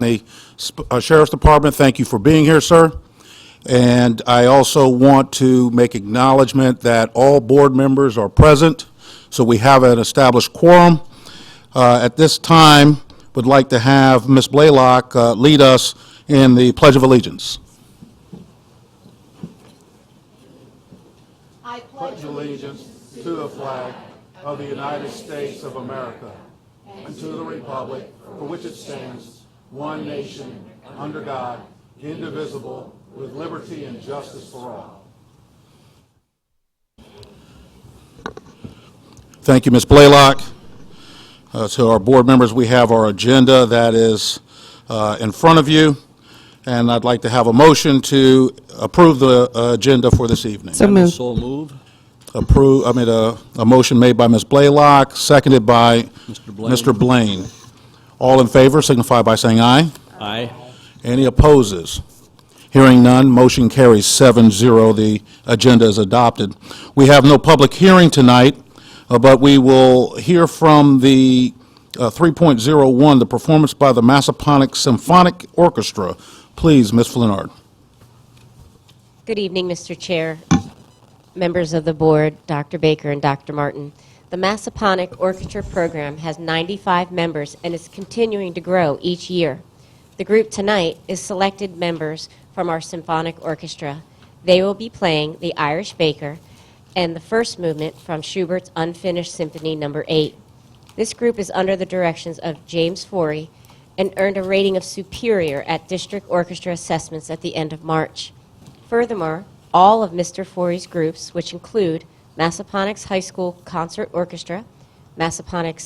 The Sheriff's Department, thank you for being here, sir. And I also want to make acknowledgement that all board members are present, so we have an established quorum. At this time, would like to have Ms. Blaylock lead us in the Pledge of Allegiance. I pledge allegiance to the flag of the United States of America and to the republic for which it stands, one nation, under God, indivisible, with liberty and justice for all. Thank you, Ms. Blaylock. To our board members, we have our agenda that is in front of you, and I'd like to have a motion to approve the agenda for this evening. So moved. So move. A motion made by Ms. Blaylock, seconded by Mr. Blaine. All in favor signify by saying aye. Aye. Any opposes? Hearing none, motion carries 7-0. The agenda is adopted. We have no public hearing tonight, but we will hear from the 3.01, the performance by the Massaponack Symphonic Orchestra. Please, Ms. Flinard. Good evening, Mr. Chair, members of the board, Dr. Baker and Dr. Martin. The Massaponack Orchestra program has 95 members and is continuing to grow each year. The group tonight is selected members from our symphonic orchestra. They will be playing the Irish Baker and the first movement from Schubert's Unfinished Symphony No. 8. This group is under the directions of James Forey and earned a rating of superior at district orchestra assessments at the end of March. Furthermore, all of Mr. Forey's groups, which include Massaponack's High School Concert Orchestra, Massaponack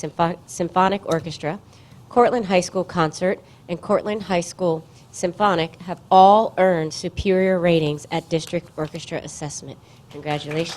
Symphonic Orchestra, Cortland High School Concert, and Cortland High School Symphonic, have all earned superior ratings at district orchestra assessment. Congratulations.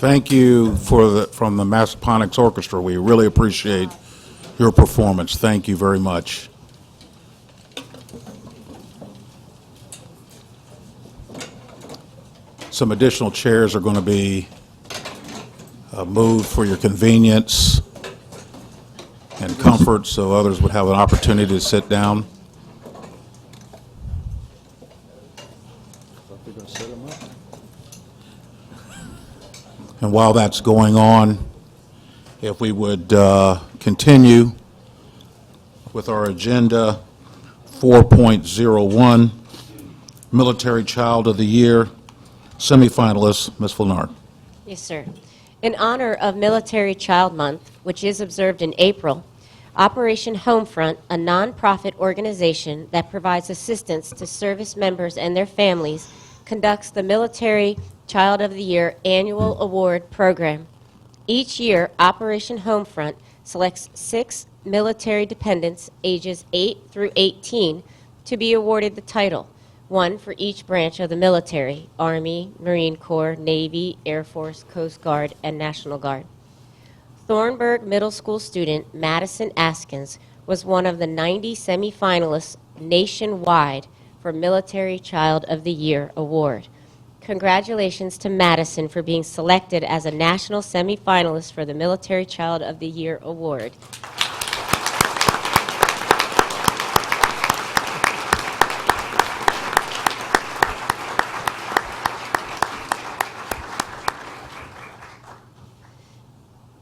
Thank you from the Massaponics Orchestra. We really appreciate your performance. Thank you very much. Some additional chairs are going to be moved for your convenience and comfort, so others would have an opportunity to sit down. And while that's going on, if we would continue with our agenda, 4.01, Military Child of the Year, semifinalist, Ms. Flanard. Yes, sir. In honor of Military Child Month, which is observed in April, Operation Homefront, a nonprofit organization that provides assistance to service members and their families, conducts the Military Child of the Year Annual Award Program. Each year, Operation Homefront selects 6 military dependents ages 8 through 18 to be awarded the title, one for each branch of the military: Army, Marine Corps, Navy, Air Force, Coast Guard, and National Guard. Thornburg Middle School student Madison Askins was one of the 90 semifinalists nationwide for Military Child of the Year Award. Congratulations to Madison for being selected as a national semifinalist for the Military Child of the Year Award.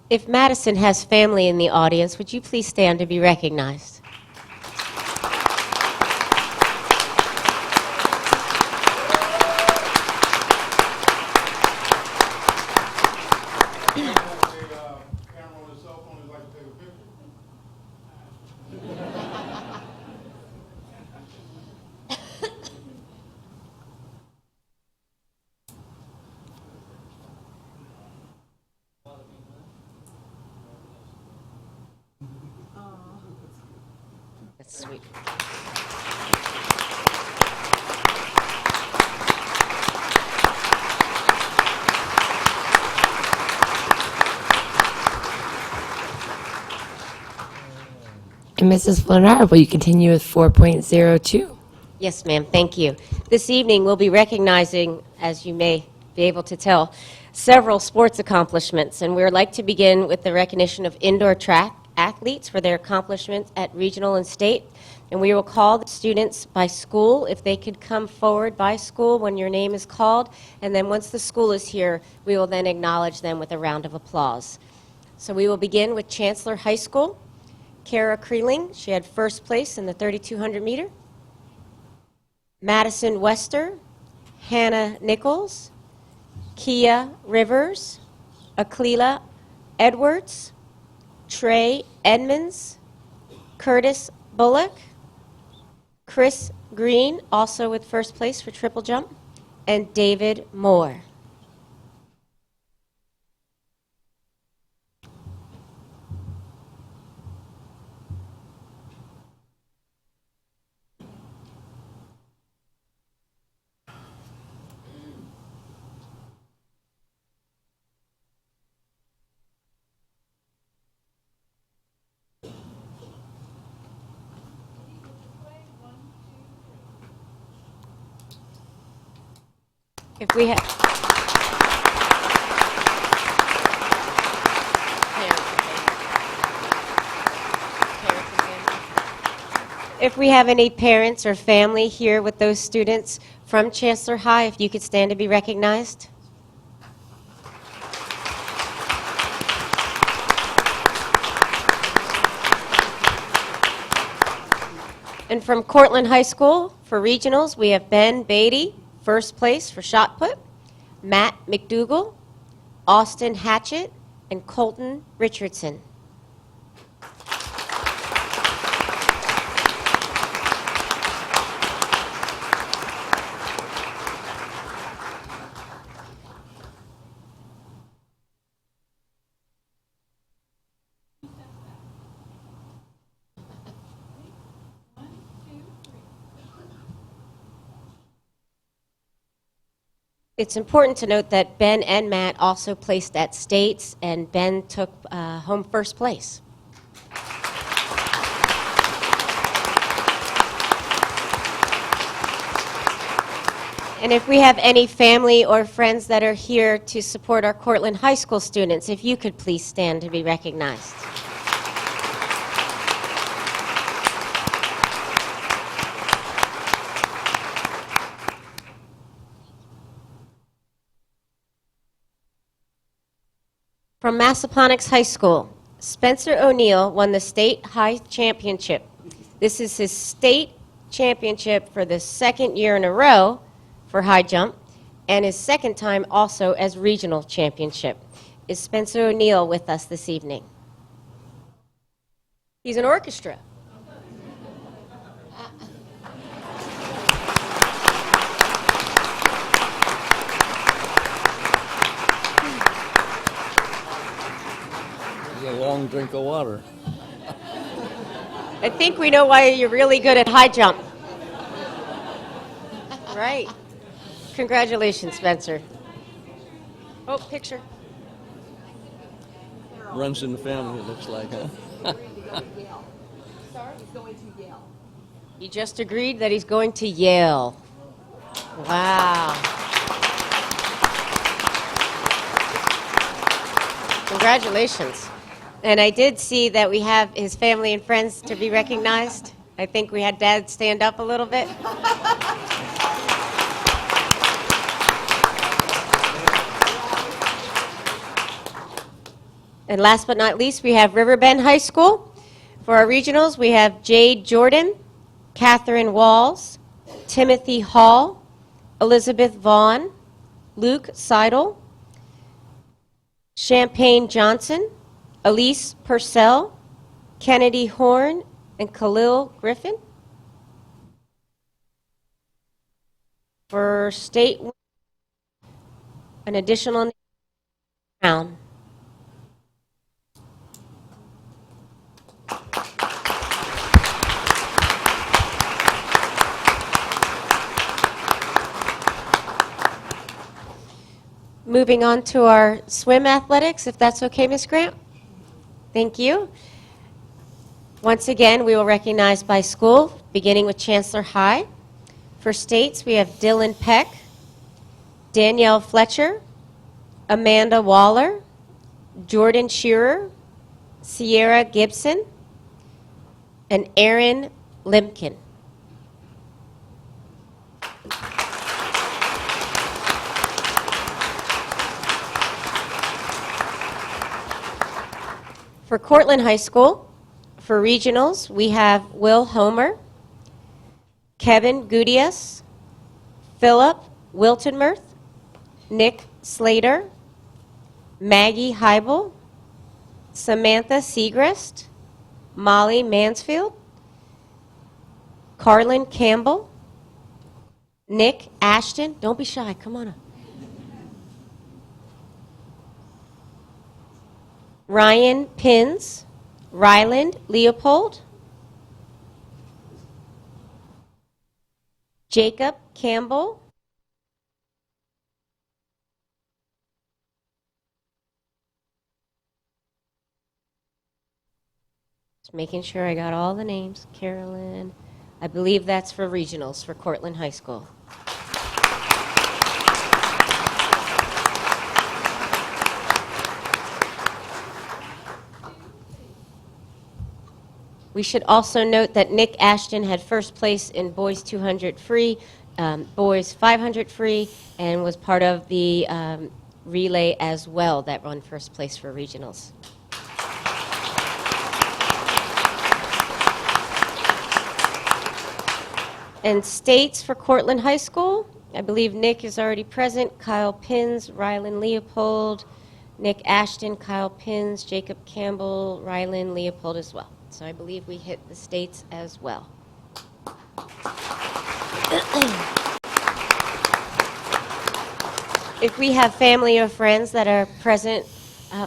If Madison has family in the audience, would you please stand to be recognized? That's sweet. And Mrs. Flanard, will you continue with 4.02? Yes, ma'am. Thank you. This evening, we'll be recognizing, as you may be able to tell, several sports accomplishments, and we would like to begin with the recognition of indoor track athletes for their accomplishments at regional and state. And we will call the students by school, if they could come forward by school when your name is called. And then once the school is here, we will then acknowledge them with a round of applause. So we will begin with Chancellor High School. Kara Creeling, she had first place in the 3,200 meter. Madison Wester, Hannah Nichols, Kia Rivers, Aklela Edwards, Trey Edmonds, Curtis Bullock, Chris Green, also with first place for triple jump, and David Moore. If we have any parents or family here with those students from Chancellor High, if you could stand to be recognized. And from Cortland High School, for regionals, we have Ben Beatty, first place for shot put, Matt McDougall, Austin Hatchett, and Colton Richardson. It's important to note that Ben and Matt also placed at states, and Ben took home first place. And if we have any family or friends that are here to support our Cortland High School students, if you could please stand to be recognized. From Massaponax High School, Spencer O'Neill won the state high championship. This is his state championship for the second year in a row for high jump, and his second time also as regional championship. Is Spencer O'Neill with us this evening? He's an orchestra. A long drink of water. I think we know why you're really good at high jump. Right. Congratulations, Spencer. Oh, picture. Runs in the family, it looks like, huh? He just agreed that he's going to Yale. Wow. Congratulations. And I did see that we have his family and friends to be recognized. I think we had Dad stand up a little bit. And last but not least, we have Riverbend High School. For our regionals, we have Jade Jordan, Catherine Walls, Timothy Hall, Elizabeth Vaughn, Luke Seidel, Champagne Johnson, Elise Purcell, Kennedy Horn, and Khalil Griffin. For state, an additional round. Moving on to our swim athletics, if that's okay, Ms. Grant. Thank you. Once again, we will recognize by school, beginning with Chancellor High. For states, we have Dylan Peck, Danielle Fletcher, Amanda Waller, Jordan Shearer, Sierra Gibson, and Aaron Limpkin. For Cortland High School, for regionals, we have Will Homer, Kevin Gudias, Philip Wiltonmirth, Nick Slater, Maggie Heibel, Samantha Segrist, Molly Mansfield, Carlin Campbell, Nick Ashton. Don't be shy, come on up. Ryan Pins, Ryland Leopold, Jacob Campbell, just making sure I got all the names, Carolyn, I believe that's for regionals for Cortland High School. We should also note that Nick Ashton had first place in boys 200 free, boys 500 free, and was part of the relay as well that won first place for regionals. And states for Cortland High School, I believe Nick is already present, Kyle Pins, Rylan Leopold, Nick Ashton, Kyle Pins, Jacob Campbell, Rylan Leopold as well. So I believe we hit the states as well. If we have family or friends that are present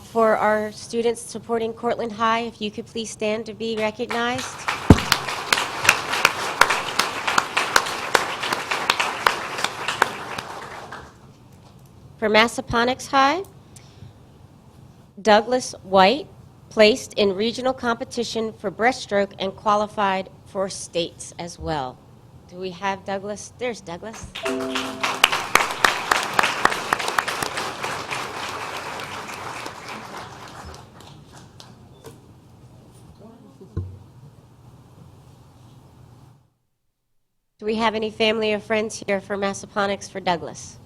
for our students supporting Cortland High, if you could please stand to be recognized. For Massaponax High, Douglas White placed in regional competition for breaststroke and qualified for states as well. Do we have Douglas? There's Douglas. Do we have any family or friends here for Massaponax for Douglas?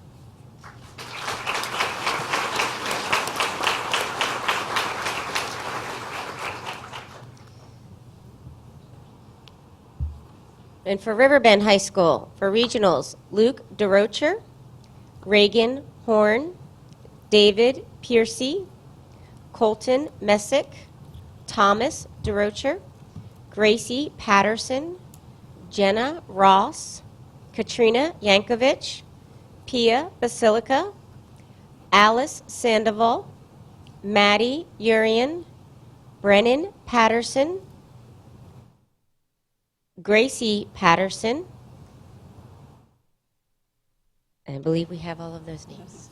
And for Riverbend High School, for regionals, Luke DeRocher, Reagan Horn, David Piercy, Colton Messick, Thomas DeRocher, Gracie Patterson, Jenna Ross, Katrina Yankovich, Pia Basilica, Alice Sandoval, Maddie Urian, Brennan Patterson, Gracie Patterson. I believe we have all of those names.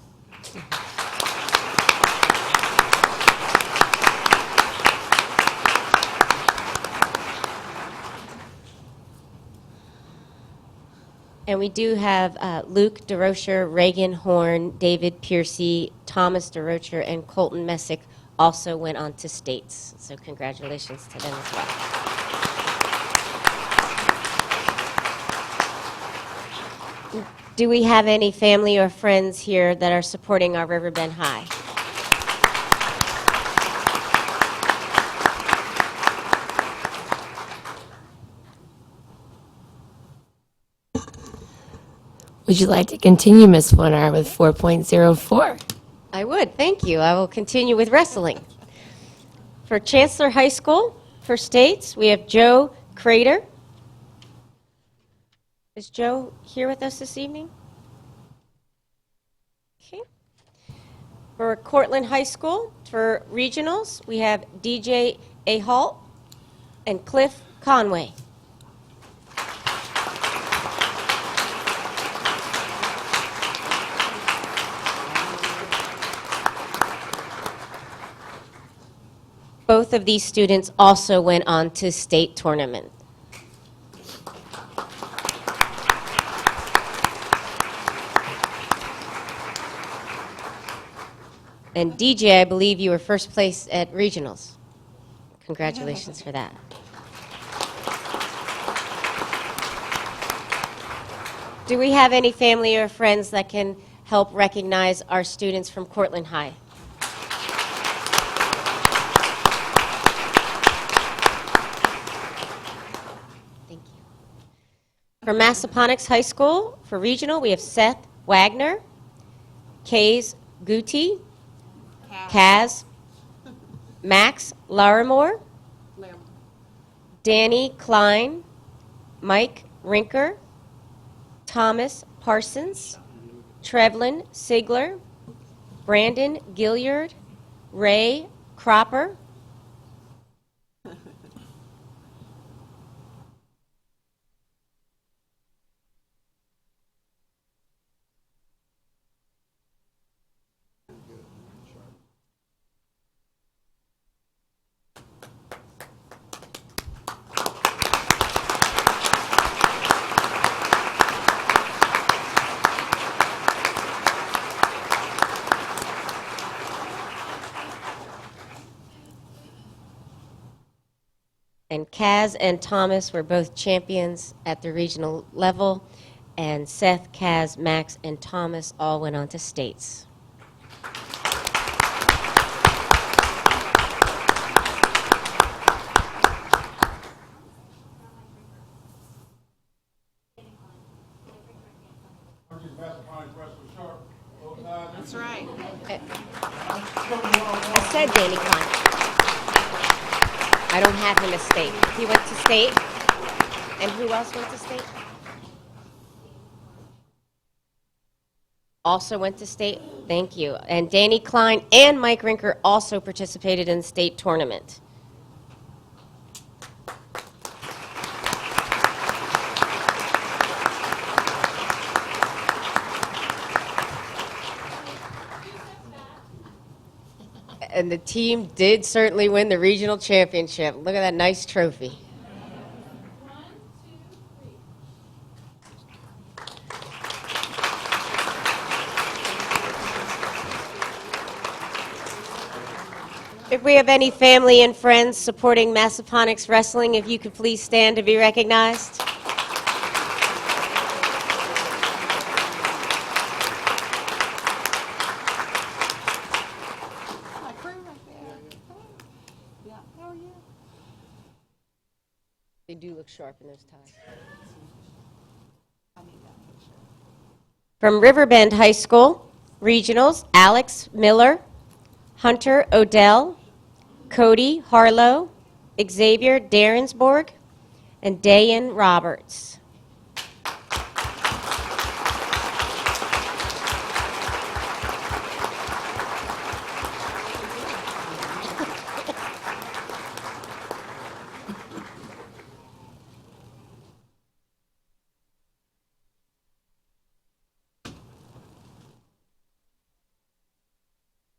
And we do have Luke DeRocher, Reagan Horn, David Piercy, Thomas DeRocher, and Colton Messick also went on to states. So congratulations to them as well. Do we have any family or friends here that are supporting our Riverbend High? Would you like to continue, Ms. Flornar, with 4.04? I would, thank you. I will continue with wrestling. For Chancellor High School, for states, we have Joe Crater. Is Joe here with us this evening? Okay. For Cortland High School, for regionals, we have DJ Ahalt and Cliff Conway. Both of these students also went on to state tournament. And DJ, I believe you were first place at regionals. Congratulations for that. Do we have any family or friends that can help recognize our students from Cortland High? Thank you. For Massaponax High School, for regional, we have Seth Wagner, Kays Guti, Kaz, Max Larimore, Danny Klein, Mike Rinker, Thomas Parsons, Trevlin Sigler, Brandon Gilliard, Ray Cropper, and Kaz and Thomas were both champions at the regional level, and Seth, Kaz, Max, and Thomas all went on to states. That's right. I said Danny Klein. I don't have him as state. He went to state. And who else went to state? Also went to state. Thank you. And Danny Klein and Mike Rinker also participated in the state tournament. And the team did certainly win the regional championship. Look at that nice trophy. If we have any family and friends supporting Massaponax Wrestling, if you could please stand to be recognized. They do look sharp in those ties. From Riverbend High School, regionals, Alex Miller, Hunter Odell, Cody Harlow, Xavier Darensborg, and Dayan Roberts.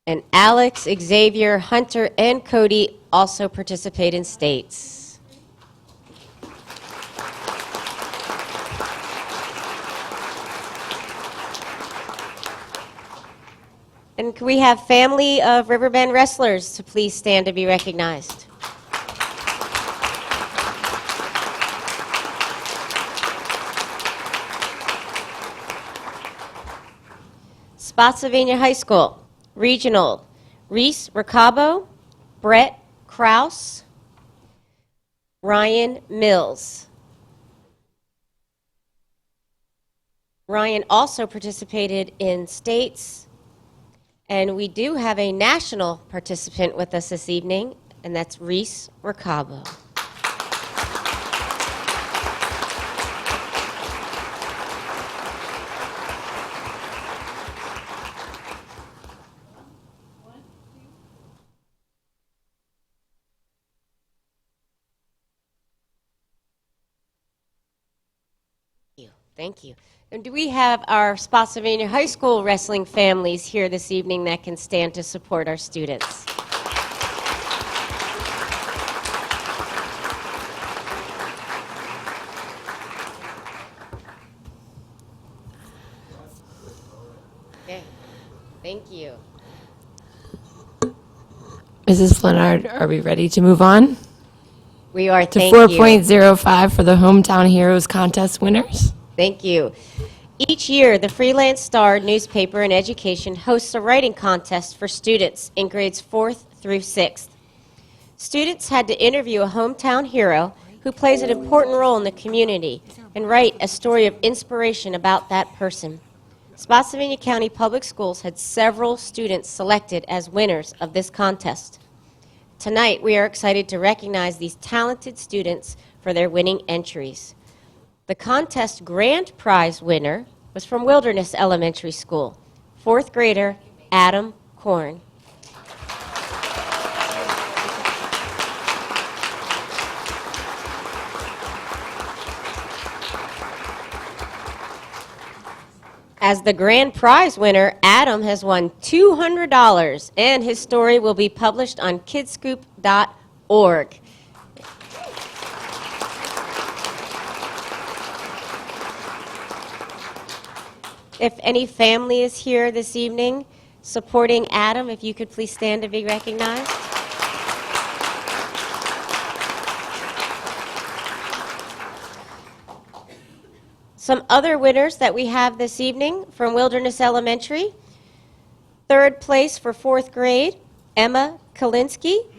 And Alex, Xavier, Hunter, and Cody also participate in states. And can we have family of Riverbend wrestlers to please stand to be recognized? Spotsylvania High School. Regional, Reese Ricabo, Brett Kraus, Ryan Mills. Ryan also participated in states, and we do have a national participant with us this evening, and that's Reese Ricabo. Thank you. And do we have our Spotsylvania High School wrestling families here this evening that can stand to support our students? Okay. Thank you. Mrs. Flennard, are we ready to move on We are. to Thank you. 4.05 for the Hometown Heroes contest winners? Thank you. Each year, the Freelance Star newspaper and education hosts a writing contest for students in grades 4th through 6th. Students had to interview a hometown hero who plays an important role in the community and write a story of inspiration about that person. Spotsylvania County Public Schools had several students selected as winners of this contest. Tonight, we are excited to recognize these talented students for their winning entries. The contest grand prize winner was from Wilderness Elementary School, 4th grader Adam Korn. As the grand prize winner, Adam has won $200, and his story will be published on kidscoop.org. If any family is here this evening supporting Adam, if you could please stand to be recognized. Some other winners that we have this evening from Wilderness Elementary. 3rd place for 4th grade, Emma Kalinsky.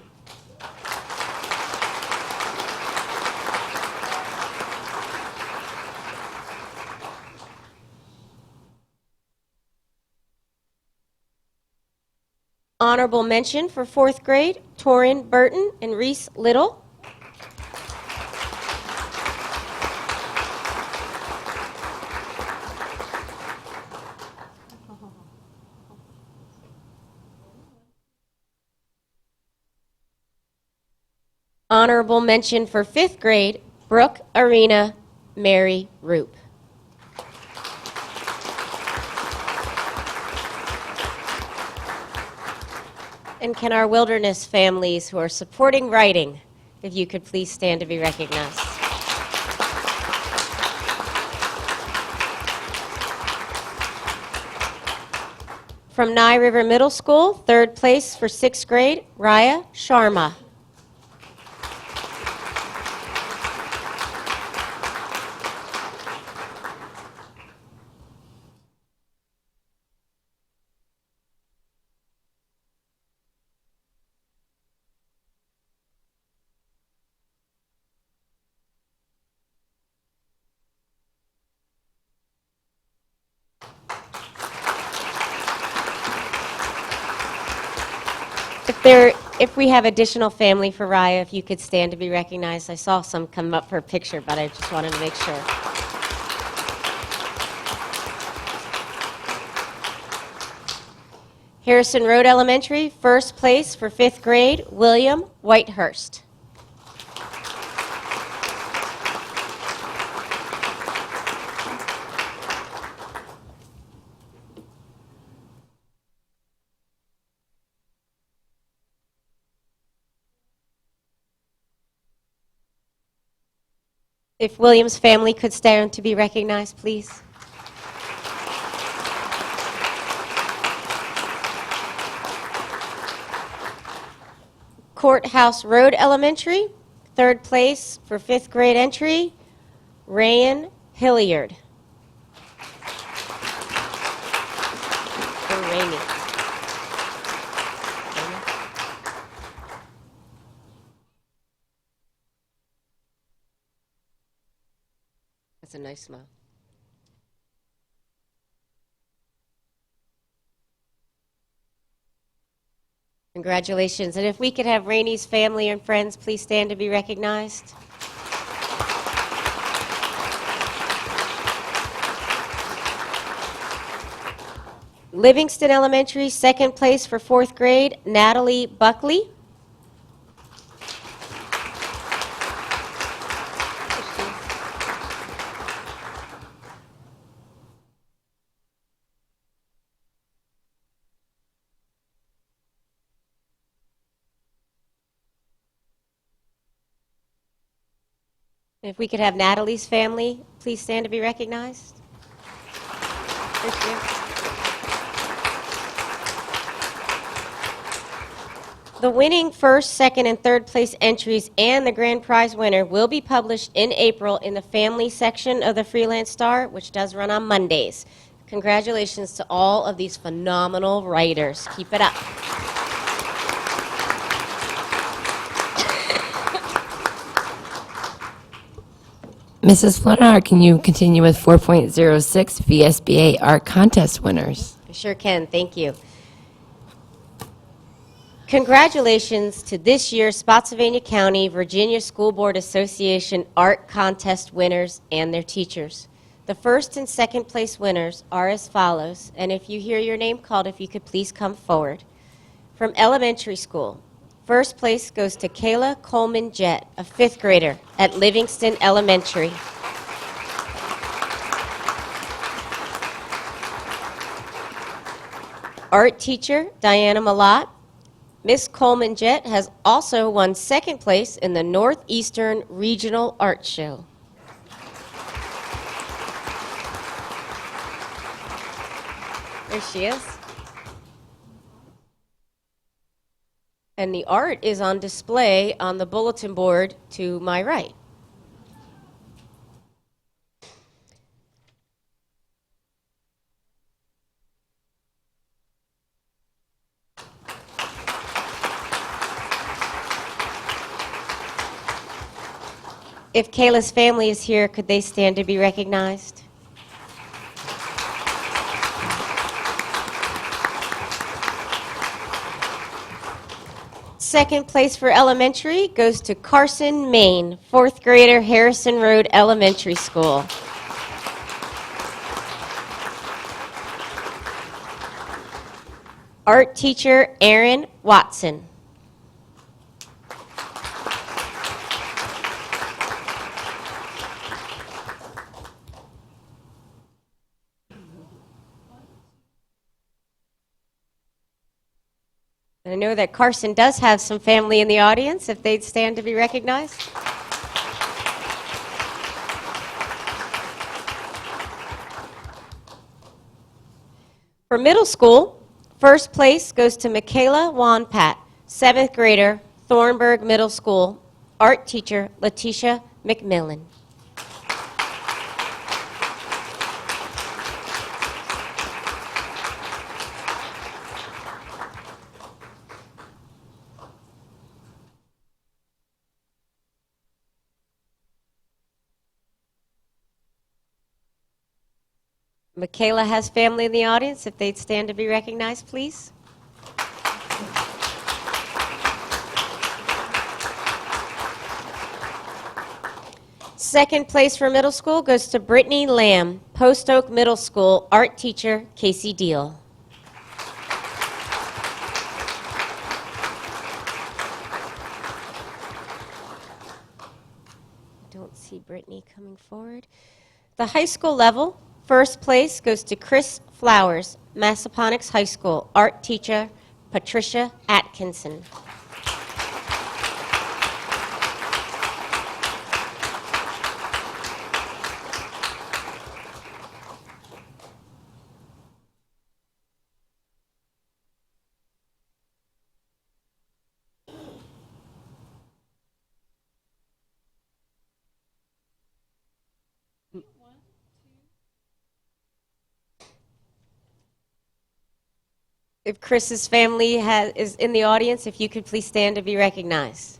Honorable mention for 4th grade, Torin Burton and Reese Little. Honorable mention for 5th grade, Brooke Arena, Mary Roop. And can our wilderness families who are supporting writing, if you could please stand to be recognized. From Nye River Middle School, third place for sixth grade, Raya Sharma. If we have additional family for Raya, if you could stand to be recognized. I saw some come up for a picture, but I just wanted to make sure. Harrison Road Elementary, first place for fifth grade, William Whitehurst. If William's family could stand to be recognized, please. Courthouse Road Elementary, third place for fifth grade entry, Rayan Hilliard. Or Rainey. That's a nice smile. Congratulations. And if we could have Rainey's family and friends please stand to be recognized. Livingston Elementary, second place for fourth grade, Natalie Buckley. If we could have Natalie's family please stand to be recognized. Thank you. The winning first, second, and third place entries and the grand prize winner will be published in April in the family section of the Freelance Star, which does run on Mondays. Congratulations to all of these phenomenal writers. Keep it up. Mrs. Flonar, can you continue with 4.06 VSBA Art Contest winners? I sure can. Thank you. Congratulations to this year's Spotsylvania County Virginia School Board Association Art Contest winners and their teachers. The first and second place winners are as follows, and if you hear your name called, if you could please come forward. From elementary school, first place goes to Kayla Coleman Jett, a fifth grader at Livingston Elementary. Art teacher Diana Malott. Miss Coleman Jett has also won second place in the Northeastern Regional Art Show. There she is. And the art is on display on the bulletin board to my right. If Kayla's family is here, could they stand to be recognized? Second place for elementary goes to Carson, Maine, fourth grader, Harrison Road Elementary School. Art teacher Aaron Watson. And I know that Carson does have some family in the audience, if they'd stand to be recognized. For middle school, first place goes to Michaela Wanpat, 7th grader, Thornburg Middle School, art teacher Letitia McMillan. Michaela has family in the audience. If they'd stand to be recognized, please. Second place for middle school goes to Brittany Lamb, Post Oak Middle School, art teacher Casey Deal. Don't see Brittany coming forward. The high school level, first place goes to Chris Flowers, Massaponax High School, art teacher Patricia Atkinson. If Chris's family is in the audience, if you could please stand to be recognized.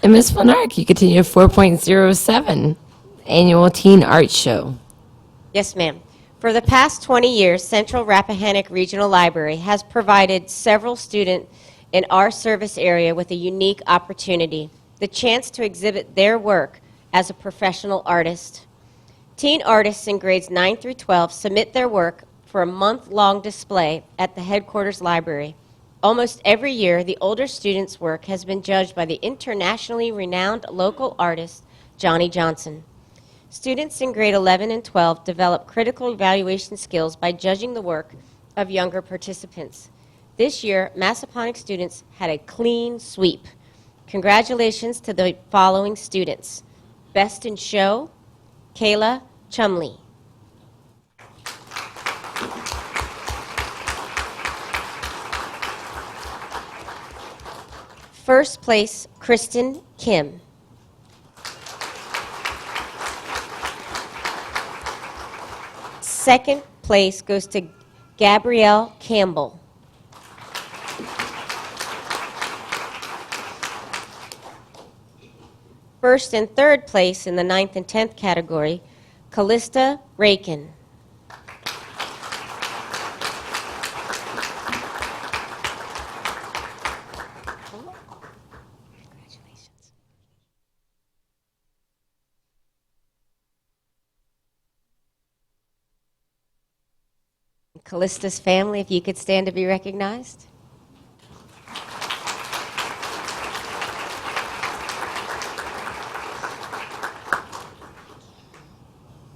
And Ms. Flanark, you continue 4.07, Annual Teen Art Show. Yes, ma'am. For the past 20 years, Central Rappahannock Regional Library has provided several students in our service area with a unique opportunity, the chance to exhibit their work as a professional artist. Teen artists in grades 9 through 12 submit their work for a month-long display at the headquarters library. Almost every year, the older students' work has been judged by the internationally renowned local artist, Johnny Johnson. Students in grade 11 and 12 develop critical evaluation skills by judging the work of younger participants. This year, Massaponax students had a clean sweep. Congratulations to the following students. Best in Show, Kayla Chumley. First place, Kristen Kim. Second place goes to Gabrielle Campbell. First and third place in the 9th and 10th category, Callista Rakin. Congratulations. Callista's family, if you could stand to be recognized.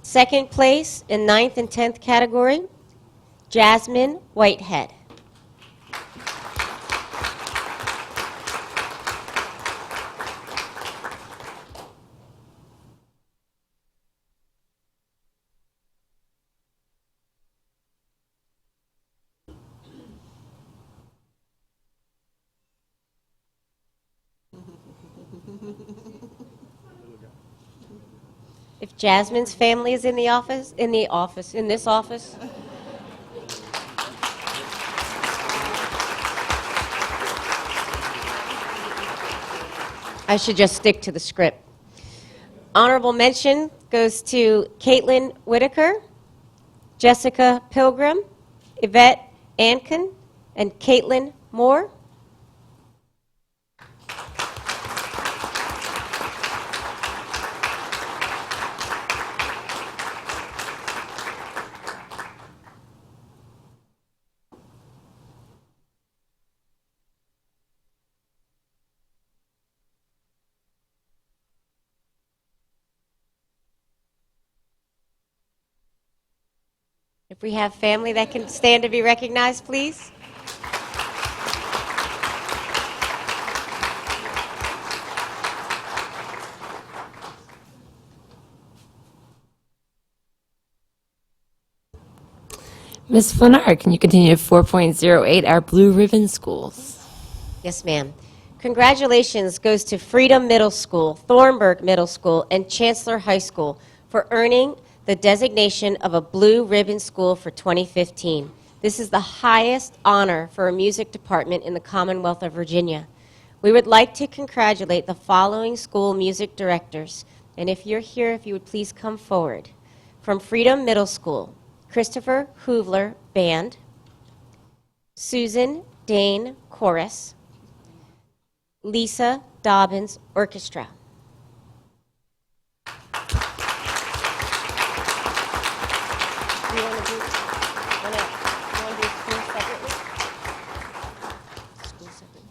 Second place in 9th and 10th category, Jasmine Whitehead. If Jasmine's family is in this office. I should just stick to the script. Honorable mention goes to Caitlin Whitaker, Jessica Pilgrim, Yvette Ankin, and Caitlin Moore. If we have family that can stand to be recognized, please. Ms. Flannard, can you continue to 4.08, our Blue Ribbon Schools? Yes, ma'am. Congratulations goes to Freedom Middle School, Thornburg Middle School, and Chancellor High School for earning the designation of a Blue Ribbon School for 2015. This is the highest honor for a music department in the Commonwealth of Virginia. We would like to congratulate the following school music directors, and if you're here, if you would please come forward. From Freedom Middle School, Christopher Hoovler, Band, Susan Dane, Chorus, Lisa Dobbins, Orchestra. Do you want to do school separately? School separately.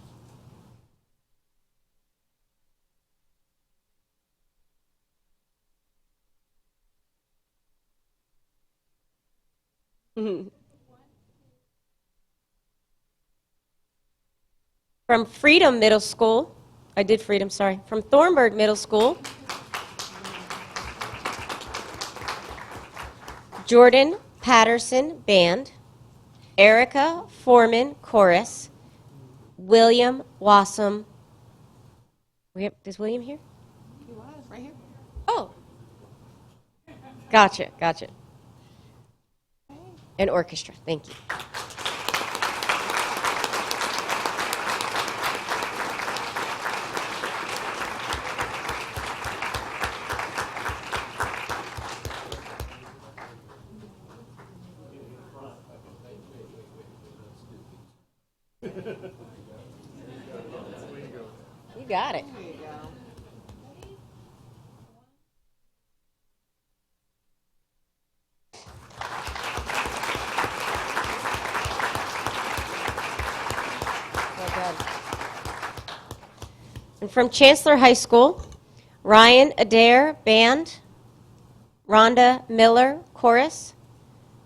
From Freedom Middle School, I did Freedom, sorry. From Thornburg Middle School, Jordan Patterson, Band, Erica Foreman, Chorus, William Wassam. Is William here? He was, right here. Oh. Gotcha. And orchestra, thank you. You got it. Well done. And from Chancellor High School, Ryan Adair, Band, Rhonda Miller, Chorus,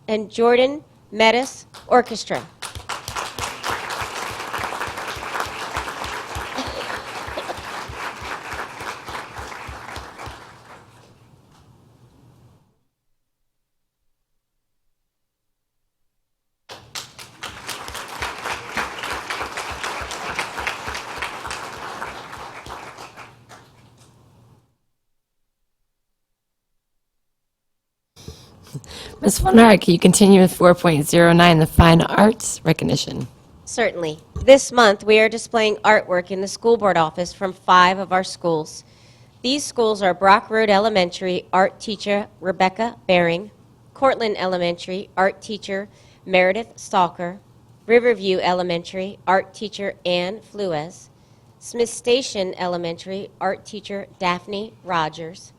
and Jordan Mettis, Orchestra. Ms. Flannard, can you continue with 4.09, the Fine Arts Recognition? Certainly. This month, we are displaying artwork in the school board office from 5 of our schools. These schools are Brock Road Elementary art teacher Rebecca Baring, Cortland Elementary art teacher Meredith Stalker, Riverview Elementary art teacher Ann Fluez, Smith Station Elementary art teacher Daphne Rogers,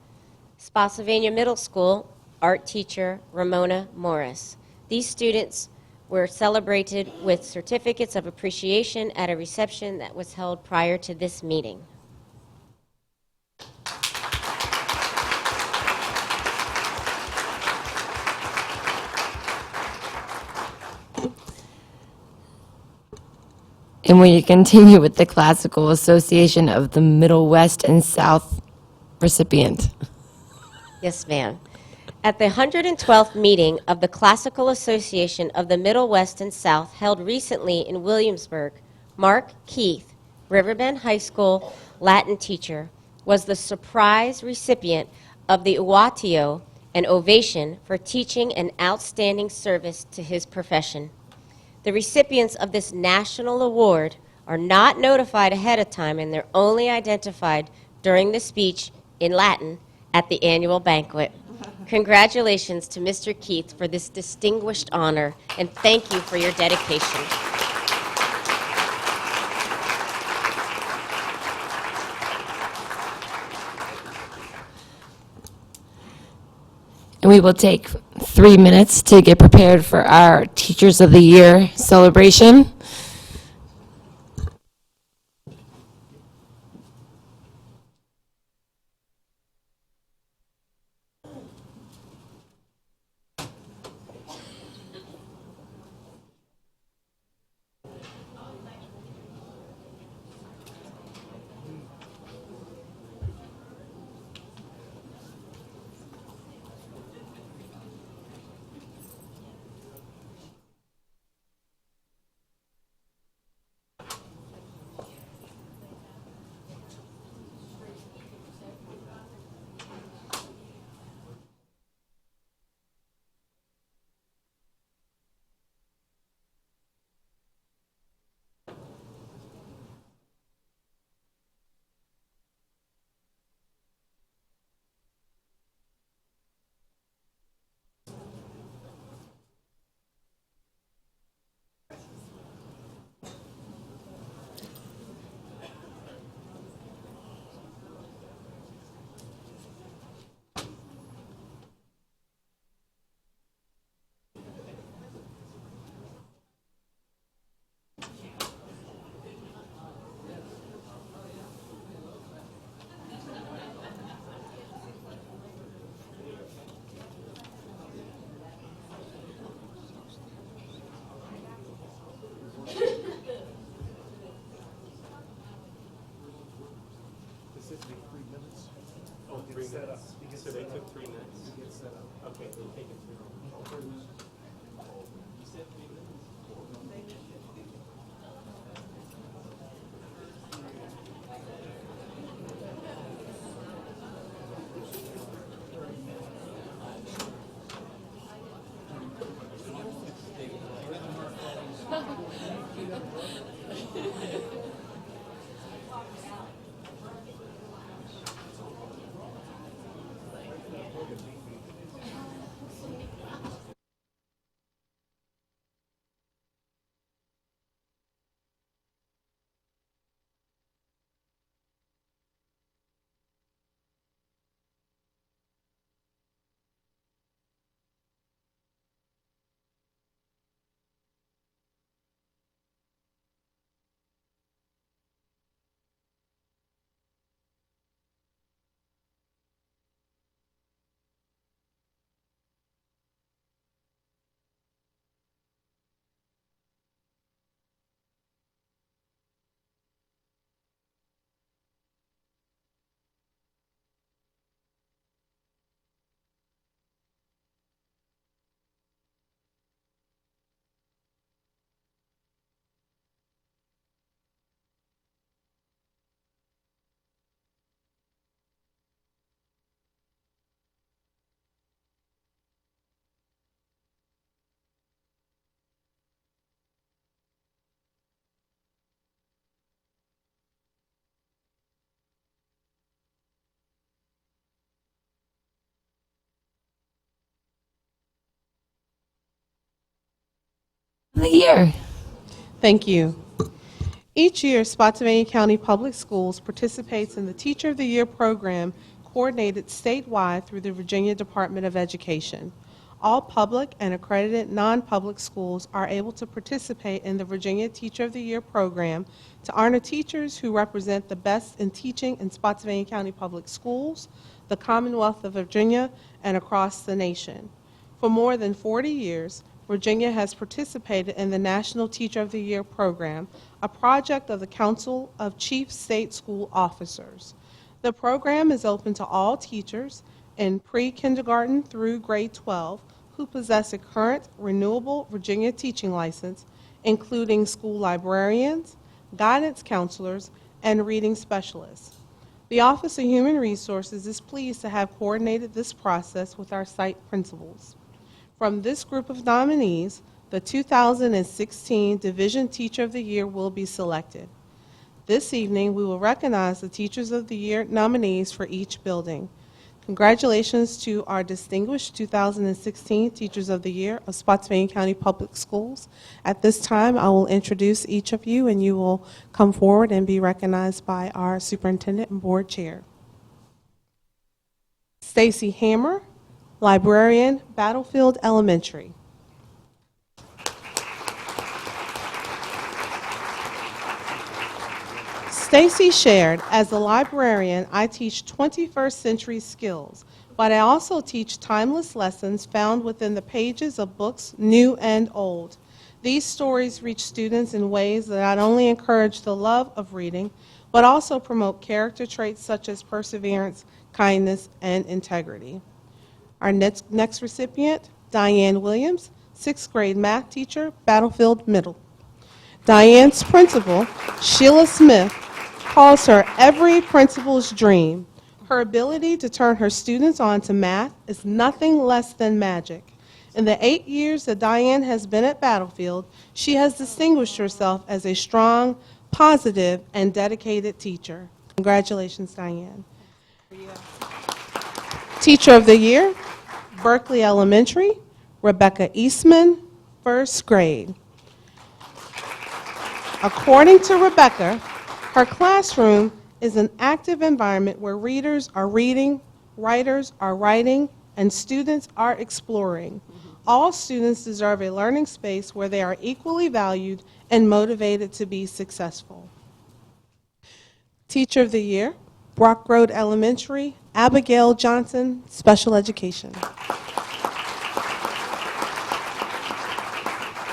Spotsylvania Middle School art teacher Ramona Morris. These students were celebrated with certificates of appreciation at a reception that was held prior to this meeting. And will you continue with the Classical Association of the Middle West and South recipient? Yes, ma'am. At the 112th meeting of the Classical Association of the Middle West and South held recently in Williamsburg, Mark Keith, Riverbend High School Latin teacher, was the surprise recipient of the Uatio, an ovation for teaching an outstanding service to his profession. The recipients of this national award are not notified ahead of time, and they're only identified during the speech in Latin at the annual banquet. Congratulations to Mr. Keith for this distinguished honor, and thank you for your dedication. And we will take 3 minutes to get prepared for our Teachers of the Year celebration. The year. Thank you. Each year, Spotsylvania County Public Schools participates in the Teacher of the Year program coordinated statewide through the Virginia Department of Education. All public and accredited non-public schools are able to participate in the Virginia Teacher of the Year program to honor teachers who represent the best in teaching in Spotsylvania County Public Schools, the Commonwealth of Virginia, and across the nation. For more than 40 years, Virginia has participated in the National Teacher of the Year program, a project of the Council of Chief State School Officers. The program is open to all teachers in pre-kindergarten through grade 12 who possess a current renewable Virginia teaching license, including school librarians, guidance counselors, and reading specialists. The Office of Human Resources is pleased to have coordinated this process with our site principals. From this group of nominees, the 2016 Division Teacher of the Year will be selected. This evening, we will recognize the Teachers of the Year nominees for each building. Congratulations to our distinguished 2016 Teachers of the Year of Spotsylvania County Public Schools. At this time, I will introduce each of you, and you will come forward and be recognized by our Superintendent and Board Chair. Stacy Hammer, Librarian, Battlefield Elementary. Stacy shared, as a librarian, I teach 21st century skills, but I also teach timeless lessons found within the pages of books, new and old. These stories reach students in ways that not only encourage the love of reading, but also promote character traits such as perseverance, kindness, and integrity. Our next recipient, Diane Williams, 6th grade math teacher, Battlefield Middle. Diane's principal, Sheila Smith, calls her every principal's dream. Her ability to turn her students on to math is nothing less than magic. In the 8 years that Diane has been at Battlefield, she has distinguished herself as a strong, positive, and dedicated teacher. Congratulations, Diane. Teacher of the Year, Berkeley Elementary, Rebecca Eastman, 1st grade. According to Rebecca, her classroom is an active environment where readers are reading, writers are writing, and students are exploring. All students deserve a learning space where they are equally valued and motivated to be successful. Teacher of the Year, Brock Road Elementary, Abigail Johnson, Special Education.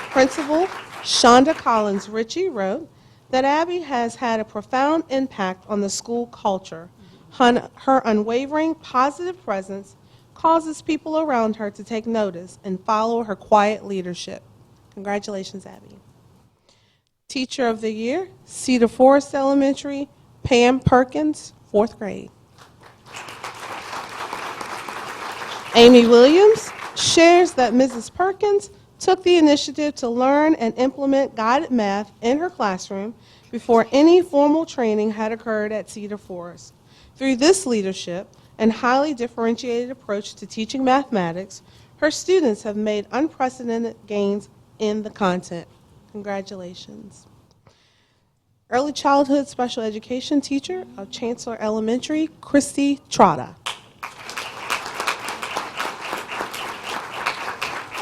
Principal Shonda Collins Ritchie wrote that Abby has had a profound impact on the school culture. Her unwavering positive presence, causes people around her to take notice and follow her quiet leadership. Congratulations, Abby. Teacher of the Year, Cedar Forest Elementary, Pam Perkins, 4th grade. Amy Williams shares that Mrs. Perkins took the initiative to learn and implement guided math in her classroom before any formal training had occurred at Cedar Forest. Through this leadership and highly differentiated approach to teaching mathematics, her students have made unprecedented gains in the content. Congratulations. Early childhood special education teacher of Chancellor Elementary, Christy Trotta.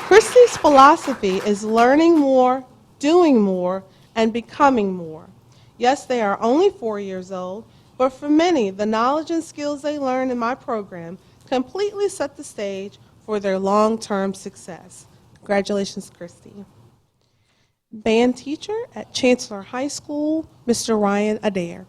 Christy's philosophy is learning more, doing more, and becoming more. Yes, they are only 4 years old, but for many, the knowledge and skills they learn in my program completely set the stage for their long-term success. Congratulations, Christy. Band teacher at Chancellor High School, Mr. Ryan Adair.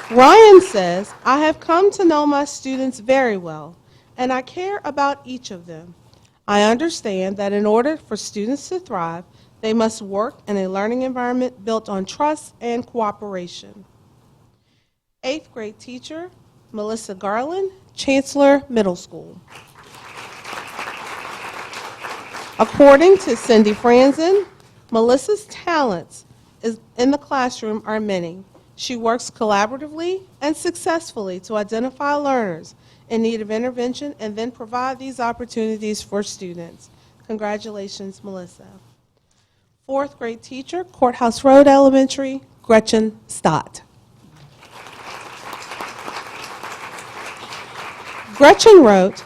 Ryan says, I have come to know my students very well, and I care about each of them. I understand that in order for students to thrive, they must work in a learning environment built on trust and cooperation. 8th grade teacher, Melissa Garland, Chancellor Middle School. According to Cindy Franzen, Melissa's talents in the classroom are many. She works collaboratively and successfully to identify learners in need of intervention and then provide these opportunities for students. Congratulations, Melissa. 4th grade teacher, Courthouse Road Elementary, Gretchen Stott. Gretchen wrote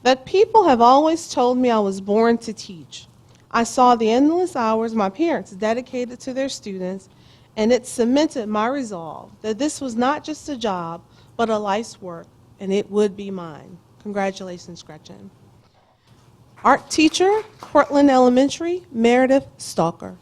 that people have always told me I was born to teach. I saw the endless hours my parents dedicated to their students, and it cemented my resolve that this was not just a job, but a life's work, and it would be mine. Congratulations, Gretchen. Art teacher, Portland Elementary, Meredith Stalker.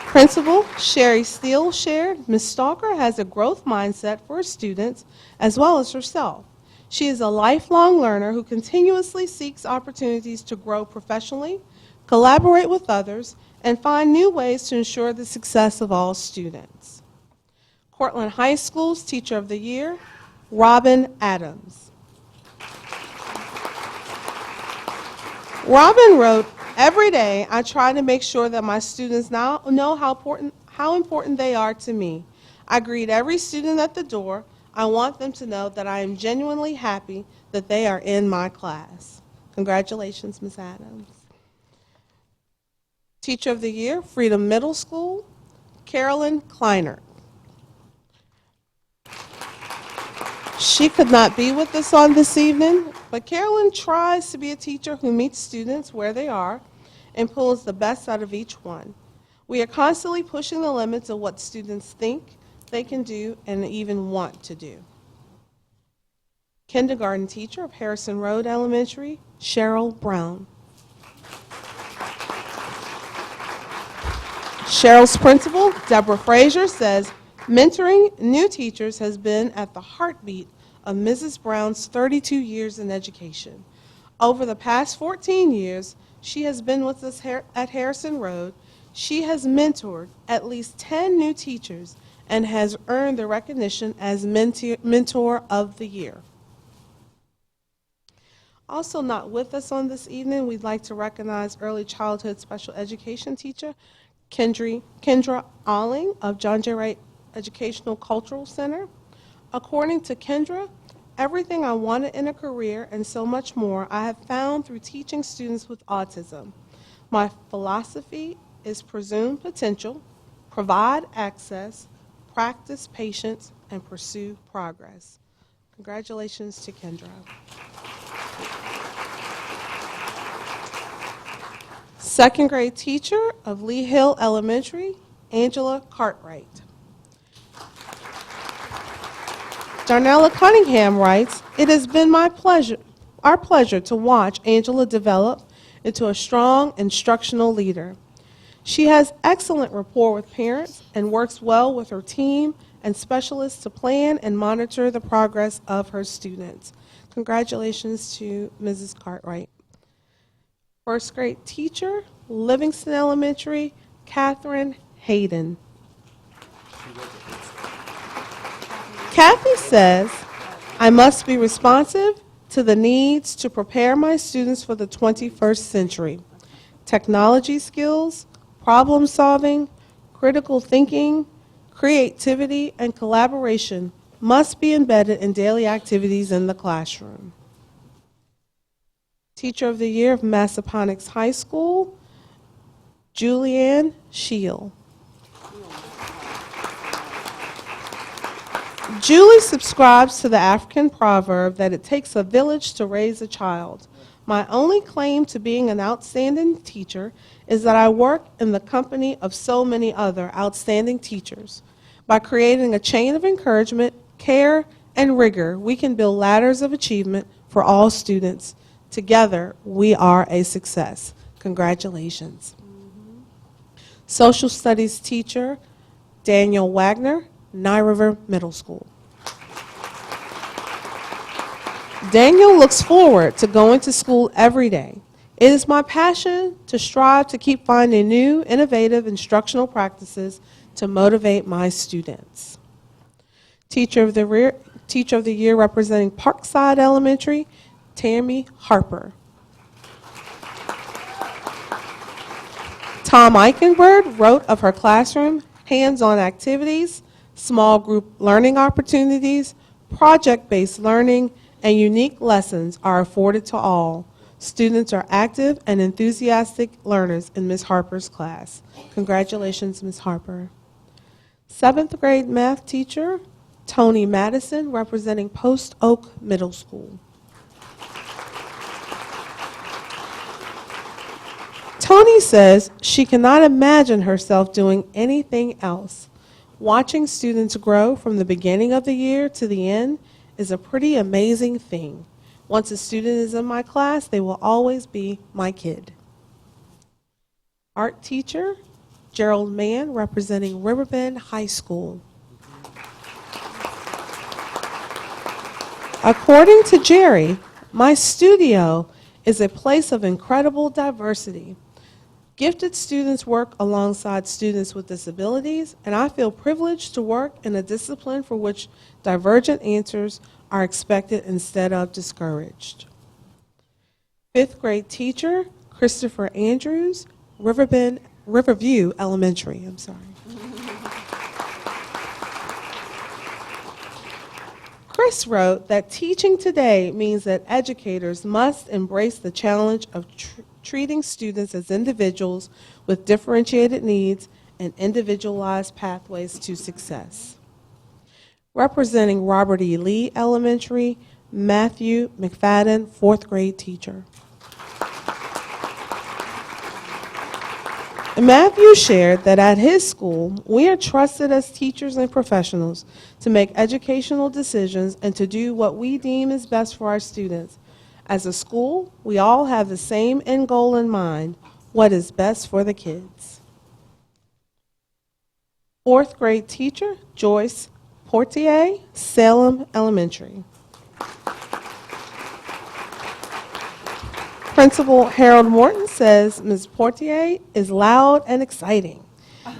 Principal Sherry Steele shared, Ms. Stalker has a growth mindset for her students as well as herself. She is a lifelong learner who continuously seeks opportunities to grow professionally, collaborate with others, and find new ways to ensure the success of all students. Cortland High School's Teacher of the Year, Robin Adams. Robin wrote, every day I try to make sure that my students now know how important they are to me. I greet every student at the door. I want them to know that I am genuinely happy that they are in my class. Congratulations, Ms. Adams. Teacher of the Year, Freedom Middle School, Carolyn Kleiner. She could not be with us on this evening, but Carolyn tries to be a teacher who meets students where they are and pulls the best out of each one. We are constantly pushing the limits of what students think they can do and even want to do. Kindergarten teacher of Harrison Road Elementary, Cheryl Brown. Cheryl's principal, Deborah Frazier, says, mentoring new teachers has been at the heartbeat of Mrs. Brown's 32 years in education. Over the past 14 years, she has been with us at Harrison Road. She has mentored at least 10 new teachers and has earned the recognition as Mentor of the Year. Also not with us on this evening, we'd like to recognize early childhood special education teacher Kendra Alling of John J. Wright Educational Cultural Center. According to Kendra, everything I wanted in a career and so much more I have found through teaching students with autism. My philosophy is presume potential, provide access, practice patience, and pursue progress. Congratulations to Kendra. Second grade teacher of Lee Hill Elementary, Angela Cartwright. Darnella Cunningham writes, it has been our pleasure to watch Angela develop into a strong instructional leader. She has excellent rapport with parents and works well with her team and specialists to plan and monitor the progress of her students. Congratulations to Mrs. Cartwright. First grade teacher, Livingston Elementary, Catherine Hayden. Kathy says, I must be responsive to the needs to prepare my students for the 21st century. Technology skills, problem solving, critical thinking, creativity, and collaboration must be embedded in daily activities in the classroom. Teacher of the Year of Massaponax High School, Julianne Scheel. Julie subscribes to the African proverb that it takes a village to raise a child. My only claim to being an outstanding teacher is that I work in the company of so many other outstanding teachers. By creating a chain of encouragement, care, and rigor, we can build ladders of achievement for all students. Together, we are a success. Congratulations. Social studies teacher, Daniel Wagner, Nye River Middle School. Daniel looks forward to going to school every day. It is my passion to strive to keep finding new, innovative instructional practices to motivate my students. Teacher of the Year representing Parkside Elementary, Tammy Harper. Tom Eichenberg wrote of her classroom, hands-on activities, small group learning opportunities, project-based learning, and unique lessons are afforded to all. Students are active and enthusiastic learners in Ms. Harper's class. Congratulations, Ms. Harper. 7th grade math teacher, Tony Madison, representing Post Oak Middle School. Tony says she cannot imagine herself doing anything else. Watching students grow from the beginning of the year to the end is a pretty amazing thing. Once a student is in my class, they will always be my kid. Art teacher, Gerald Mann, representing Riverbend High School. According to Jerry, my studio is a place of incredible diversity. Gifted students work alongside students with disabilities, and I feel privileged to work in a discipline for which divergent answers are expected instead of discouraged. 5th grade teacher, Christopher Andrews, Riverview Elementary. Chris wrote that teaching today means that educators must embrace the challenge of treating students as individuals with differentiated needs and individualized pathways to success. Representing Robert E. Lee Elementary, Matthew McFadden, 4th grade teacher. Matthew shared that at his school, we are trusted as teachers and professionals to make educational decisions and to do what we deem is best for our students. As a school, we all have the same end goal in mind, what is best for the kids. 4th grade teacher, Joyce Portier, Salem Elementary. Principal Harold Morton says Ms. Portier is loud and exciting.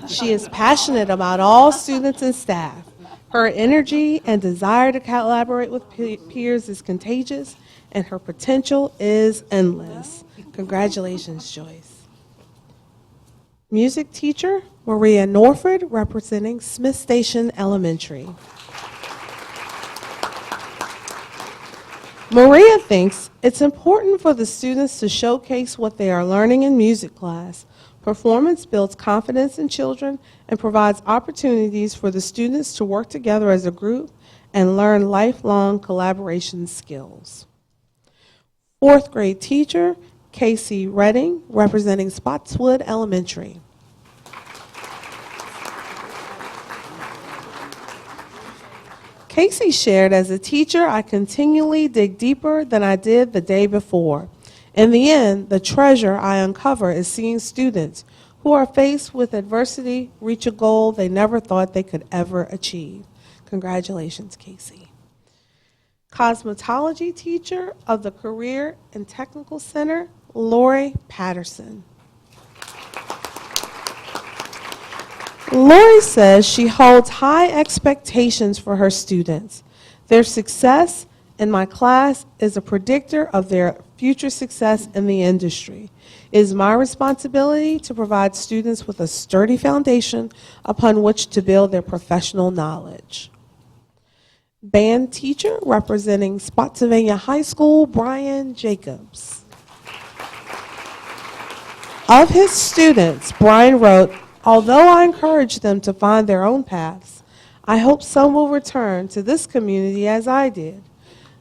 She is passionate about all students and staff. Her energy and desire to collaborate with peers is contagious, and her potential is endless. Congratulations, Joyce. Music teacher, Maria Norford, representing Smith Station Elementary. Maria thinks it's important for the students to showcase what they are learning in music class. Performance builds confidence in children and provides opportunities for the students to work together as a group and learn lifelong collaboration skills. 4th grade teacher, Casey Redding, representing Spotswood Elementary. Casey shared, as a teacher, I continually dig deeper than I did the day before. In the end, the treasure I uncover is seeing students who are faced with adversity reach a goal they never thought they could ever achieve. Congratulations, Casey. Cosmetology teacher of the Career and Technical Center, Lori Patterson. Lori says she holds high expectations for her students. Their success in my class is a predictor of their future success in the industry. It is my responsibility to provide students with a sturdy foundation upon which to build their professional knowledge. Band teacher representing Spotsylvania High School, Brian Jacobs. Of his students, Brian wrote, "Although I encourage them to find their own paths, I hope some will return to this community as I did.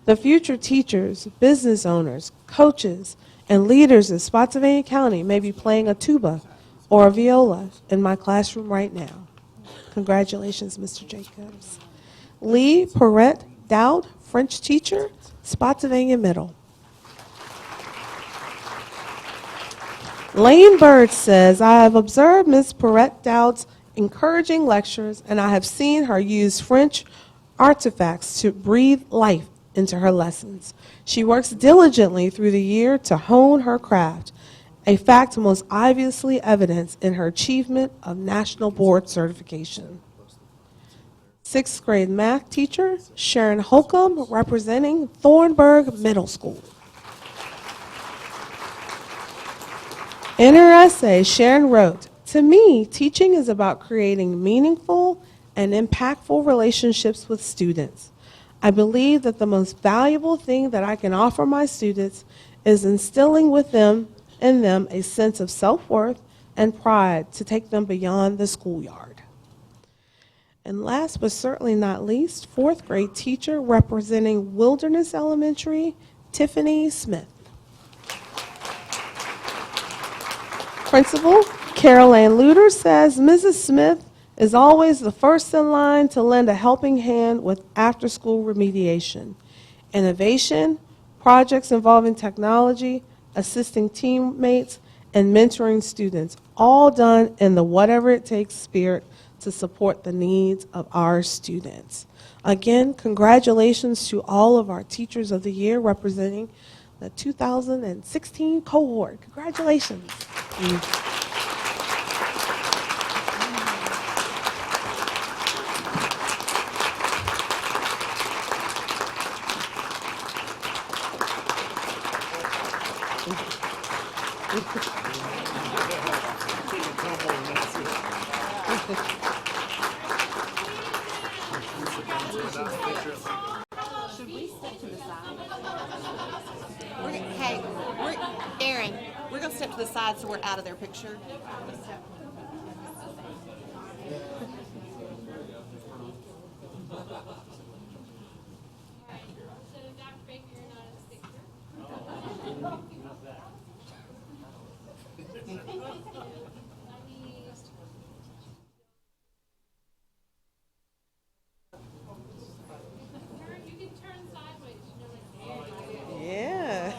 The future teachers, business owners, coaches, and leaders of Spotsylvania County may be playing a tuba or a viola in my classroom right now." Congratulations, Mr. Jacobs. Lee Perrette Dowd, French teacher, Spotsylvania Middle. Lane Bird says, "I have observed Ms. Perrette Dowd's encouraging lectures, and I have seen her use French artifacts to breathe life into her lessons. She works diligently through the year to hone her craft, a fact most obviously evidenced in her achievement of national board certification." Sixth grade math teacher, Sharon Holcomb, representing Thornburg Middle School. In her essay, Sharon wrote, "To me, teaching is about creating meaningful and impactful relationships with students. I believe that the most valuable thing that I can offer my students is instilling in them a sense of self-worth and pride to take them beyond the schoolyard." And last but certainly not least, fourth grade teacher representing Wilderness Elementary, Tiffany Smith. Principal Carol Ann Luter says, "Mrs. Smith is always the first in line to lend a helping hand with after-school remediation, innovation, projects involving technology, assisting teammates, and mentoring students, all done in the whatever-it-takes spirit to support the needs of our students." Again, congratulations to all of our Teachers of the Year representing the 2016 cohort. Congratulations. Hey, Aaron, we're going to step to the side so we're out of their picture. Yeah.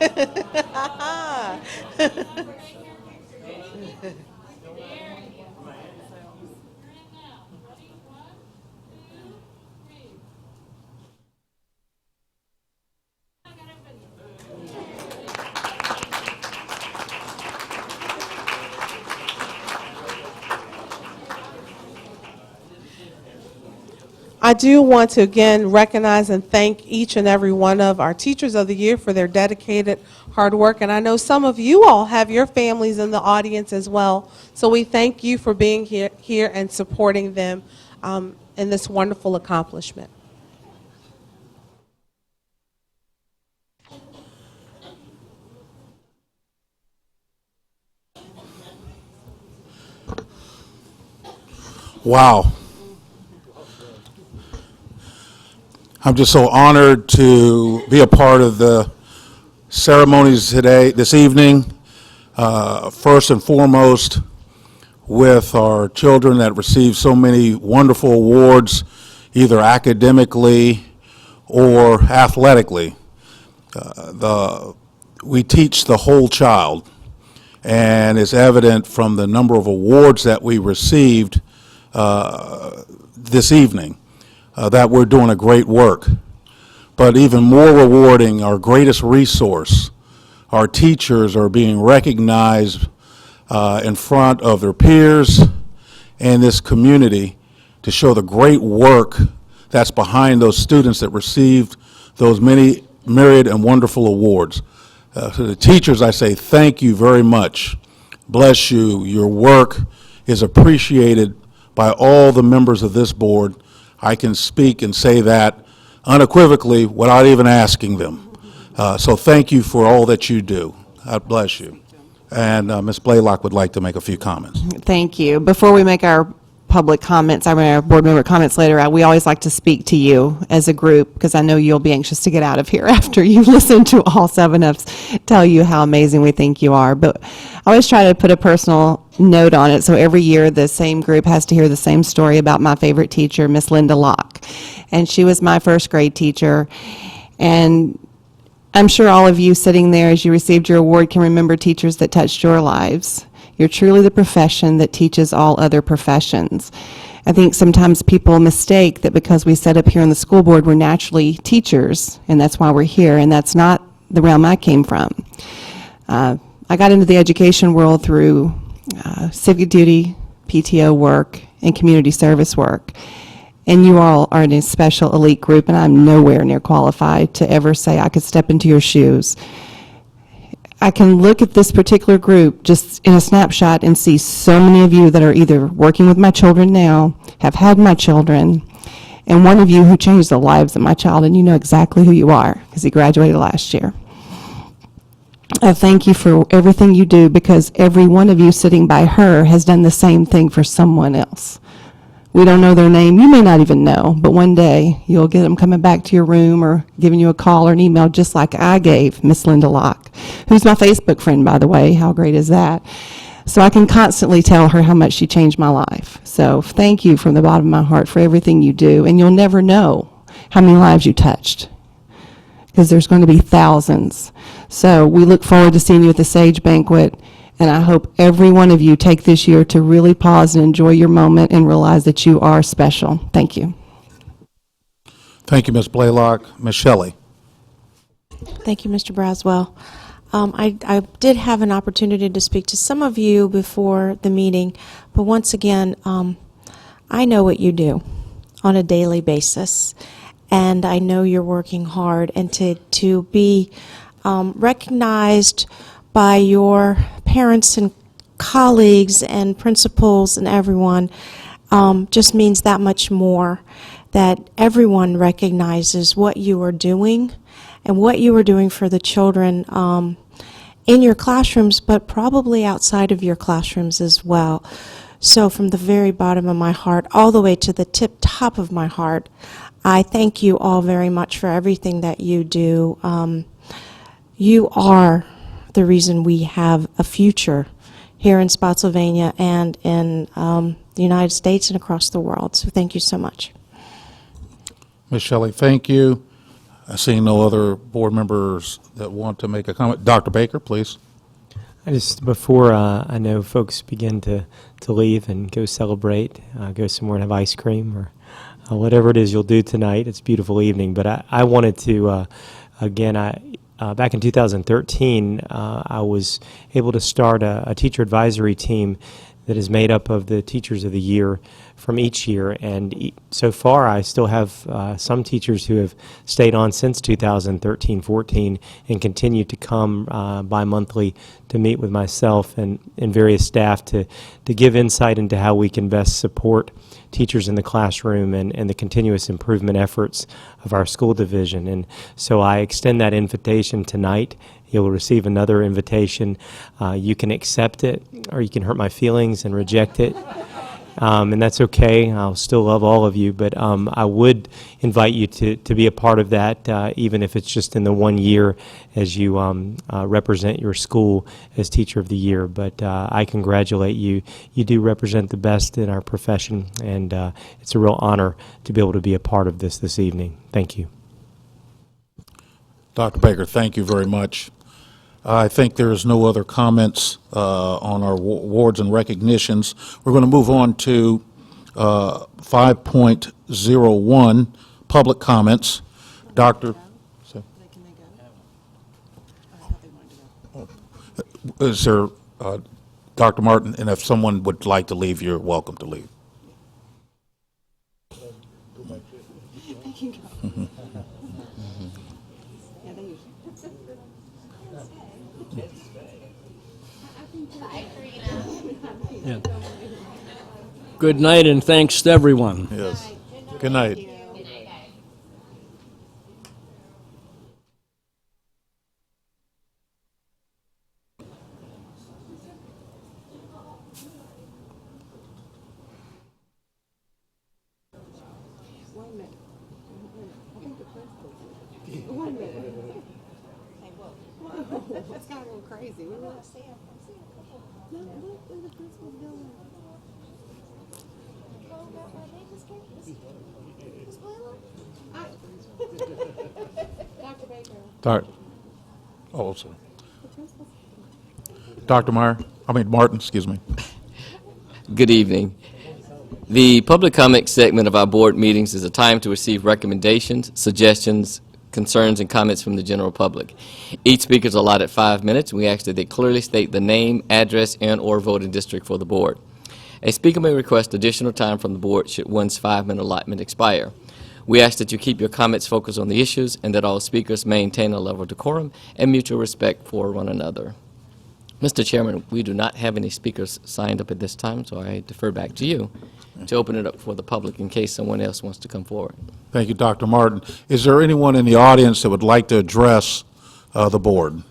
I do want to again recognize and thank each and every one of our Teachers of the Year for their dedicated hard work. And I know some of you all have your families in the audience as well. So we thank you for being here and supporting them in this wonderful accomplishment. Wow. I'm just so honored to be a part of the ceremonies this evening. First and foremost, with our children that receive so many wonderful awards, either academically or athletically. We teach the whole child, And it's evident from the number of awards that we received this evening that we're doing a great work. But even more rewarding, our greatest resource, our teachers are being recognized in front of their peers and this community to show the great work that's behind those students that received those many myriad and wonderful awards. To the teachers, I say thank you very much. Bless you. Your work is appreciated by all the members of this board. I can speak and say that unequivocally without even asking them. So thank you for all that you do. God bless you. And Ms. Blaylock would like to make a few comments. Thank you. Before we make our public comments, our board member comments later, we always like to speak to you as a group, because I know you'll be anxious to get out of here after you listen to all 7 of us tell you how amazing we think you are. But I always try to put a personal note on it, so every year the same group has to hear the same story about my favorite teacher, Miss Linda Locke. And she was my first grade teacher. And I'm sure all of you sitting there as you received your award can remember teachers that touched your lives. You're truly the profession that teaches all other professions. I think sometimes people mistake that because we sit up here on the school board, we're naturally teachers, and that's why we're here, and that's not the realm I came from. I got into the education world through civic duty, PTO work, and community service work. And you all are in a special elite group, and I'm nowhere near qualified to ever say I could step into your shoes. I can look at this particular group just in a snapshot and see so many of you that are either working with my children now, have had my children, and one of you who changed the lives of my child, and you know exactly who you are because he graduated last year. I thank you for everything you do, because every one of you sitting by her has done the same thing for someone else. We don't know their name. You may not even know, but one day you'll get them coming back to your room or giving you a call or an email, just like I gave Miss Linda Locke, who's my Facebook friend, by the way. How great is that? So I can constantly tell her how much she changed my life. So thank you from the bottom of my heart for everything you do, and you'll never know how many lives you touched, because there's going to be thousands. So we look forward to seeing you at the Sage Banquet. And I hope every one of you take this year to really pause and enjoy your moment and realize that you are special. Thank you. Thank you, Ms. Blaylock. Ms. Shelley. Thank you, Mr. Braswell. I did have an opportunity to speak to some of you before the meeting, but once again, I know what you do on a daily basis, and I know you're working hard, and to be recognized by your parents and colleagues and principals and everyone just means that much more, that everyone recognizes what you are doing and what you are doing for the children in your classrooms, but probably outside of your classrooms as well. So from the very bottom of my heart, all the way to the top of my heart, I thank you all very much for everything that you do. You are the reason we have a future here in Spotsylvania and in the United States and across the world. So thank you so much. Ms. Shelley, thank you. I see no other board members that want to make a comment. Dr. Baker, please. Before I know folks begin to leave and go celebrate, go somewhere and have ice cream or whatever it is you'll do tonight. It's a beautiful evening. But I wanted to, back in 2013, I was able to start a teacher advisory team that is made up of the teachers of the year from each year. And so far, I still have some teachers who have stayed on since 2013-14 and continue to come bi-monthly to meet with myself and various staff to give insight into how we can best support teachers in the classroom and the continuous improvement efforts of our school division. And so I extend that invitation tonight. You'll receive another invitation. You can accept it, or you can hurt my feelings and reject it. And that's okay. I'll still love all of you, but I would invite you to be a part of that, even if it's just in the 1 year as you represent your school as Teacher of the Year. But I congratulate you. You do represent the best in our profession, and it's a real honor to be able to be a part of this evening. Thank you. Dr. Baker, thank you very much. I think there is no other comments on our awards and recognitions. We're going to move on to 5.01, public comments. Dr. Is there, Dr. Martin, and if someone would like to leave, you're welcome to leave. Yeah. Good night and thanks to everyone. Yes. Good night. It's got to go crazy. Oh, sorry. Dr. Martin, excuse me. Good evening. The public comment segment of our board meetings is a time to receive recommendations, suggestions, concerns, and comments from the general public. Each speaker is allotted 5 minutes. We ask that they clearly state the name, address, and/or voting district for the board. A speaker may request additional time from the board should one's 5-minute allotment expire. We ask that you keep your comments focused on the issues and that all speakers maintain a level of decorum and mutual respect for one another. Mr. Chairman, we do not have any speakers signed up at this time, so I defer back to you to open it up for the public in case someone else wants to come forward. Thank you, Dr. Martin. Is there anyone in the audience that would like to address the board?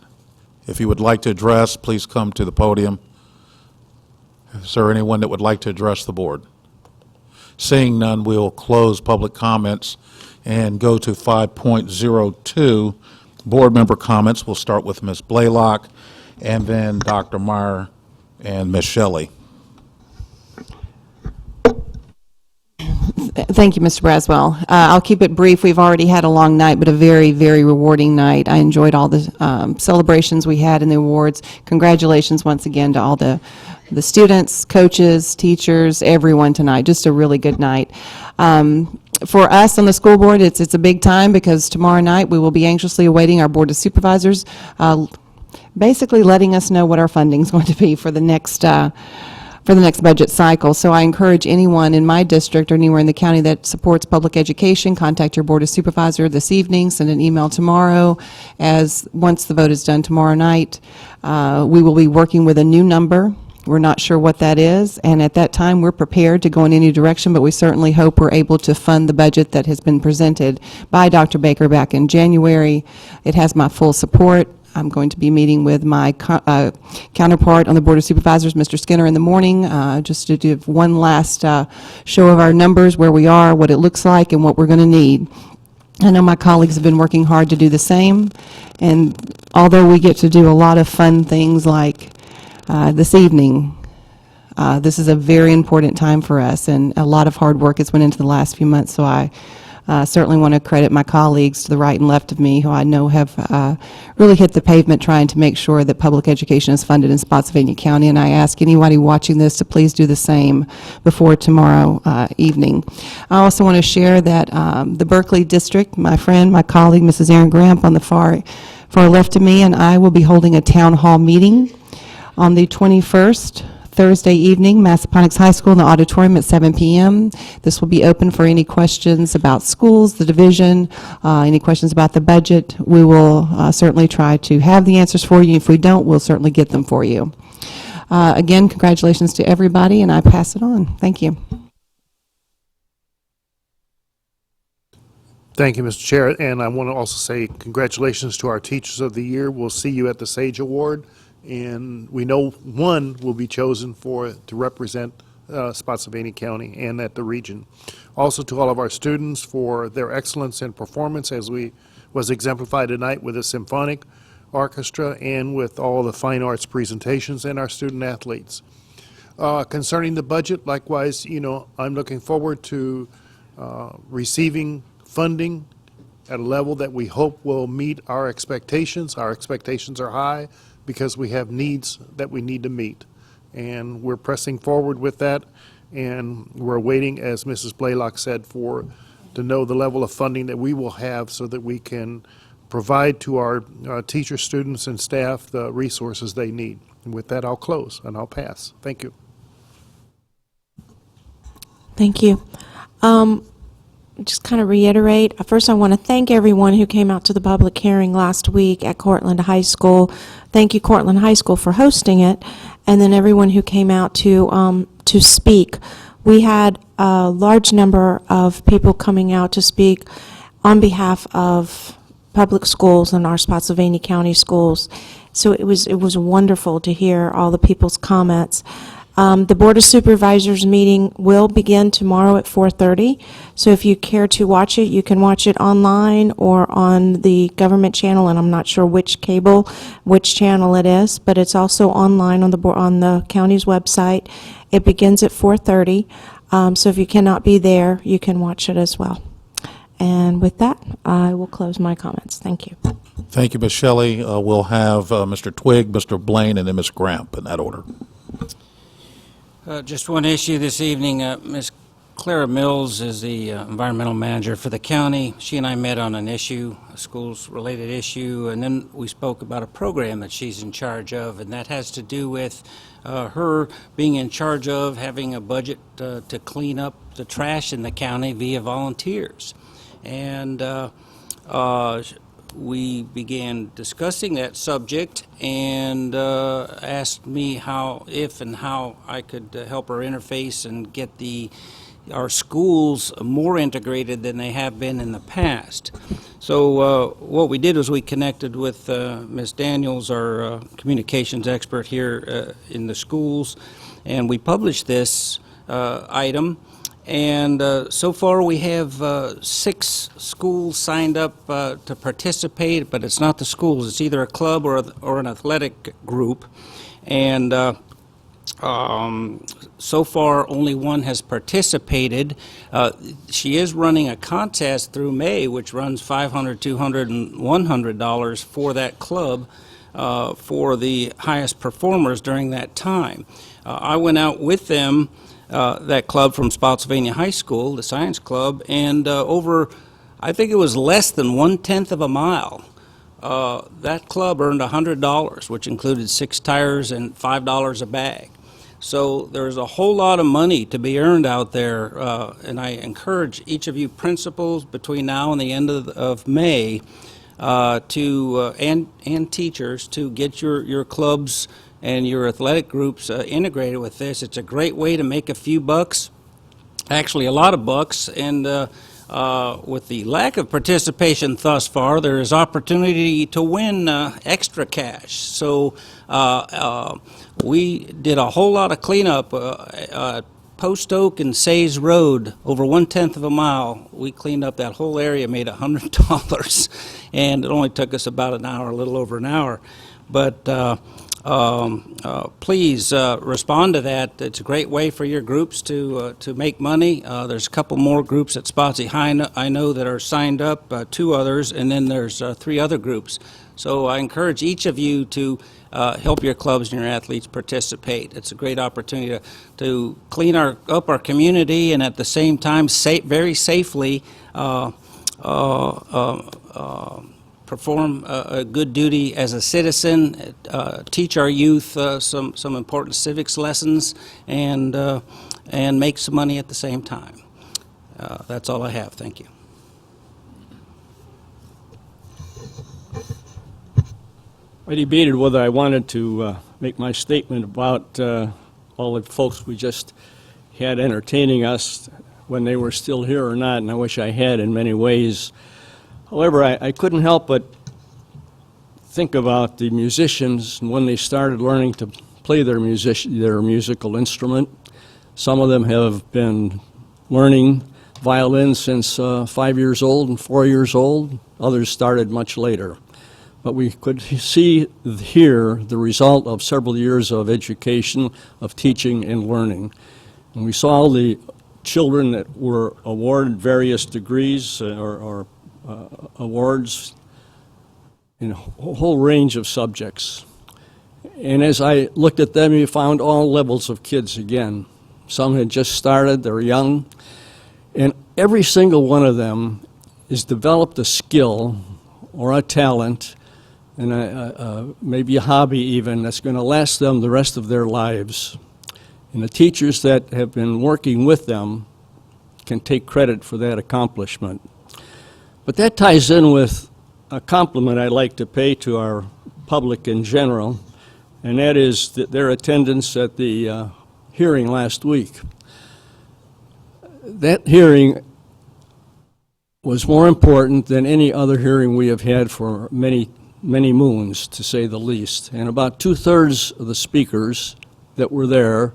If you would like to address, please come to the podium. Is there anyone that would like to address the board? Seeing none, we'll close public comments and go to 5.02, board member comments. We'll start with Ms. Blaylock, and then Dr. Meyer and Ms. Shelley. Thank you, Mr. Braswell. I'll keep it brief. We've already had a long night, but a very, very rewarding night. I enjoyed all the celebrations we had and the awards. Congratulations once again to all the students, coaches, teachers, everyone tonight. Just a really good night. For us on the school board, it's a big time because tomorrow night we will be anxiously awaiting our Board of Supervisors, basically letting us know what our funding is going to be for the next budget cycle. So I encourage anyone in my district or anywhere in the county that supports public education, contact your Board of Supervisor this evening, send an email tomorrow, as once the vote is done tomorrow night. We will be working with a new number. We're not sure what that is, and at that time, we're prepared to go in any direction, but we certainly hope we're able to fund the budget that has been presented by Dr. Baker back in January. It has my full support. I'm going to be meeting with my counterpart on the Board of Supervisors, Mr. Skinner, in the morning, just to give one last show of our numbers, where we are, what it looks like, and what we're going to need. I know my colleagues have been working hard to do the same, and although we get to do a lot of fun things like this evening, this is a very important time for us, and a lot of hard work has went into the last few months, so I certainly want to credit my colleagues to the right and left of me, who I know have really hit the pavement trying to make sure that public education is funded in Spotsylvania County, and I ask anybody watching this to please do the same before tomorrow evening. I also want to share that the Berkeley District, my friend, my colleague, Mrs. Erin Gramp, on the far left of me, and I will be holding a town hall meeting on the 21st, Thursday evening, Massaponax High School in the auditorium at 7 p.m. This will be open for any questions about schools, the division, any questions about the budget. We will certainly try to have the answers for you. If we don't, we'll certainly get them for you. Again, congratulations to everybody, and I pass it on. Thank you. Thank you, Mr. Chair, and I want to also say congratulations to our Teachers of the Year. We'll see you at the SAGE Award, and we know one will be chosen to represent Spotsylvania County and at the region. Also to all of our students for their excellence in performance, as was exemplified tonight with the symphonic orchestra and with all the fine arts presentations, and our student athletes. Concerning the budget, likewise, I'm looking forward to receiving funding at a level that we hope will meet our expectations. Our expectations are high because we have needs that we need to meet. And we're pressing forward with that, and we're waiting, as Mrs. Blaylock said, to know the level of funding that we will have so that we can provide to our teachers, students, and staff the resources they need. And with that, I'll close and I'll pass. Thank you. Thank you. Just kind of reiterate, first I want to thank everyone who came out to the public hearing last week at Cortland High School. Thank you, Cortland High School, for hosting it, and then everyone who came out to speak. We had a large number of people coming out to speak on behalf of public schools and our Spotsylvania County schools. So it was wonderful to hear all the people's comments. The Board of Supervisors meeting will begin tomorrow at 4:30. So if you care to watch it, you can watch it online or on the government channel, and I'm not sure which channel it is, but it's also online on the county's website. It begins at 4:30. So if you cannot be there, you can watch it as well. And with that, I will close my comments. Thank you. Thank you, Ms. Shelley. We'll have Mr. Twigg, Mr. Blaine, and then Ms. Gramp in that order. Just one issue this evening. Ms. Clara Mills is the environmental manager for the county. She and I met on an issue, a schools-related issue, and then we spoke about a program that she's in charge of, and that has to do with her being in charge of having a budget to clean up the trash in the county via volunteers. And we began discussing that subject and asked me if and how I could help her interface and get our schools more integrated than they have been in the past. So what we did was we connected with Ms. Daniels, our communications expert here in the schools, and we published this item. And so far we have 6 schools signed up to participate, but it's not the schools. It's either a club or an athletic group. And so far only one has participated. She is running a contest through May, which runs $500, $200, and $100 for that club for the highest performers during that time. I went out with them, that club from Spotsylvania High School, the science club, and I think it was less than 1/10 of a mile, that club earned $100, which included 6 tires and $5 a bag. So there's a whole lot of money to be earned out there, and I encourage each of you principals between now and the end of May and teachers to get your clubs and your athletic groups integrated with this. It's a great way to make a few bucks, actually a lot of bucks, and with the lack of participation thus far, there is opportunity to win extra cash. So we did a whole lot of cleanup. Post Oak and Sayes Road, over 1/10 of a mile. We cleaned up that whole area, made $100, and it only took us about an hour, a little over an hour. But please respond to that. It's a great way for your groups to make money. There's a couple more groups at Spotsy High I know that are signed up, 2 others, and then there's 3 other groups. So I encourage each of you to help your clubs and your athletes participate. It's a great opportunity to clean up our community and at the same time very safely perform a good duty as a citizen, teach our youth some important civics lessons, and make some money at the same time. That's all I have. Thank you. I debated whether I wanted to make my statement about all the folks we just had entertaining us when they were still here or not, and I wish I had in many ways. However, I couldn't help but think about the musicians and when they started learning to play their musical instrument. Some of them have been learning violin since 5 years old and 4 years old. Others started much later. But we could see here the result of several years of education, of teaching and learning. And we saw the children that were awarded various degrees or awards in a whole range of subjects. And as I looked at them, you found all levels of kids again. Some had just started, they're young, and every single one of them has developed a skill or a talent, and maybe a hobby even, that's going to last them the rest of their lives. And the teachers that have been working with them can take credit for that accomplishment. But that ties in with a compliment I'd like to pay to our public in general, and that is their attendance at the hearing last week. That hearing was more important than any other hearing we have had for many moons, to say the least. And about 2/3 of the speakers that were there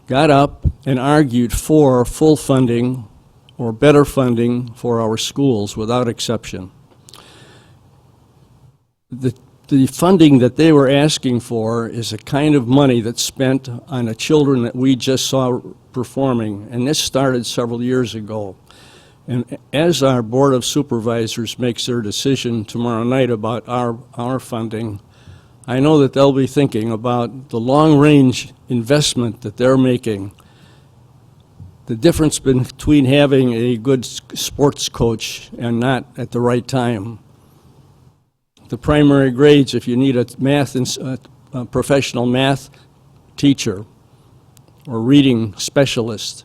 got up and argued for full funding or better funding for our schools without exception. The funding that they were asking for is a kind of money that's spent on the children that we just saw performing, and this started several years ago. And as our Board of Supervisors makes their decision tomorrow night about our funding, I know that they'll be thinking about the long-range investment that they're making, the difference between having a good sports coach and not at the right time, the primary grades if you need a professional math teacher or reading specialist.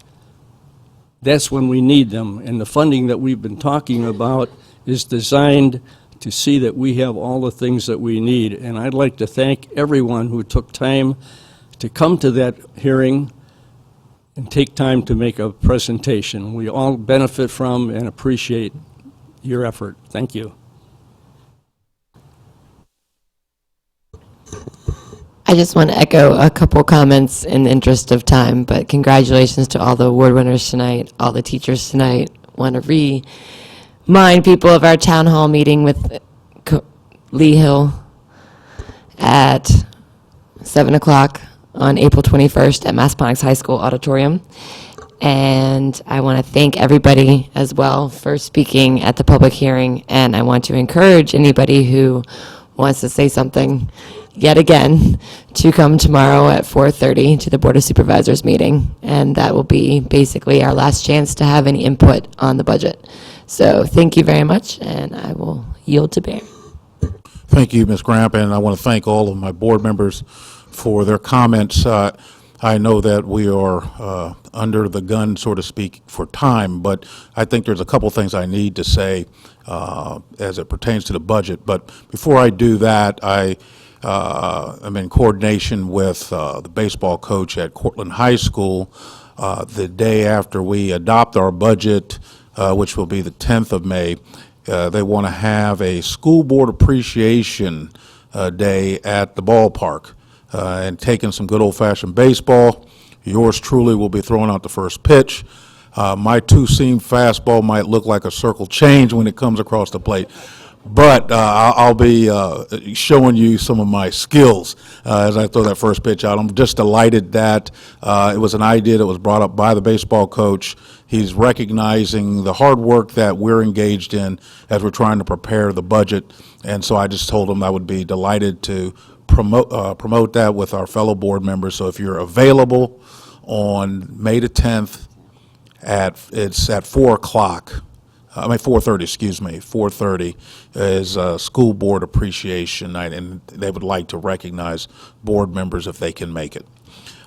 That's when we need them, and the funding that we've been talking about is designed to see that we have all the things that we need. And I'd like to thank everyone who took time to come to that hearing and take time to make a presentation. We all benefit from and appreciate your effort. Thank you. I just want to echo a couple comments in the interest of time, but congratulations to all the award winners tonight, all the teachers tonight. Want to remind people of our town hall meeting with Lee Hill at 7 o'clock on April 21st at Massaponax High School Auditorium. And I want to thank everybody as well for speaking at the public hearing, and I want to encourage anybody who wants to say something yet again to come tomorrow at 4:30 to the Board of Supervisors meeting, and that will be basically our last chance to have any input on the budget. So thank you very much, and I will yield to Bear. Thank you, Ms. Gramp, and I want to thank all of my board members for their comments. I know that we are under the gun, so to speak, for time, but I think there's a couple things I need to say as it pertains to the budget. But before I do that, I'm in coordination with the baseball coach at Cortland High School. The day after we adopt our budget, which will be the 10th of May, they want to have a school board appreciation day at the ballpark and taking some good old-fashioned baseball. Yours truly will be throwing out the first pitch. My two-seam fastball might look like a circle change when it comes across the plate, but I'll be showing you some of my skills as I throw that first pitch out. I'm just delighted that it was an idea that was brought up by the baseball coach. He's recognizing the hard work that we're engaged in as we're trying to prepare the budget, and so I just told him I would be delighted to promote that with our fellow board members. So if you're available on May the 10th, it's at 4 o'clock. 4:30, excuse me. 4:30 is school board appreciation night, and they would like to recognize board members if they can make it.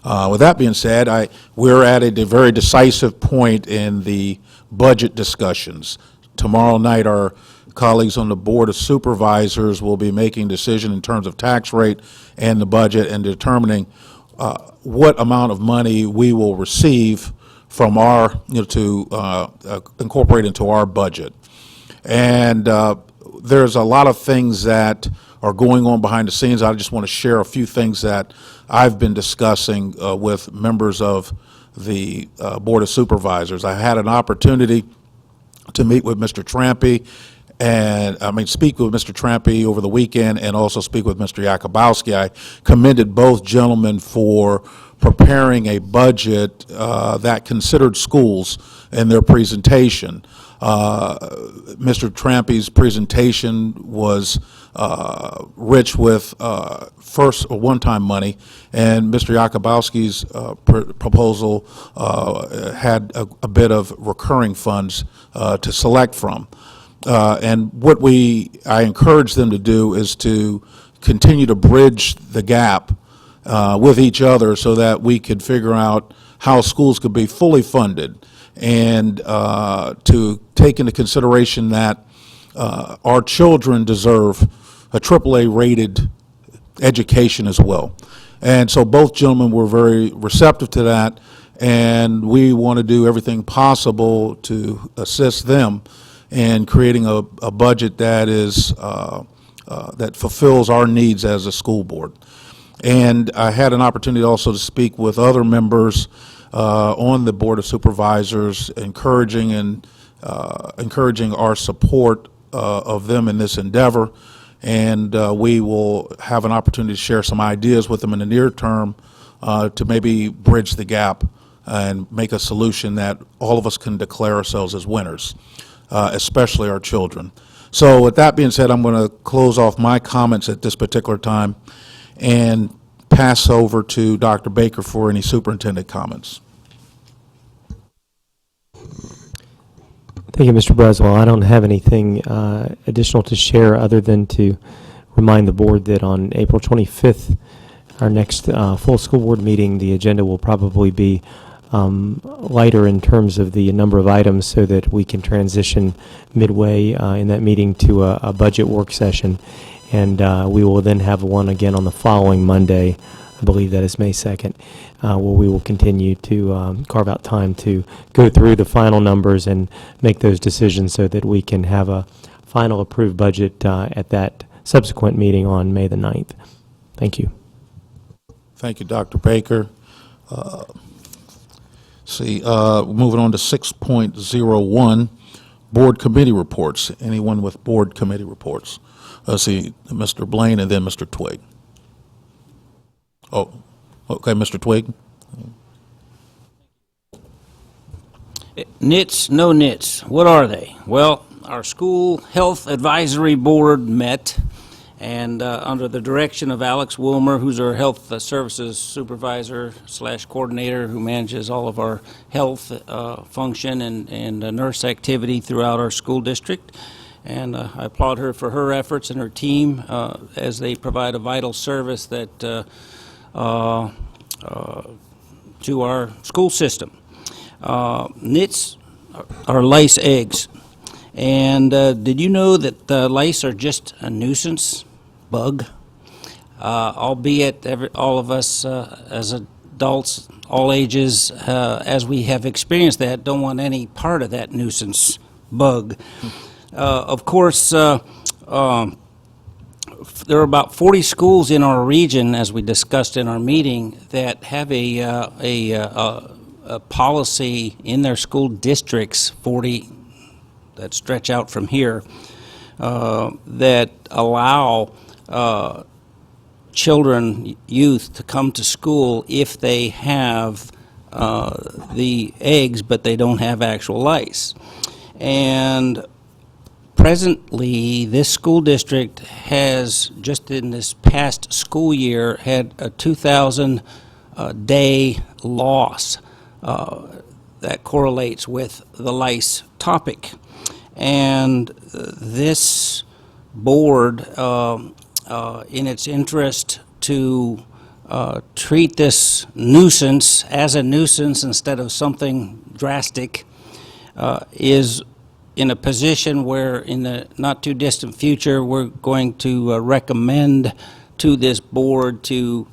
With that being said, we're at a very decisive point in the budget discussions. Tomorrow night, our colleagues on the Board of Supervisors will be making a decision in terms of tax rate and the budget and determining what amount of money we will receive from our, to incorporate into our budget. And there's a lot of things that are going on behind the scenes. I just want to share a few things that I've been discussing with members of the Board of Supervisors. I had an opportunity to meet with Mr. Trampy, and speak with Mr. Trampy over the weekend and also speak with Mr. Yakubowski. I commended both gentlemen for preparing a budget that considered schools in their presentation. Mr. Trampy's presentation was rich with first or one-time money, and Mr. Yakubowski's proposal had a bit of recurring funds to select from. And what I encourage them to do is to continue to bridge the gap with each other so that we could figure out how schools could be fully funded, and to take into consideration that our children deserve a AAA-rated education as well. And so both gentlemen were very receptive to that, and we want to do everything possible to assist them in creating a budget that is that fulfills our needs as a school board. And I had an opportunity also to speak with other members on the Board of Supervisors, encouraging our support of them in this endeavor. And we will have an opportunity to share some ideas with them in the near term to maybe bridge the gap and make a solution that all of us can declare ourselves as winners, especially our children. So with that being said, I'm going to close off my comments at this particular time and pass over to Dr. Baker for any superintendent comments. Thank you, Mr. Braswell. I don't have anything additional to share other than to remind the board that on April 25th, our next full school board meeting, the agenda will probably be lighter in terms of the number of items so that we can transition midway in that meeting to a budget work session. And we will then have one again on the following Monday, I believe that is May 2nd, where we will continue to carve out time to go through the final numbers and make those decisions so that we can have a final approved budget at that subsequent meeting on May the 9th. Thank you. Thank you, Dr. Baker. Moving on to 6.01, board committee reports. Anyone with board committee reports? Let's see, Mr. Blaine and then Mr. Twigg. Oh, okay, Mr. Twigg. NITS, no NITS. What are they? Well, our school health advisory board met, and under the direction of Alex Wilmer, who's our health services supervisor / coordinator, who manages all of our health function and nurse activity throughout our school district. And I applaud her for her efforts and her team as they provide a vital service that to our school system. NITS are lice eggs. And did you know that lice are just a nuisance bug? Albeit all of us as adults, all ages, as we have experienced that, don't want any part of that nuisance bug. Of course, there are about 40 schools in our region, as we discussed in our meeting, that have a policy in their school districts, 40 that stretch out from here, that allow children, youth, to come to school if they have the eggs, but they don't have actual lice. And presently, this school district has, just in this past school year, had a 2,000-day loss that correlates with the lice topic. And this board, in its interest to treat this nuisance as a nuisance instead of something drastic, is in a position where in the not too distant future we're going to recommend to this board to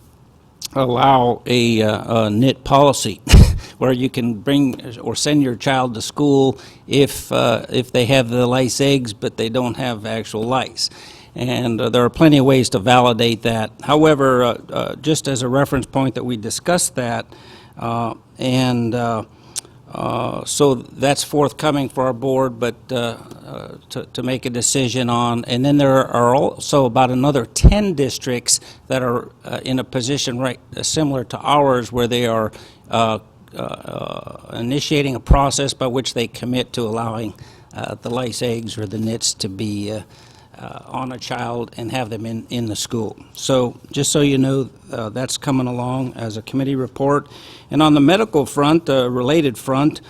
allow a NIT policy where you can bring or send your child to school if they have the lice eggs but they don't have actual lice. And there are plenty of ways to validate that. However, just as a reference point that we discussed that, so that's forthcoming for our board, but to make a decision on. And then there are also about another 10 districts that are in a position similar to ours, where they are initiating a process by which they commit to allowing the lice eggs or the nits to be on a child and have them in the school. So just so you know, that's coming along as a committee report. And on the medical front, related front,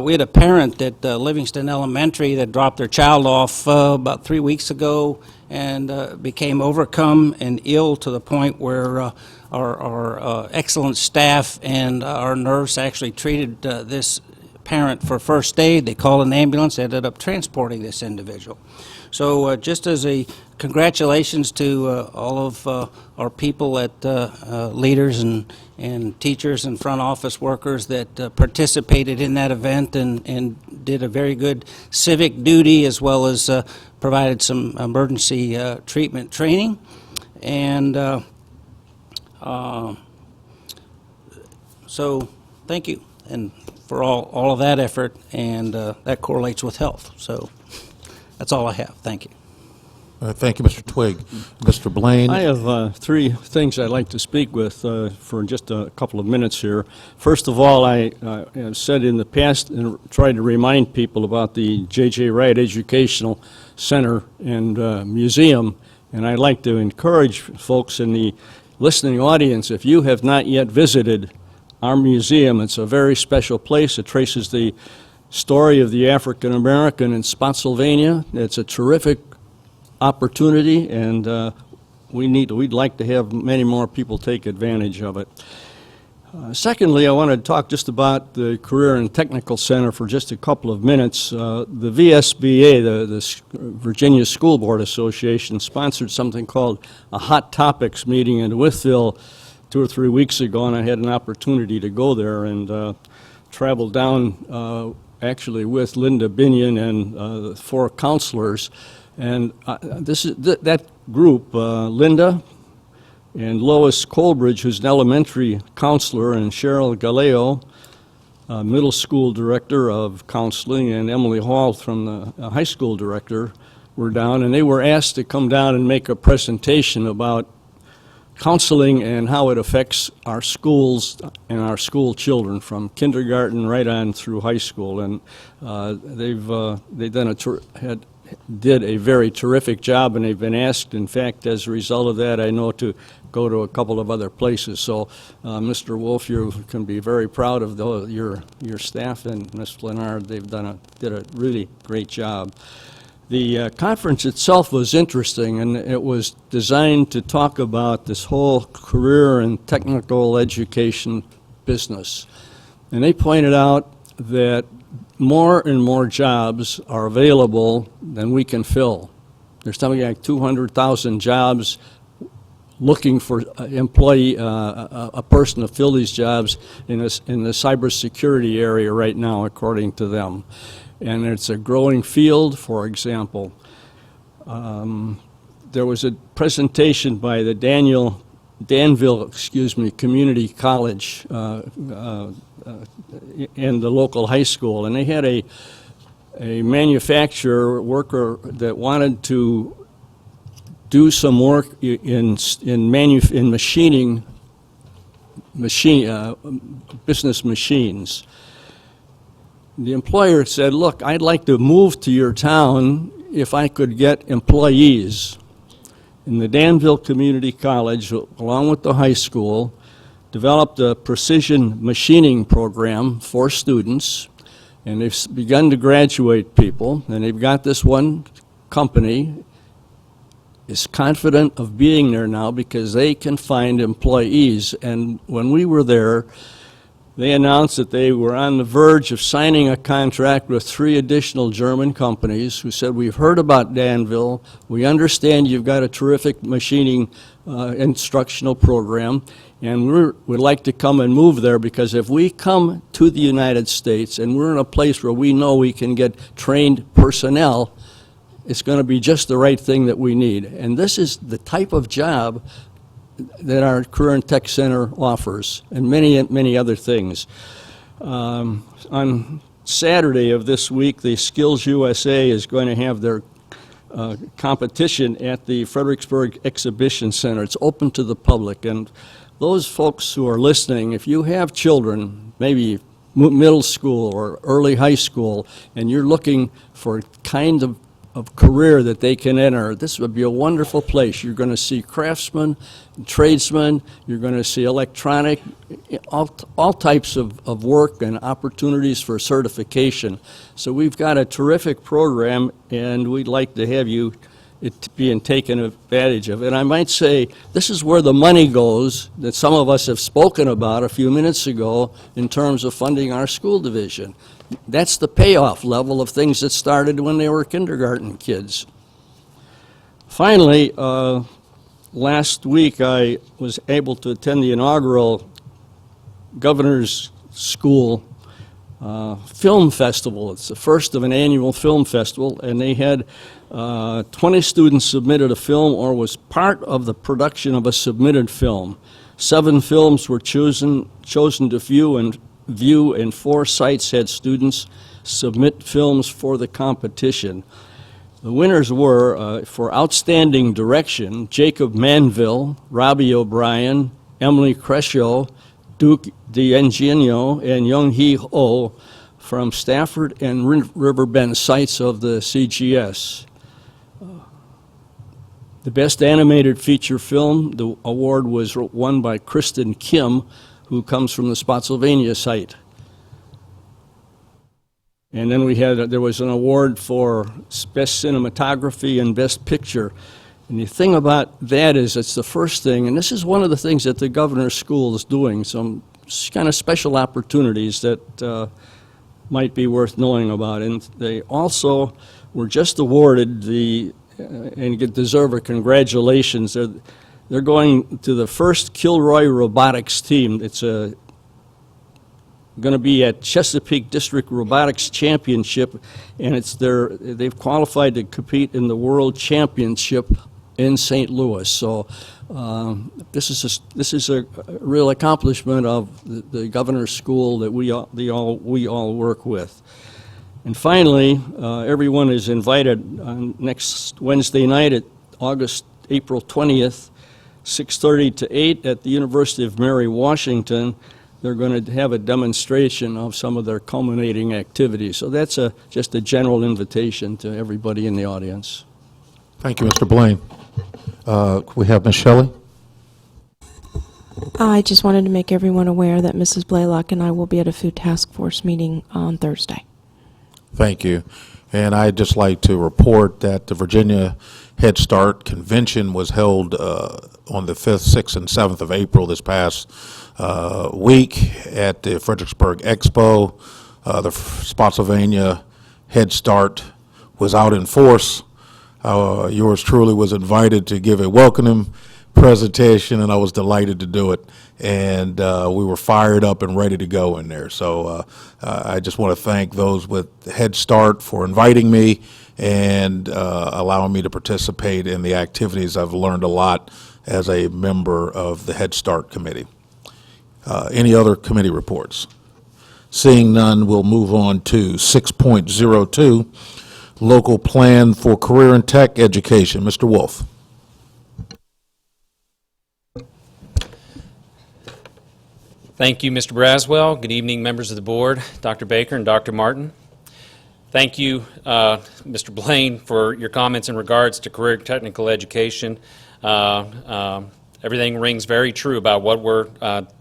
we had a parent at Livingston Elementary that dropped their child off about 3 weeks ago and became overcome and ill to the point where our excellent staff and our nurse actually treated this parent for first aid. They called an ambulance, ended up transporting this individual. So just as a congratulations to all of our people at leaders and teachers and front office workers that participated in that event and did a very good civic duty, as well as provided some emergency treatment training. And so thank you and for all of that effort, and that correlates with health. So that's all I have. Thank you. Thank you, Mr. Twigg. Mr. Blaine? I have three things I'd like to speak with for just a couple of minutes here. First of all, I have said in the past and tried to remind people about the J.J. Wright Educational Center and Museum, and I'd like to encourage folks in the listening audience, if you have not yet visited our museum, it's a very special place. It traces the story of the African American in Spotsylvania. It's a terrific opportunity, and we'd like to have many more people take advantage of it. Secondly, I wanted to talk just about the Career and Technical Center for just a couple of minutes. The VSBA, the Virginia School Board Association, sponsored something called a Hot Topics meeting in Wytheville 2 or 3 weeks ago, and I had an opportunity to go there and travel down actually with Linda Binion and 4 counselors. And that group, Linda and Lois Colbridge, who's an elementary counselor, and Cheryl Galeo, middle school director of counseling, and Emily Hall from the high school director, were down, and they were asked to come down and make a presentation about counseling and how it affects our schools and our school children from kindergarten right on through high school. And they've did a very terrific job, and they've been asked, in fact, as a result of that, I know, to go to a couple of other places. So, Mr. Wolf, you can be very proud of your staff, and Ms. Leonard. They've did a really great job. The conference itself was interesting, and it was designed to talk about this whole career and technical education business. And they pointed out that more and more jobs are available than we can fill. There's something like 200,000 jobs looking for a person to fill these jobs in the cybersecurity area right now, according to them. And it's a growing field. For example, there was a presentation by the Danville Community College and the local high school, and they had a manufacturer worker that wanted to do some work in machining business machines. The employer said, "Look, I'd like to move to your town if I could get employees." And the Danville Community College, along with the high school, developed a precision machining program for students, and they've begun to graduate people, and they've got this one company is confident of being there now because they can find employees. And when we were there, they announced that they were on the verge of signing a contract with 3 additional German companies who said, "We've heard about Danville. We understand you've got a terrific machining instructional program, and we'd like to come and move there, because if we come to the United States and we're in a place where we know we can get trained personnel, it's going to be just the right thing that we need." And this is the type of job that our Career and Tech Center offers, and many other things. On Saturday of this week, the Skills USA is going to have their competition at the Fredericksburg Exhibition Center. It's open to the public, and those folks who are listening, if you have children, maybe middle school or early high school, and you're looking for kind of career that they can enter, this would be a wonderful place. You're going to see craftsmen, tradesmen, you're going to see electronic, all types of work and opportunities for certification. So we've got a terrific program, and we'd like to have you being taken advantage of. And I might say, this is where the money goes that some of us have spoken about a few minutes ago in terms of funding our school division. That's the payoff level of things that started when they were kindergarten kids. Finally, last week I was able to attend the inaugural Governor's School Film Festival. It's the first of an annual film festival, and they had 20 students submitted a film or was part of the production of a submitted film. 7 films were chosen to view, and 4 sites had students submit films for the competition. The winners were, for Outstanding Direction, Jacob Manville, Robbie O'Brien, Emily Crescio, Duke D'Ingenio, and Young Hee Ho from Stafford and Riverbend sites of the CGS. The Best Animated Feature Film, the award was won by Kristen Kim, who comes from the Spotsylvania site. And then there was an award for Best Cinematography and Best Picture. And the thing about that is it's the first thing, and this is one of the things that the Governor's School is doing, some kind of special opportunities that might be worth knowing about. And they also were just awarded and deserve a congratulations. They're going to the first Kilroy Robotics team. It's going to be at Chesapeake District Robotics Championship, and they've qualified to compete in the World Championship in St. Louis. So this is a real accomplishment of the Governor's School that we all work with. And finally, everyone is invited on next Wednesday night at April 20th, 6:30 to 8 at the University of Mary Washington. They're going to have a demonstration of some of their culminating activities. So that's just a general invitation to everybody in the audience. Thank you, Mr. Blaine. We have Ms. Shelley. I just wanted to make everyone aware that Mrs. Blaylock and I will be at a food task force meeting on Thursday. Thank you. And I'd just like to report that the Virginia Head Start Convention was held on the 5th, 6th, and 7th of April this past week at the Fredericksburg Expo. The Spotsylvania Head Start was out in force. Yours truly was invited to give a welcoming presentation, and I was delighted to do it. And we were fired up and ready to go in there. So I just want to thank those with Head Start for inviting me and allowing me to participate in the activities. I've learned a lot as a member of the Head Start Committee. Any other committee reports? Seeing none, we'll move on to 6.02, Local Plan for Career and Tech Education. Mr. Wolf. Thank you, Mr. Braswell. Good evening, members of the board, Dr. Baker and Dr. Martin. Thank you, Mr. Blaine, for your comments in regards to career technical education. Everything rings very true about what we're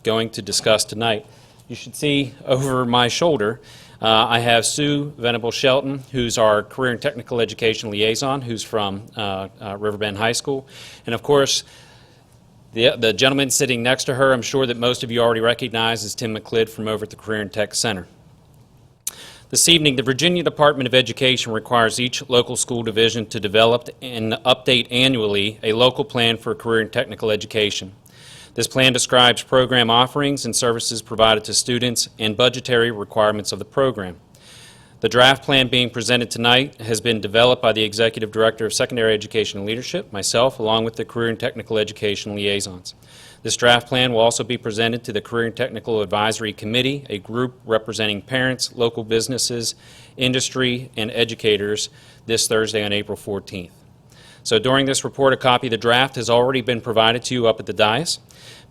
going to discuss tonight. You should see over my shoulder, I have Sue Venable-Shelton, who's our Career and Technical Education Liaison, who's from Riverbend High School. And of course, the gentleman sitting next to her, I'm sure that most of you already recognize, is Tim McClid from over at the Career and Tech Center. This evening, the Virginia Department of Education requires each local school division to develop and update annually a local plan for career and technical education. This plan describes program offerings and services provided to students and budgetary requirements of the program. The draft plan being presented tonight has been developed by the Executive Director of Secondary Education and Leadership, myself, along with the Career and Technical Education Liaisons. This draft plan will also be presented to the Career and Technical Advisory Committee, a group representing parents, local businesses, industry, and educators this Thursday on April 14th. So during this report, a copy of the draft has already been provided to you up at the dais.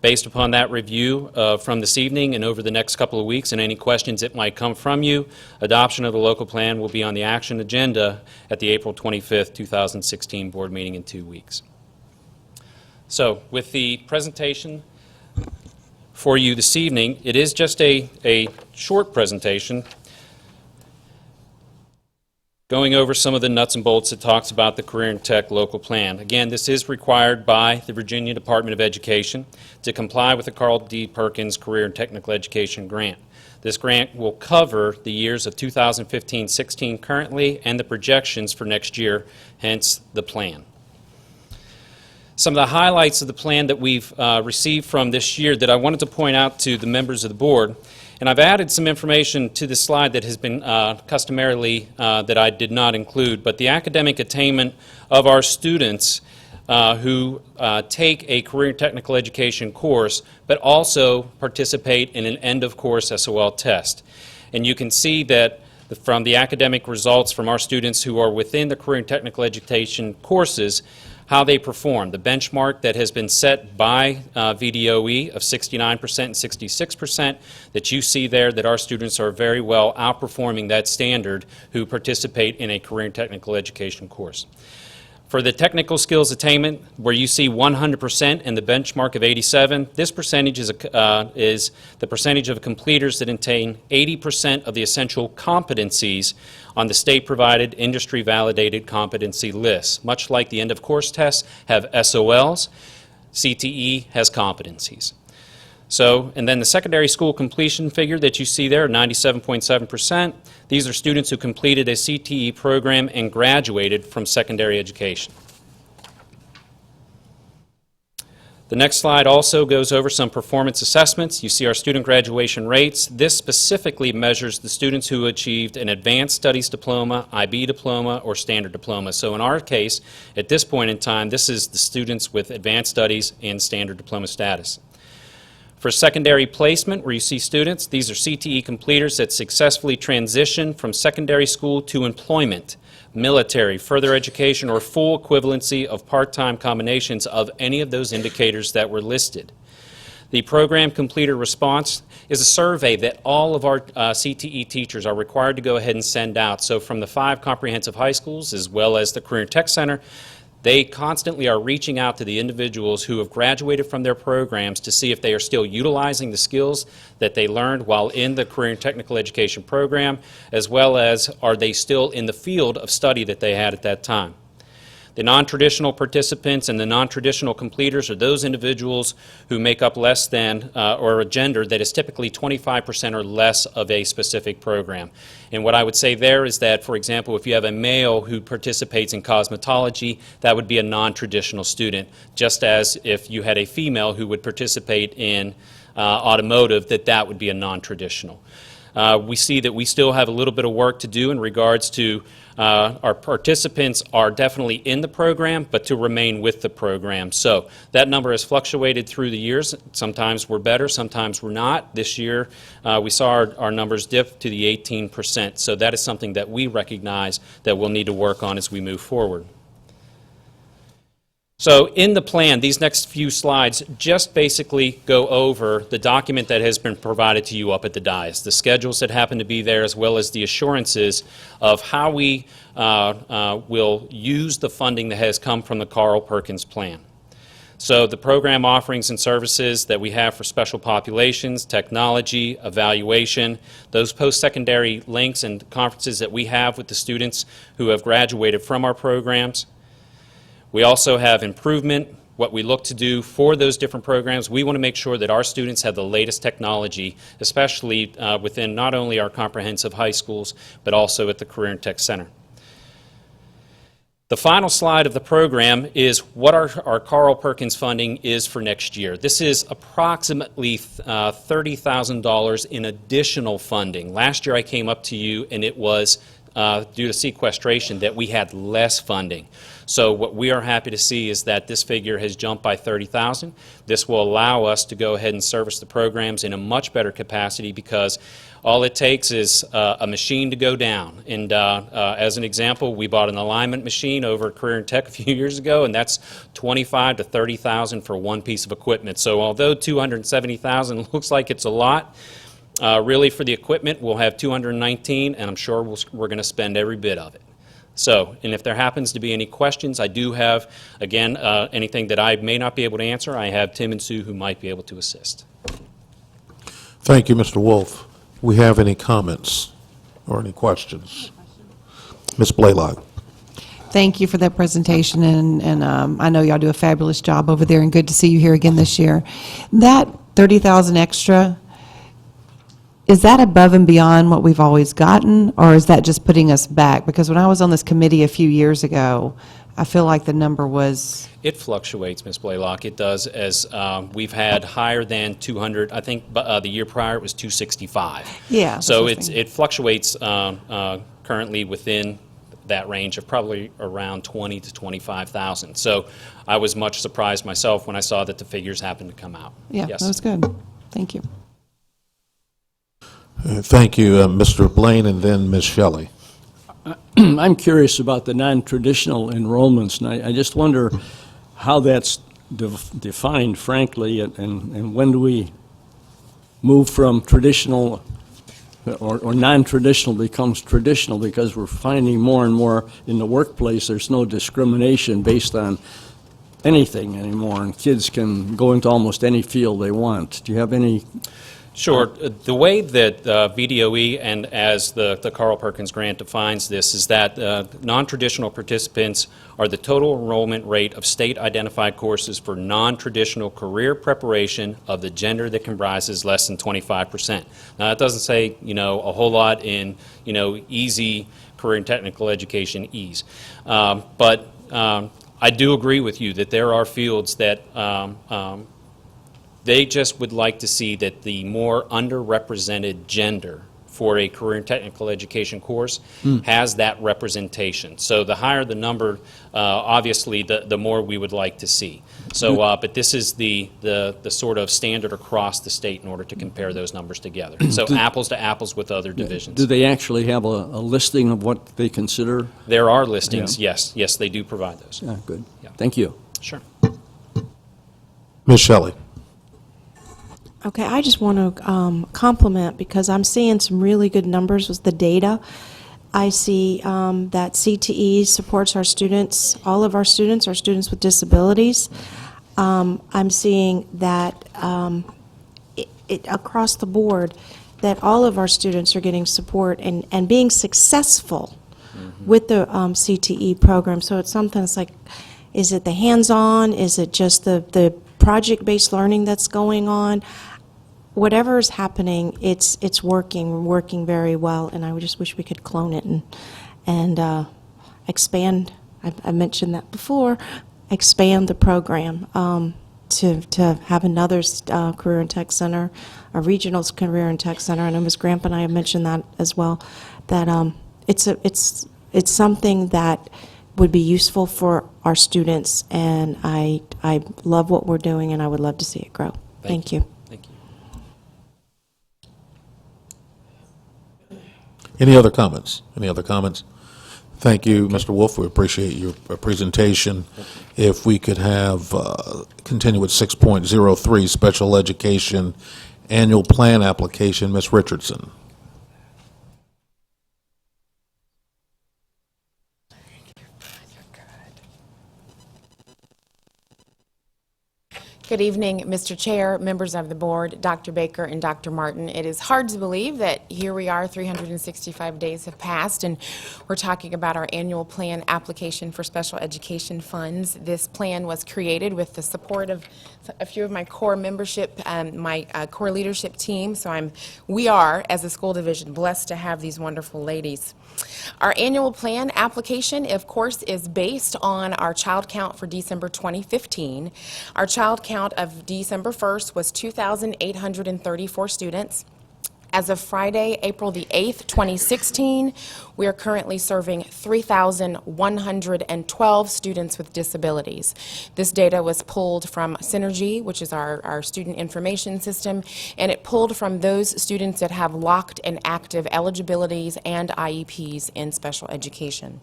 Based upon that review from this evening and over the next couple of weeks and any questions that might come from you, adoption of the local plan will be on the action agenda at the April 25th, 2016 board meeting in 2 weeks. So with the presentation for you this evening, it is just a short presentation going over some of the nuts and bolts that talks about the Career and Tech local plan. Again, this is required by the Virginia Department of Education to comply with the Carl D. Perkins Career and Technical Education Grant. This grant will cover the years of 2015-16 currently and the projections for next year, hence the plan. Some of the highlights of the plan that we've received from this year that I wanted to point out to the members of the board, and I've added some information to this slide that has been customarily that I did not include, but the academic attainment of our students who take a career technical education course, but also participate in an end-of-course SOL test. And you can see that from the academic results from our students who are within the career and technical education courses, how they perform. The benchmark that has been set by VDOE of 69% and 66% that you see there, that our students are very well outperforming that standard who participate in a career and technical education course. For the technical skills attainment, where you see 100% and the benchmark of 87, this percentage is the percentage of completers that attain 80% of the essential competencies on the state-provided, industry-validated competency list. Much like the end-of-course tests have SOLs, CTE has competencies. So, and then the secondary school completion figure that you see there, 97.7%, these are students who completed a CTE program and graduated from secondary education. The next slide also goes over some performance assessments. You see our student graduation rates. This specifically measures the students who achieved an advanced studies diploma, IB diploma, or standard diploma. So in our case, at this point in time, this is the students with advanced studies and standard diploma status. For secondary placement, where you see students, these are CTE completers that successfully transition from secondary school to employment, military, further education, or full equivalency of part-time combinations of any of those indicators that were listed. The program completer response is a survey that all of our CTE teachers are required to go ahead and send out. So from the 5 comprehensive high schools as well as the Career and Tech Center, they constantly are reaching out to the individuals who have graduated from their programs to see if they are still utilizing the skills that they learned while in the career and technical education program, as well as are they still in the field of study that they had at that time. The non-traditional participants and the non-traditional completers are those individuals who make up less than, or a gender that is typically 25% or less of a specific program. And what I would say there is that, for example, if you have a male who participates in cosmetology, that would be a non-traditional student, just as if you had a female who would participate in automotive, that would be a non-traditional. We see that we still have a little bit of work to do in regards to our participants are definitely in the program, but to remain with the program. So that number has fluctuated through the years. Sometimes we're better, sometimes we're not. This year we saw our numbers dip to the 18%. So that is something that we recognize that we'll need to work on as we move forward. So in the plan, these next few slides just basically go over the document that has been provided to you up at the dais, the schedules that happen to be there, as well as the assurances of how we will use the funding that has come from the Carl Perkins plan. So the program offerings and services that we have for special populations, technology, evaluation, those post-secondary links and conferences that we have with the students who have graduated from our programs. We also have improvement, what we look to do for those different programs. We want to make sure that our students have the latest technology, especially within not only our comprehensive high schools, but also at the Career and Tech Center. The final slide of the program is what our Carl Perkins funding is for next year. This is approximately $30,000 in additional funding. Last year I came up to you and it was due to sequestration, that we had less funding. So what we are happy to see is that this figure has jumped by 30,000. This will allow us to go ahead and service the programs in a much better capacity, because all it takes is a machine to go down. And as an example, we bought an alignment machine over at Career and Tech a few years ago, and that's 25 to 30,000 for one piece of equipment. So although 270,000 looks like it's a lot, really for the equipment we'll have 219, and I'm sure we're going to spend every bit of it. So, and if there happens to be any questions, I do have, again, anything that I may not be able to answer, I have Tim and Sue who might be able to assist. Thank you, Mr. Wolf. We have any comments or any questions? Ms. Blaylock. Thank you for that presentation, and I know y'all do a fabulous job over there, and good to see you here again this year. That 30,000 extra, is that above and beyond what we've always gotten, or is that just putting us back? Because when I was on this committee a few years ago, I feel like the number was... It fluctuates, Ms. Blaylock. It does, as we've had higher than 200. I think the year prior it was 265. Yeah. So it fluctuates currently within that range of probably around 20 to 25,000. So I was much surprised myself when I saw that the figures happened to come out. Yeah, yes. that was good. Thank you. Thank you, Mr. Blaine, and then Ms. Shelley. I'm curious about the non-traditional enrollments, and I just wonder how that's defined, frankly, and when do we move from traditional or non-traditional becomes traditional, because we're finding more and more in the workplace there's no discrimination based on anything anymore, and kids can go into almost any field they want. Do you have any... Sure. The way that VDOE and as the Carl Perkins Grant defines this is that non-traditional participants are the total enrollment rate of state-identified courses for non-traditional career preparation of the gender that comprises less than 25%. Now, that doesn't say, a whole lot in, easy career and technical education ease. But I do agree with you that there are fields that they just would like to see that the more underrepresented gender for a career and technical education course has that representation. So the higher the number, obviously, the more we would like to see. So, but this is the sort of standard across the state in order to compare those numbers together. So apples to apples with other divisions. Do they actually have a listing of what they consider? There are listings, yes. Yes, they do provide those. Yeah, good. Yeah. Thank you. Sure. Ms. Shelley. Okay, I just want to compliment, because I'm seeing some really good numbers with the data. I see that CTE supports our students, all of our students with disabilities. I'm seeing that across the board, that all of our students are getting support and being successful with the CTE program. So it's something that's like, is it the hands-on? Is it just the project-based learning that's going on? Whatever is happening, it's working very well, and I just wish we could clone it and expand. I mentioned that before. Expand the program to have another career and tech center, a regional career and tech center. I know Ms. Gramp and I have mentioned that as well. That it's something that would be useful for our students, and I love what we're doing, and I would love to see it grow. Thank you. Thank you. Any other comments? Any other comments? Thank you, Mr. Wolf. We appreciate your presentation. If we could have continue with 6.03, Special Education Annual Plan Application, Ms. Richardson. Good evening, Mr. Chair, members of the board, Dr. Baker and Dr. Martin. It is hard to believe that here we are, 365 days have passed, and we're talking about our annual plan application for special education funds. This plan was created with the support of a few of my core membership, my core leadership team, so we are, as a school division, blessed to have these wonderful ladies. Our annual plan application, of course, is based on our child count for December 2015. Our child count of December 1st was 2,834 students. As of Friday, April the 8th, 2016, we are currently serving 3,112 students with disabilities. This data was pulled from Synergy, which is our student information system, and it pulled from those students that have locked and active eligibilities and IEPs in special education.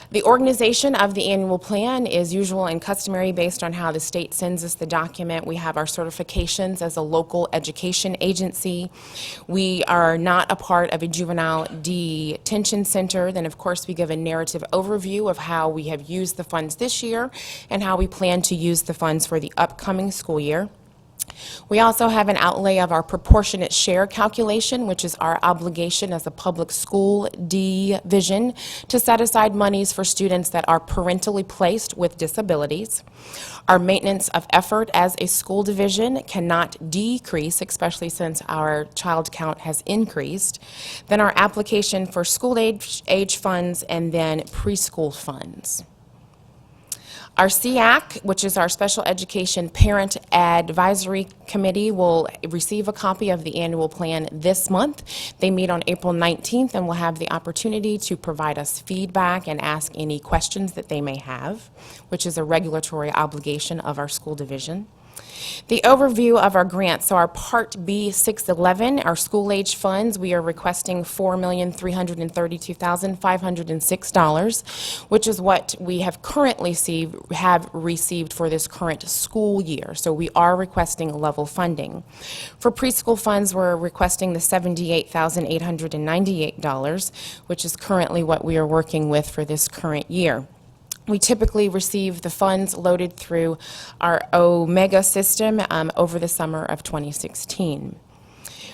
The organization of the annual plan is usual and customary based on how the state sends us the document. We have our certifications as a local education agency. We are not a part of a juvenile detention center. Then, of course, we give a narrative overview of how we have used the funds this year and how we plan to use the funds for the upcoming school year. We also have an outlay of our proportionate share calculation, which is our obligation as a public school division to set aside monies for students that are parentally placed with disabilities. Our maintenance of effort as a school division cannot decrease, especially since our child count has increased. Then our application for school age funds, and then preschool funds. Our SEAC, which is our Special Education Parent Advisory Committee, will receive a copy of the annual plan this month. They meet on April 19th and will have the opportunity to provide us feedback and ask any questions that they may have, which is a regulatory obligation of our school division. The overview of our grants, so our Part B 611, our school age funds, we are requesting $4,332,506, which is what we have currently received for this current school year. So we are requesting level funding. For preschool funds, we're requesting the $78,898, which is currently what we are working with for this current year. We typically receive the funds loaded through our Omega system over the summer of 2016.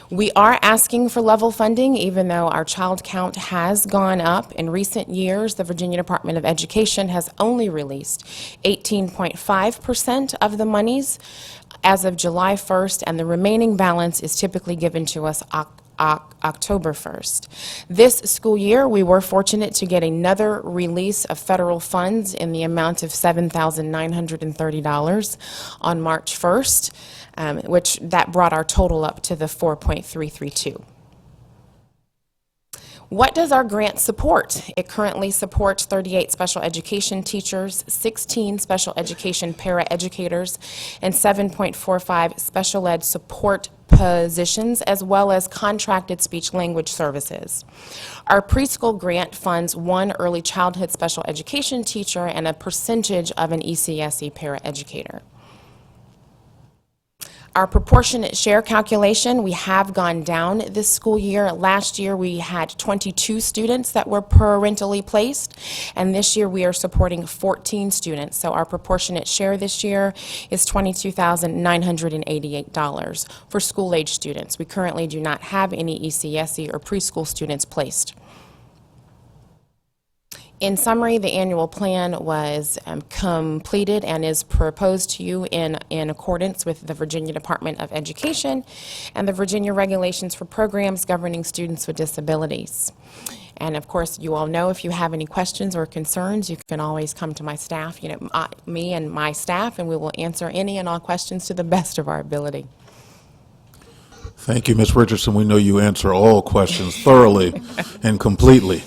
We are asking for level funding, even though our child count has gone up. In recent years, the Virginia Department of Education has only released 18.5% of the monies as of July 1st, and the remaining balance is typically given to us October 1st. This school year, we were fortunate to get another release of federal funds in the amount of $7,930 on March 1st, which that brought our total up to the 4.332. What does our grant support? It currently supports 38 special education teachers, 16 special education paraeducators, and 7.45 special ed support positions, as well as contracted speech language services. Our preschool grant funds one early childhood special education teacher and a percentage of an ECSE paraeducator. Our proportionate share calculation, we have gone down this school year. Last year, we had 22 students that were parentally placed, and this year we are supporting 14 students. So our proportionate share this year is $22,988 for school-age students. We currently do not have any ECSE or preschool students placed. In summary, the annual plan was completed and is proposed to you in accordance with the Virginia Department of Education and the Virginia Regulations for Programs Governing Students with Disabilities. And of course, you all know if you have any questions or concerns, you can always come to my staff, me and my staff, and we will answer any and all questions to the best of our ability. Thank you, Ms. Richardson. We know you answer all questions thoroughly and completely.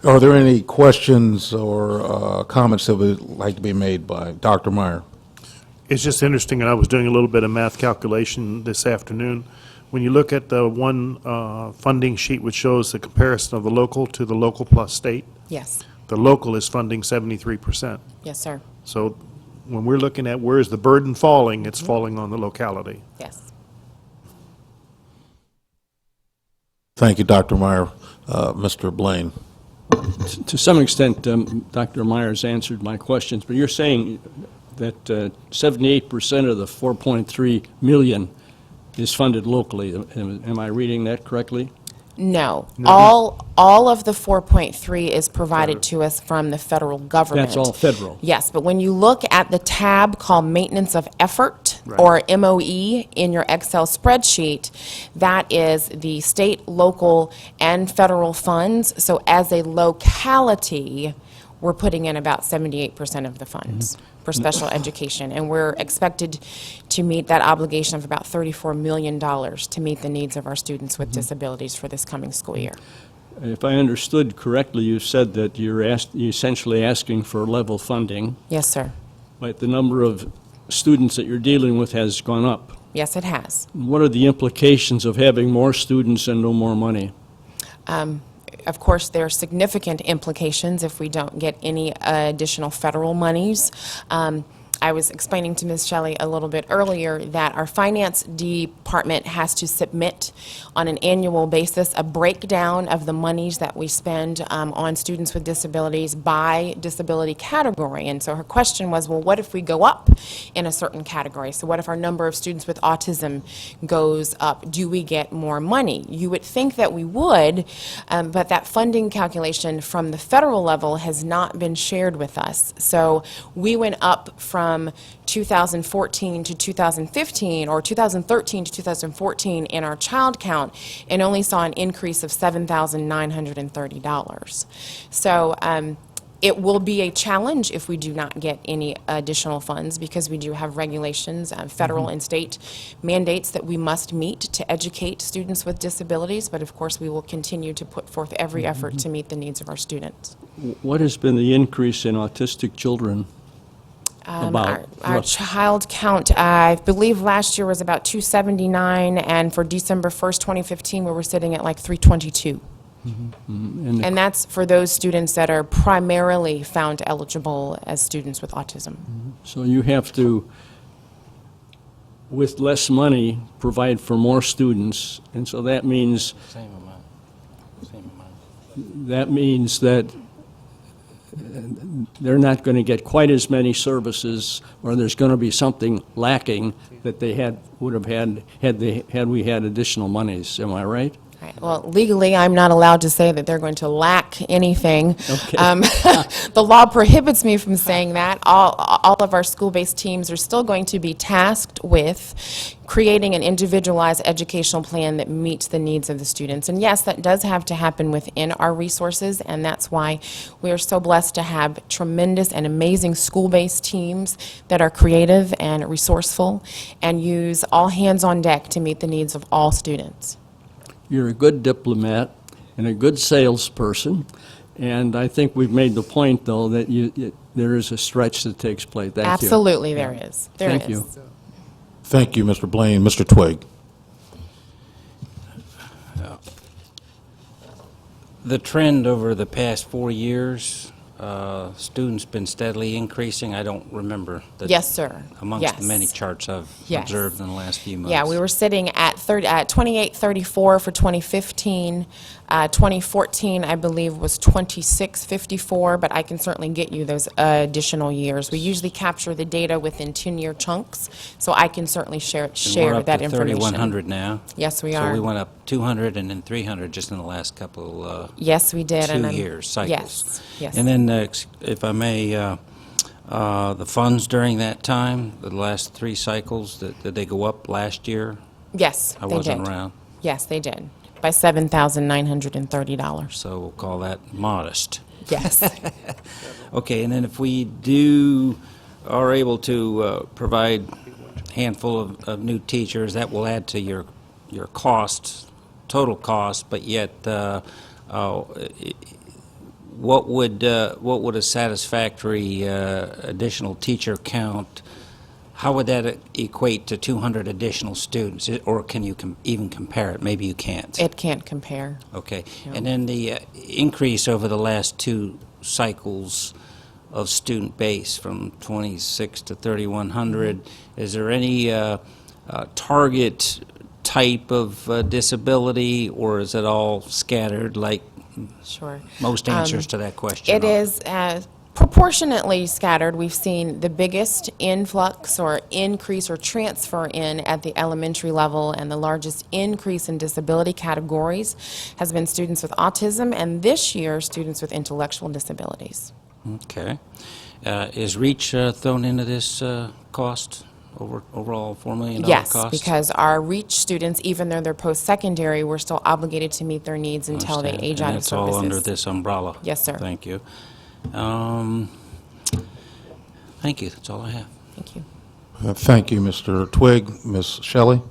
Are there any questions or comments that would like to be made by Dr. Meyer? It's just interesting, and I was doing a little bit of math calculation this afternoon. When you look at the one funding sheet which shows the comparison of the local to the local plus state, Yes. the local is funding 73%. Yes, sir. So when we're looking at where is the burden falling, it's falling on the locality. Yes. Thank you, Dr. Meyer. Mr. Blaine. To some extent, Dr. Myers answered my questions, but you're saying that 78% of the 4.3 million is funded locally. Am I reading that correctly? No. All of the 4.3 is provided to us from the federal government. That's all federal. Yes, but when you look at the tab called Maintenance of Effort, Right. or MOE, in your Excel spreadsheet, that is the state, local, and federal funds. So as a locality, we're putting in about 78% of the funds. for special education, and we're expected to meet that obligation of about $34 million to meet the needs of our students with disabilities for this coming school year. If I understood correctly, you said that you're essentially asking for level funding, Yes, sir. but the number of students that you're dealing with has gone up. Yes, it has. What are the implications of having more students and no more money? Of course, there are significant implications if we don't get any additional federal monies. I was explaining to Ms. Shelley a little bit earlier that our finance department has to submit on an annual basis a breakdown of the monies that we spend on students with disabilities by disability category. And so her question was, well, what if we go up in a certain category? So what if our number of students with autism goes up? Do we get more money? You would think that we would, but that funding calculation from the federal level has not been shared with us. So we went up from 2014 to 2015, or 2013 to 2014 in our child count, and only saw an increase of $7,930. So it will be a challenge if we do not get any additional funds, because we do have regulations, federal and state mandates that we must meet to educate students with disabilities, but of course we will continue to put forth every effort to meet the needs of our students. What has been the increase in autistic children? Our child count, I believe last year was about 279, and for December 1st, 2015, we were sitting at like 322. And that's for those students that are primarily found eligible as students with autism. So you have to, with less money, provide for more students, and so that means that they're not going to get quite as many services, or there's going to be something lacking that they would have had we had additional monies. Am I right? Right. Well, legally, I'm not allowed to say that they're going to lack anything. Okay. The law prohibits me from saying that. All of our school-based teams are still going to be tasked with creating an individualized educational plan that meets the needs of the students. And yes, that does have to happen within our resources, and that's why we are so blessed to have tremendous and amazing school-based teams that are creative and resourceful and use all hands on deck to meet the needs of all students. You're a good diplomat and a good salesperson, and I think we've made the point, though, that there is a stretch that takes place. Thank you. Absolutely, there is. Thank you. Thank you, Mr. Blaine. Mr. Twigg. The trend over the past 4 years, students been steadily increasing. I don't remember Yes, sir. amongst Yes. the many charts I've Yes. observed in the last few months. Yeah, we were sitting at 2834 for 2015. 2014, I believe, was 2654, but I can certainly get you those additional years. We usually capture the data within 10-year chunks, so I can certainly share And we're up that to information. 3,100 now. Yes, we So are. we went up 200 and then 300 just in the last couple Yes, we did. and 2 I'm- years cycles. Yes, yes. And then, if I may, the funds during that time, the last 3 cycles, did they go up last year? Yes, I they wasn't did. around. Yes, they did, by $7,930. So we'll call that modest. Yes. Okay, and then if we are able to provide a handful of new teachers, that will add to your costs, total cost, but yet what would a satisfactory additional teacher count, how would that equate to 200 additional students? Or can you even compare it? Maybe you can't. It can't compare. Okay. And then the increase over the last 2 cycles of student base from 26 to 3,100, is there any target type of disability, or is it all scattered like Sure. most answers to that question? It is proportionately scattered. We've seen the biggest influx or increase or transfer in at the elementary level, and the largest increase in disability categories has been students with autism, and this year, students with intellectual disabilities. Okay. Is REACH thrown into this cost, overall $4 million Yes, cost? because our REACH students, even though they're post-secondary, we're still obligated to meet their needs until they Understand. age out And of it's all services. under this umbrella? Yes, sir. Thank you. Thank you. That's all I have. Thank you. Thank you, Mr. Twigg. Ms. Shelley?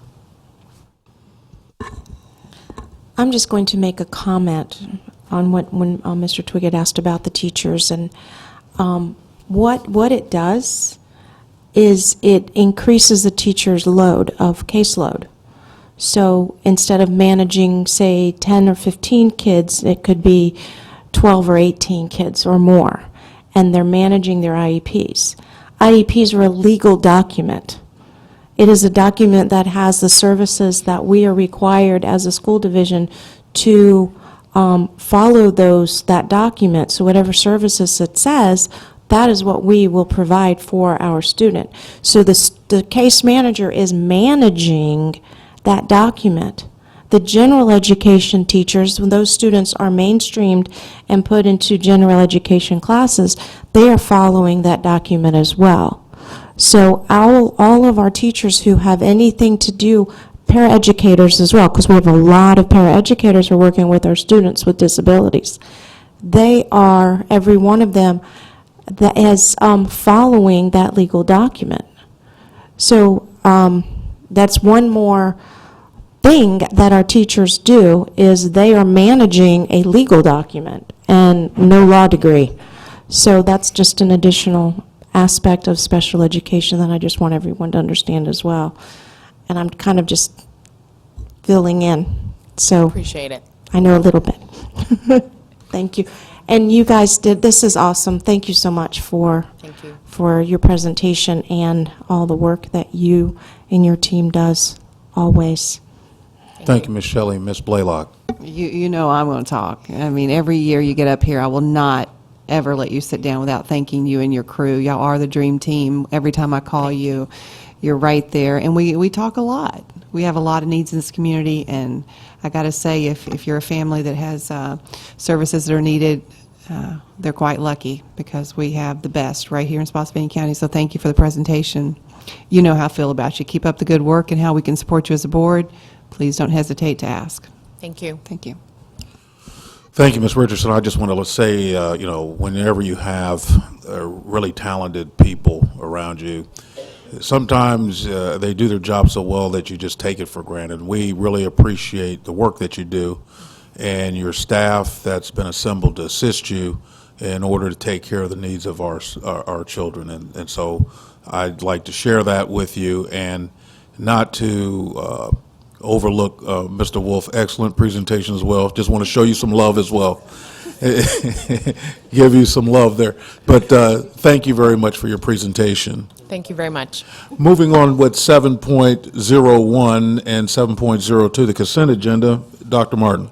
I'm just going to make a comment on when Mr. Twigg had asked about the teachers, and what it does is it increases the teacher's load of caseload. So instead of managing, say, 10 or 15 kids, it could be 12 or 18 kids or more, and they're managing their IEPs. IEPs are a legal document. It is a document that has the services that we are required as a school division to follow that document. So whatever services it says, that is what we will provide for our student. So the case manager is managing that document. The general education teachers, when those students are mainstreamed and put into general education classes, they are following that document as well. So all of our teachers who have anything to do, paraeducators as well, because we have a lot of paraeducators who are working with our students with disabilities. They are, every one of them, that is following that legal document. So that's one more thing that our teachers do, is they are managing a legal document and no law degree. So that's just an additional aspect of special education that I just want everyone to understand as well. And I'm kind of just filling in. So Appreciate it. I know a little bit. Thank you. And you guys this is awesome. Thank you so much for your presentation and all the work that you and your team does always. Thank you, Ms. Shelley. Ms. Blaylock? You know I'm going to talk. I mean, every year you get up here, I will not ever let you sit down without thanking you and your crew. Y'all are the dream team. Every time I call you, you're right there. And we talk a lot. We have a lot of needs in this community, and I got to say, if you're a family that has services that are needed, they're quite lucky, because we have the best right here in Spotsylvania County. So thank you for the presentation. You know how I feel about you. Keep up the good work, and how we can support you as a board. Please don't hesitate to ask. Thank you. Thank you. Thank you, Ms. Richardson. I just want to say, whenever you have really talented people around you, sometimes they do their job so well that you just take it for granted. We really appreciate the work that you do and your staff that's been assembled to assist you in order to take care of the needs of our children. And so I'd like to share that with you, and not to overlook Mr. Wolf's excellent presentation as well. Just want to show you some love as well. Give you some love there. But thank you very much for your presentation. Thank you very much. Moving on with 7.01 and 7.02, the consent agenda, Dr. Martin.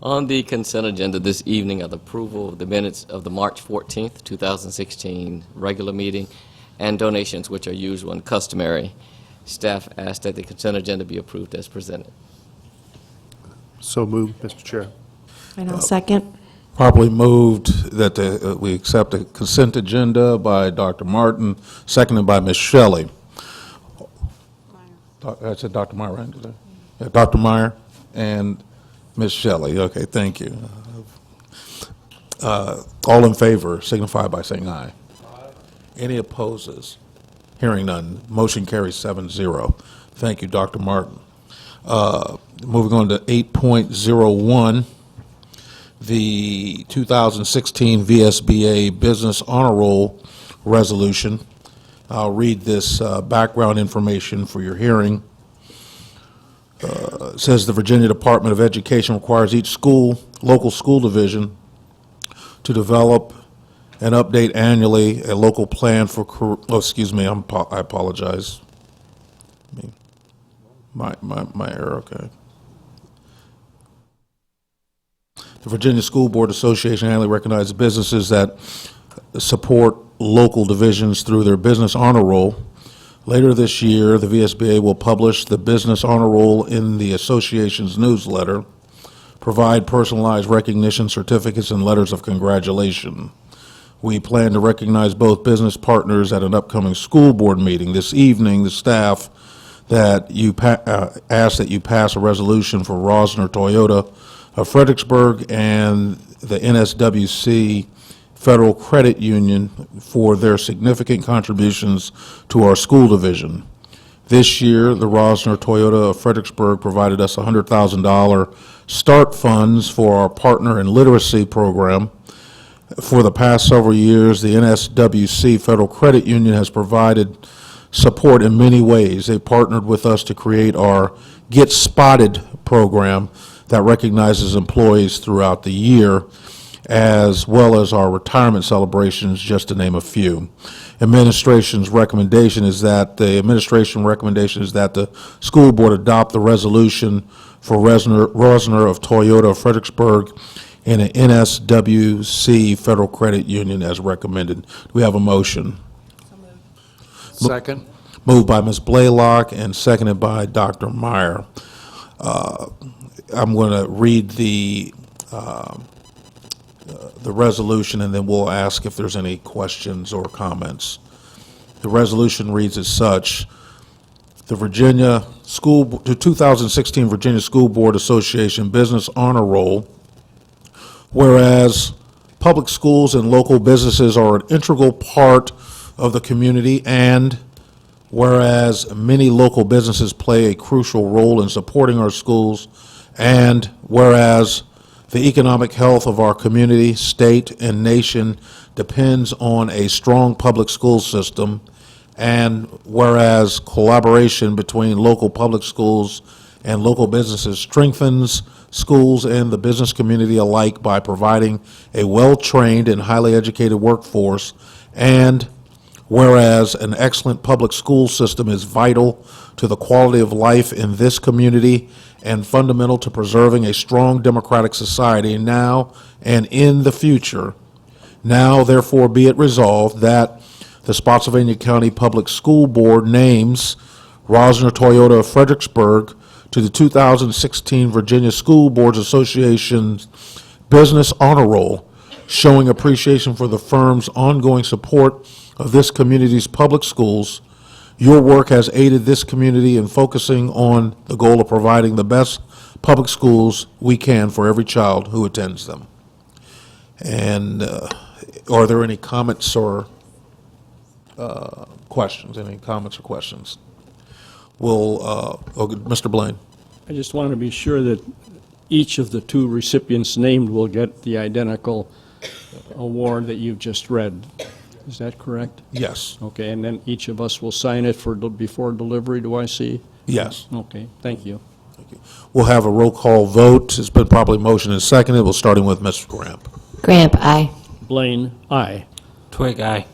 On the consent agenda this evening are the approval of the minutes of the March 14th, 2016 regular meeting and donations, which are usual and customary. Staff asked that the consent agenda be approved as presented. So moved, Mr. Chair. And I'll second. Properly moved that we accept the consent agenda by Dr. Martin, seconded by Ms. Shelley. I said Dr. Meyer, right? Yeah, Dr. Meyer and Ms. Shelley. Okay, thank you. All in favor signify by saying aye. Any opposes? Hearing none. Motion carries 7-0. Thank you, Dr. Martin. Moving on to 8.01, the 2016 VSBA Business Honor Roll Resolution. I'll read this background information for your hearing. It says the Virginia Department of Education requires each local school division to develop and update annually a local plan for, I apologize. My error, okay. The Virginia School Board Association annually recognizes businesses that support local divisions through their Business Honor Roll. Later this year, the VSBA will publish the Business Honor Roll in the association's newsletter, provide personalized recognition certificates and letters of congratulation. We plan to recognize both business partners at an upcoming school board meeting. This evening, the staff that you ask that you pass a resolution for Rosner Toyota of Fredericksburg and the NSWC Federal Credit Union for their significant contributions to our school division. This year, the Rosner Toyota of Fredericksburg provided us $100,000 start funds for our partner in literacy program. For the past several years, the NSWC Federal Credit Union has provided support in many ways. They partnered with us to create our Get Spotted program that recognizes employees throughout the year, as well as our retirement celebrations, just to name a few. The administration recommendation is that the school board adopt the resolution for Rosner of Toyota of Fredericksburg and an NSWC Federal Credit Union as recommended. Do we have a motion? Second. Moved by Ms. Blaylock and seconded by Dr. Meyer. I'm going to read the resolution, and then we'll ask if there's any questions or comments. The resolution reads as such: the 2016 Virginia School Board Association Business Honor Roll. Whereas public schools and local businesses are an integral part of the community, and whereas many local businesses play a crucial role in supporting our schools, and whereas the economic health of our community, state, and nation depends on a strong public school system, and whereas collaboration between local public schools and local businesses strengthens schools and the business community alike by providing a well-trained and highly educated workforce, and whereas an excellent public school system is vital to the quality of life in this community and fundamental to preserving a strong democratic society now and in the future. Now, therefore, be it resolved that the Spotsylvania County Public School Board names Rosner Toyota of Fredericksburg to the 2016 Virginia School Boards Association Business Honor Roll, showing appreciation for the firm's ongoing support of this community's public schools. Your work has aided this community in focusing on the goal of providing the best public schools we can for every child who attends them. And are there any comments or questions? Any comments or questions? Mr. Blaine. I just want to be sure that each of the two recipients named will get the identical award that you've just read. Is that correct? Yes. Okay, and then each of us will sign it before delivery, do I see? Yes. Okay, thank you. We'll have a roll call vote. It's been properly motioned and seconded. We'll starting with Mr. Gramp. Gramp, aye. Blaine, aye. Twig, aye.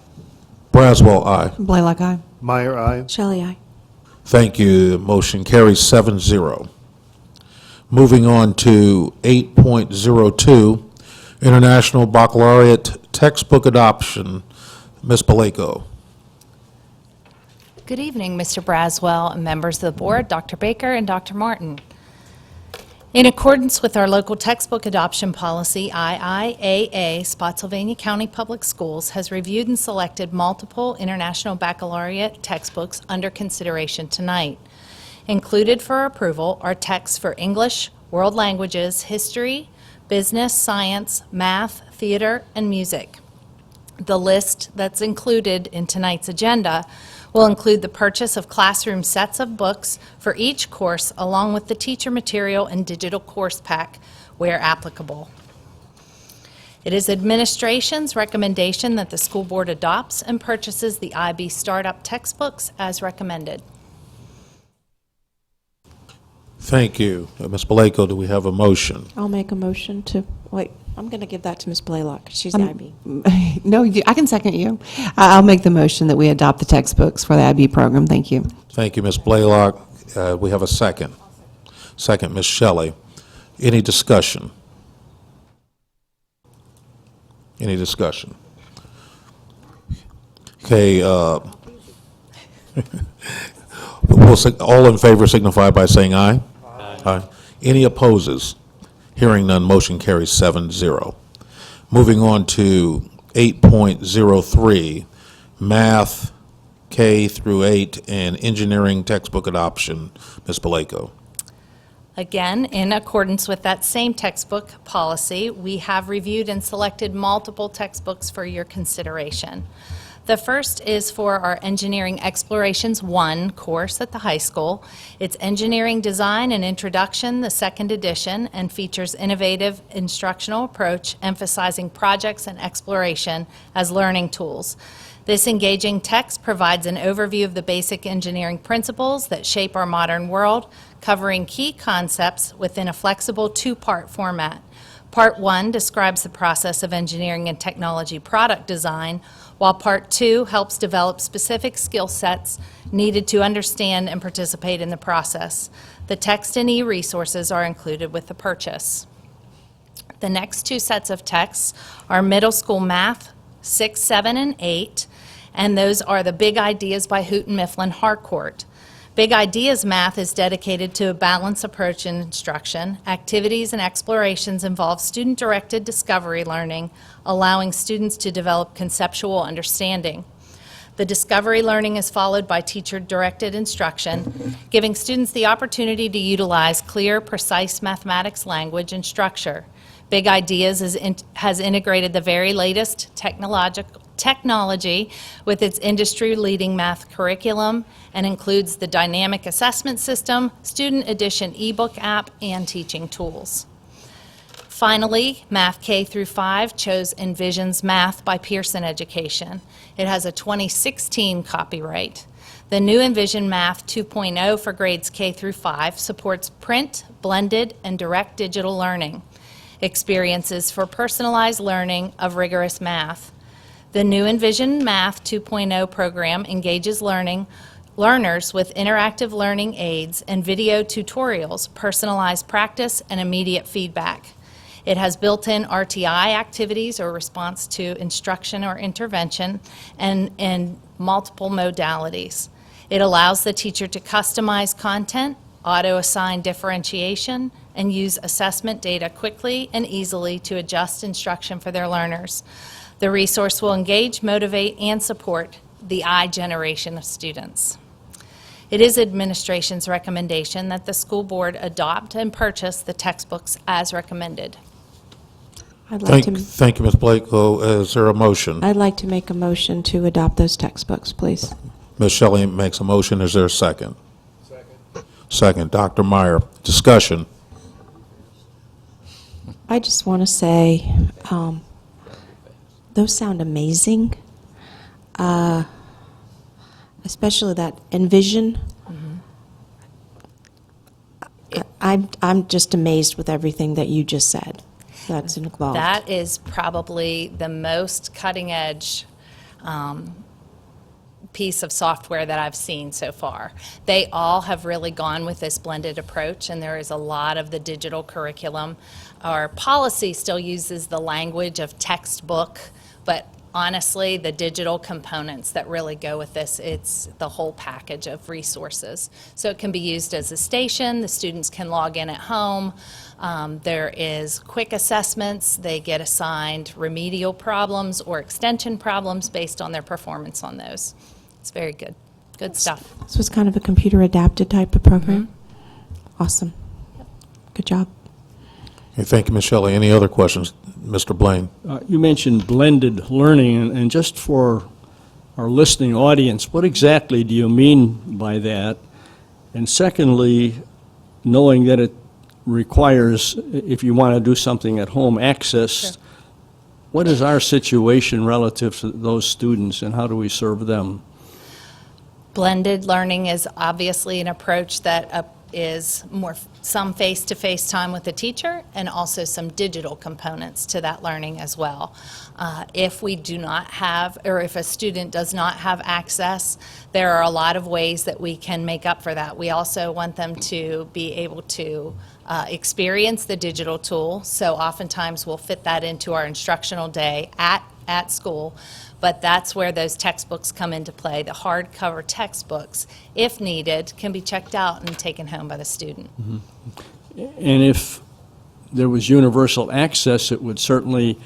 Braswell, aye. Blaylock, aye. Meyer, aye. Shelley, aye. Thank you. Motion carries 7-0. Moving on to 8.02, International Baccalaureate Textbook Adoption. Ms. Paleko. Good evening, Mr. Braswell and members of the board, Dr. Baker and Dr. Martin. In accordance with our local textbook adoption policy, IIAA, Spotsylvania County Public Schools has reviewed and selected multiple International Baccalaureate textbooks under consideration tonight. Included for approval are texts for English, world languages, history, business, science, math, theater, and music. The list that's included in tonight's agenda will include the purchase of classroom sets of books for each course, along with the teacher material and digital course pack where applicable. It is administration's recommendation that the school board adopts and purchases the IB Startup textbooks as recommended. Thank you. Ms. Paleko, do we have a motion? I'll make a motion to, wait, I'm going to give that to Ms. Blaylock. She's the IB. No, I can second you. I'll make the motion that we adopt the textbooks for the IB program. Thank you. Thank you, Ms. Blaylock. We have a second. Second, Ms. Shelley. Any discussion? Any discussion? Okay. All in favor signify by saying aye. Aye. Any opposes? Hearing none, motion carries 7-0. Moving on to 8.03, Math K through 8 and Engineering Textbook Adoption. Ms. Paleko. Again, in accordance with that same textbook policy, we have reviewed and selected multiple textbooks for your consideration. The first is for our Engineering Explorations 1 course at the high school. It's Engineering Design and Introduction, the second edition, and features innovative instructional approach emphasizing projects and exploration as learning tools. This engaging text provides an overview of the basic engineering principles that shape our modern world, covering key concepts within a flexible two-part format. Part 1 describes the process of engineering and technology product design, while Part 2 helps develop specific skill sets needed to understand and participate in the process. The text and e-resources are included with the purchase. The next two sets of texts are middle school math, 6, 7, and 8, and those are the Big Ideas by Houghton Mifflin Harcourt. Big Ideas Math is dedicated to a balanced approach in instruction. Activities and explorations involve student-directed discovery learning, allowing students to develop conceptual understanding. The discovery learning is followed by teacher-directed instruction, giving students the opportunity to utilize clear, precise mathematics language and structure. Big Ideas has integrated the very latest technology with its industry-leading math curriculum and includes the dynamic assessment system, student edition ebook app, and teaching tools. Finally, Math K through 5 chose Envision's Math by Pearson Education. It has a 2016 copyright. The new Envision Math 2.0 for grades K through 5 supports print, blended, and direct digital learning experiences for personalized learning of rigorous math. The new Envision Math 2.0 program engages learners with interactive learning aids and video tutorials, personalized practice, and immediate feedback. It has built-in RTI activities or response to instruction or intervention and multiple modalities. It allows the teacher to customize content, auto-assign differentiation, and use assessment data quickly and easily to adjust instruction for their learners. The resource will engage, motivate, and support the I generation of students. It is administration's recommendation that the school board adopt and purchase the textbooks as recommended. Thank you, Ms. Blakely. Is there a motion? I'd like to make a motion to adopt those textbooks, please. Ms. Shelley makes a motion. Is there a second? Second. Dr. Meyer. Discussion. I just want to say, those sound amazing, especially that Envision. I'm just amazed with everything that you just said that's involved. That is probably the most cutting-edge piece of software that I've seen so far. They all have really gone with this blended approach, and there is a lot of the digital curriculum. Our policy still uses the language of textbook, but honestly, the digital components that really go with this, it's the whole package of resources. So it can be used as a station. The students can log in at home. There is quick assessments. They get assigned remedial problems or extension problems based on their performance on those. It's very good. Good stuff. So it's kind of a computer-adapted type of program? Awesome. Good job. Okay, thank you, Ms. Shelley. Any other questions? Mr. Blaine. You mentioned blended learning, and just for our listening audience, what exactly do you mean by that? And secondly, knowing that it requires, if you want to do something at home, access, what is our situation relative to those students, and how do we serve them? Blended learning is obviously an approach that is more some face-to-face time with the teacher and also some digital components to that learning as well. If we do not have, or if a student does not have access, there are a lot of ways that we can make up for that. We also want them to be able to experience the digital tool, so oftentimes we'll fit that into our instructional day at school. But that's where those textbooks come into play. The hardcover textbooks, if needed, can be checked out and taken home by the student. And if there was universal access, it would certainly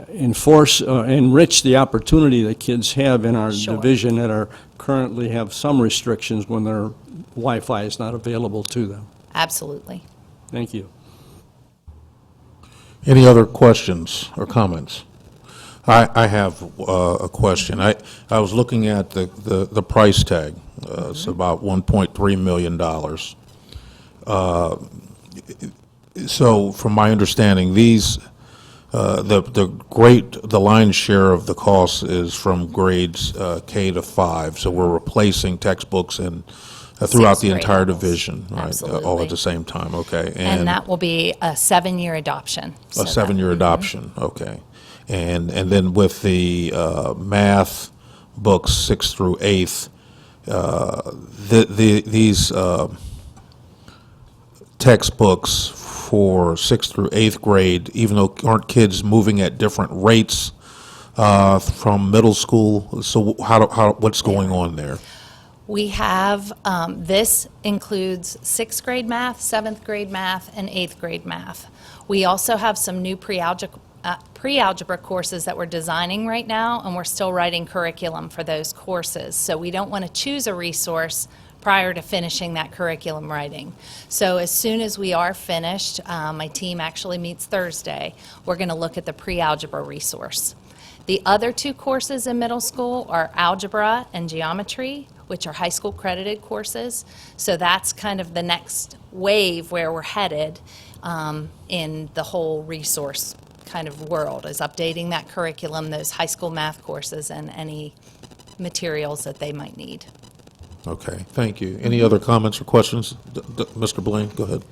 enrich the opportunity that kids have in our division that are currently have some restrictions when their Wi-Fi is not available to them. Absolutely. Thank you. Any other questions or comments? I have a question. I was looking at the price tag. It's about $1.3 million. So from my understanding, these, the lion's share of the cost is from grades K to 5. So we're replacing textbooks and throughout Sixth the grade entire levels. division, right? All Absolutely. at the same time, okay. And that will be a 7-year adoption. So A that- 7-year adoption, okay. And then with the math books 6th through 8th, these textbooks for 6th through 8th grade, even though aren't kids moving at different rates from middle school? So what's going on there? We have, this includes 6th grade math, 7th grade math, and 8th grade math. We also have some new pre-algebra courses that we're designing right now, and we're still writing curriculum for those courses. So we don't want to choose a resource prior to finishing that curriculum writing. So as soon as we are finished, my team actually meets Thursday, we're going to look at the pre-algebra resource. The other 2 courses in middle school are algebra and geometry, which are high school credited courses. So that's kind of the next wave where we're headed in the whole resource kind of world, is updating that curriculum, those high school math courses, and any materials that they might need. Okay, thank you. Any other comments or questions? Mr. Blaine, go ahead.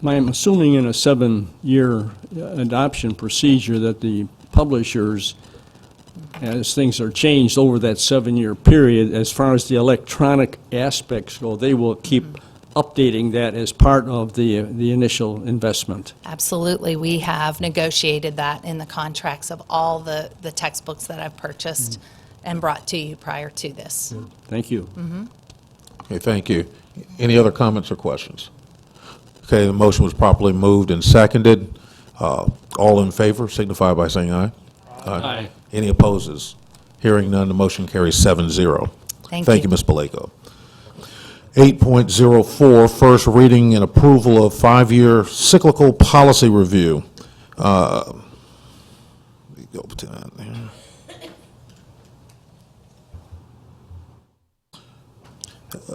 I'm assuming in a 7-year adoption procedure that the publishers, as things are changed over that 7-year period, as far as the electronic aspects go, they will keep updating that as part of the initial investment. Absolutely. We have negotiated that in the contracts of all the textbooks that I've purchased and brought to you prior to this. Thank you. Okay, thank you. Any other comments or questions? Okay, the motion was properly moved and seconded. All in favor signify by saying aye. Aye. Any opposes? Hearing none, the motion carries 7-0. Thank Thank you. you, Ms. Baleko. 8.04, first reading and approval of 5-year cyclical policy review. Let me go to that there.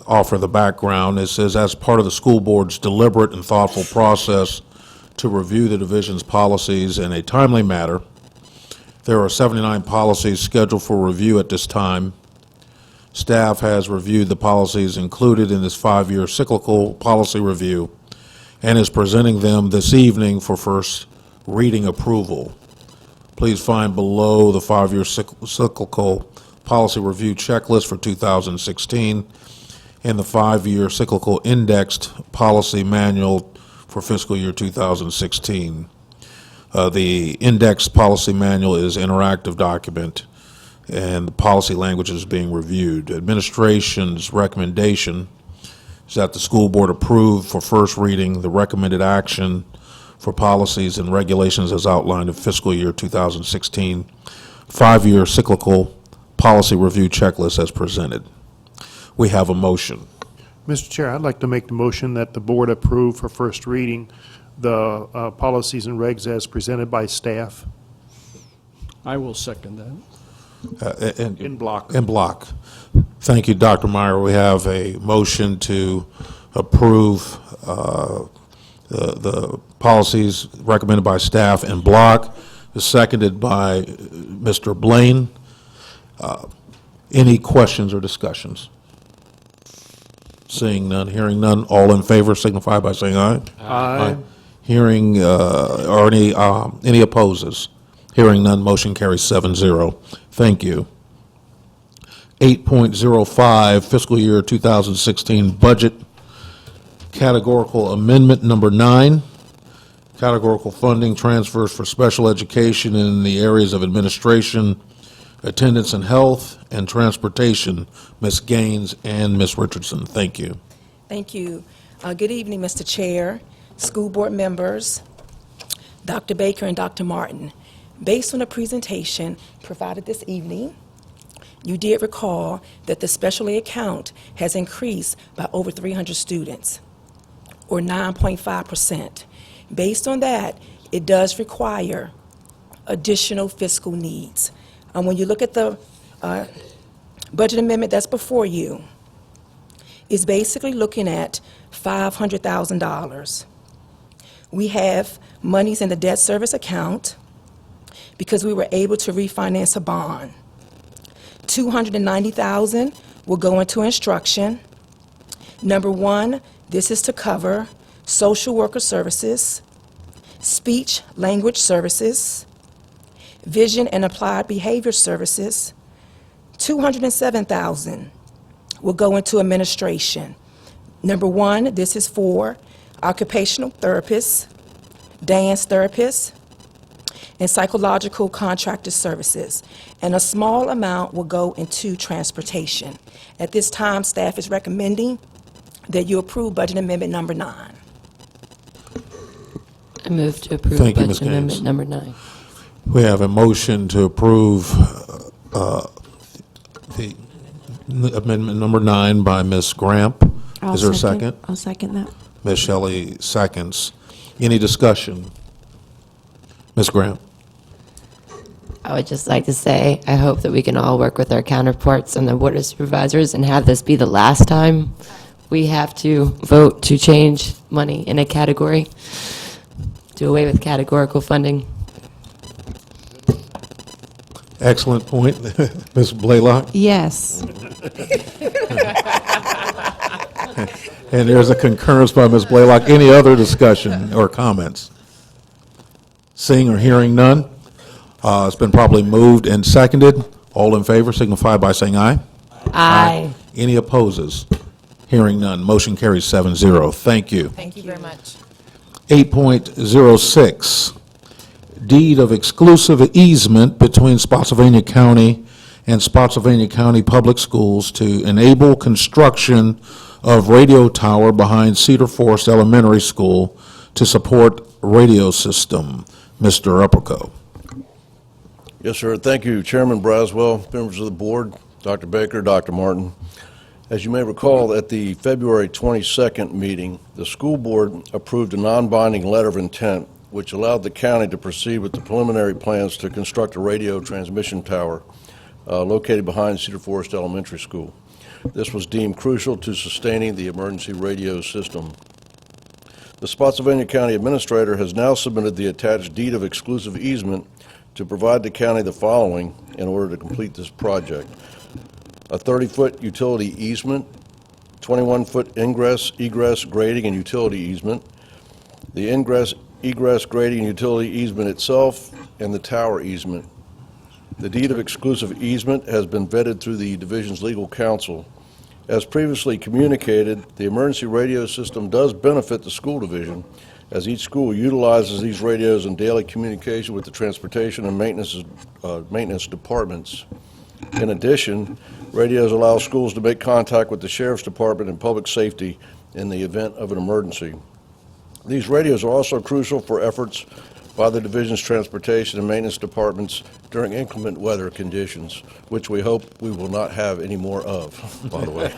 Offer the background. It says, as part of the school board's deliberate and thoughtful process to review the division's policies in a timely manner, there are 79 policies scheduled for review at this time. Staff has reviewed the policies included in this 5-year cyclical policy review and is presenting them this evening for first reading approval. Please find below the 5-year cyclical policy review checklist for 2016 and the 5-year cyclical indexed policy manual for fiscal year 2016. The indexed policy manual is an interactive document, and the policy language is being reviewed. Administration's recommendation is that the school board approve for first reading the recommended action for policies and regulations as outlined in fiscal year 2016 5-year cyclical policy review checklist as presented. We have a motion. Mr. Chair, I'd like to make the motion that the board approve for first reading the policies and regs as presented by staff. I will second that. In block. In block. Thank you, Dr. Meyer. We have a motion to approve the policies recommended by staff in block, seconded by Mr. Blaine. Any questions or discussions? Seeing none, hearing none, all in favor signify by saying aye. Aye. Hearing, or any opposes? Hearing none, motion carries 7-0. Thank you. 8.05, fiscal year 2016 budget, categorical amendment number 9, categorical funding transfers for special education in the areas of administration, attendance and health, and transportation. Ms. Gaines and Ms. Richardson, thank you. Thank you. Good evening, Mr. Chair, school board members, Dr. Baker and Dr. Martin. Based on the presentation provided this evening, you did recall that the special ed count has increased by over 300 students, or 9.5%. Based on that, it does require additional fiscal needs. When you look at the budget amendment that's before you, it's basically looking at $500,000. We have monies in the debt service account because we were able to refinance a bond. $290,000 will go into instruction. Number one, this is to cover social worker services, speech language services, vision and applied behavior services. $207,000 will go into administration. Number one, this is for occupational therapists, dance therapists, and psychological contractor services. And a small amount will go into transportation. At this time, staff is recommending that you approve budget amendment number 9. I move to approve Thank you, Ms. budget amendment Gaines. number 9. We have a motion to approve the amendment number 9 by Ms. Gramp. Is there a second? I'll second that. Ms. Shelley seconds. Any discussion? Ms. Gramp? I would just like to say, I hope that we can all work with our counterparts and the Board of Supervisors and have this be the last time we have to vote to change money in a category, do away with categorical funding. Excellent point. Ms. Blaylock? Yes. And there's a concurrence by Ms. Blaylock. Any other discussion or comments? Seeing or hearing none? It's been properly moved and seconded. All in favor signify by saying aye. Aye. Any opposes? Hearing none. Motion carries 7-0. Thank you. Thank you very much. 8.06, deed of exclusive easement between Spotsylvania County and Spotsylvania County Public Schools to enable construction of radio tower behind Cedar Forest Elementary School to support radio system. Mr. Upperco. Yes, sir. Thank you, Chairman Braswell, members of the board, Dr. Baker, Dr. Martin. As you may recall, at the February 22nd meeting, the school board approved a non-binding letter of intent which allowed the county to proceed with the preliminary plans to construct a radio transmission tower located behind Cedar Forest Elementary School. This was deemed crucial to sustaining the emergency radio system. The Spotsylvania County Administrator has now submitted the attached deed of exclusive easement to provide the county the following in order to complete this project: a 30-foot utility easement, 21-foot ingress, egress, grading, and utility easement, the ingress, egress, grading, and utility easement itself, and the tower easement. The deed of exclusive easement has been vetted through the division's legal counsel. As previously communicated, the emergency radio system does benefit the school division, as each school utilizes these radios in daily communication with the transportation and maintenance departments. In addition, radios allow schools to make contact with the Sheriff's Department and Public Safety in the event of an emergency. These radios are also crucial for efforts by the division's transportation and maintenance departments during inclement weather conditions, which we hope we will not have any more of, by the way.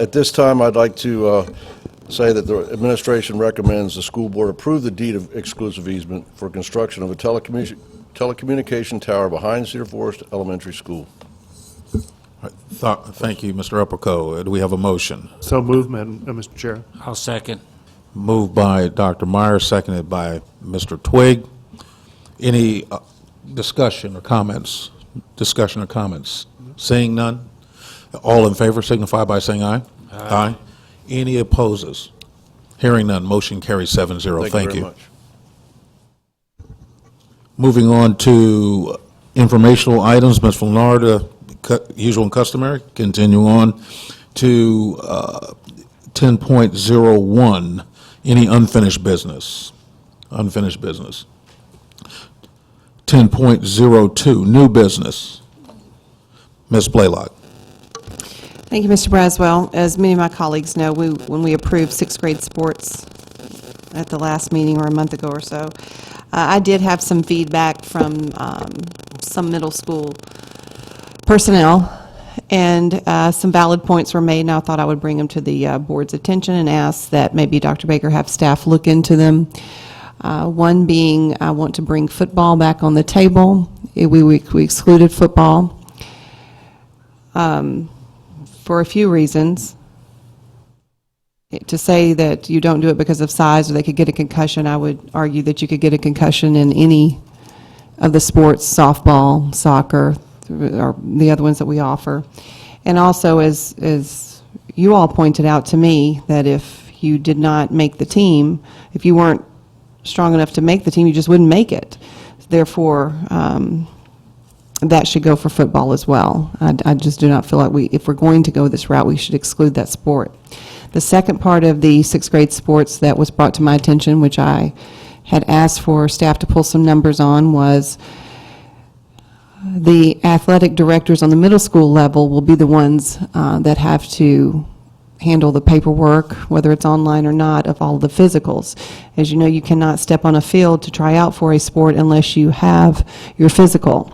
At this time, I'd like to say that the administration recommends the school board approve the deed of exclusive easement for construction of a telecommunication tower behind Cedar Forest Elementary School. Thank you, Mr. Upperco. Do we have a motion? So moved, Mr. Chair. I'll second. Moved by Dr. Meyer, seconded by Mr. Twigg. Any discussion or comments? Discussion or comments? Seeing none? All in favor signify by saying aye. Aye. Any opposes? Hearing none, motion carries 7-0. Thank you. Very much. Moving on to informational items, Ms. Flenard, usual and customary. Continue on to 10.01, any unfinished business. Unfinished business. 10.02, new business. Ms. Blaylock. Thank you, Mr. Braswell. As many of my colleagues know, when we approved sixth grade sports at the last meeting or a month ago or so, I did have some feedback from some middle school personnel, and some valid points were made, and I thought I would bring them to the board's attention and ask that maybe Dr. Baker have staff look into them. One being, I want to bring football back on the table. We excluded football for a few reasons. To say that you don't do it because of size or they could get a concussion, I would argue that you could get a concussion in any of the sports, softball, soccer, or the other ones that we offer. And also, as you all pointed out to me, that if you did not make the team, if you weren't strong enough to make the team, you just wouldn't make it. Therefore, that should go for football as well. I just do not feel like if we're going to go this route, we should exclude that sport. The second part of the sixth grade sports that was brought to my attention, which I had asked for staff to pull some numbers on, was the athletic directors on the middle school level will be the ones that have to handle the paperwork, whether it's online or not, of all the physicals. As you know, you cannot step on a field to try out for a sport unless you have your physical.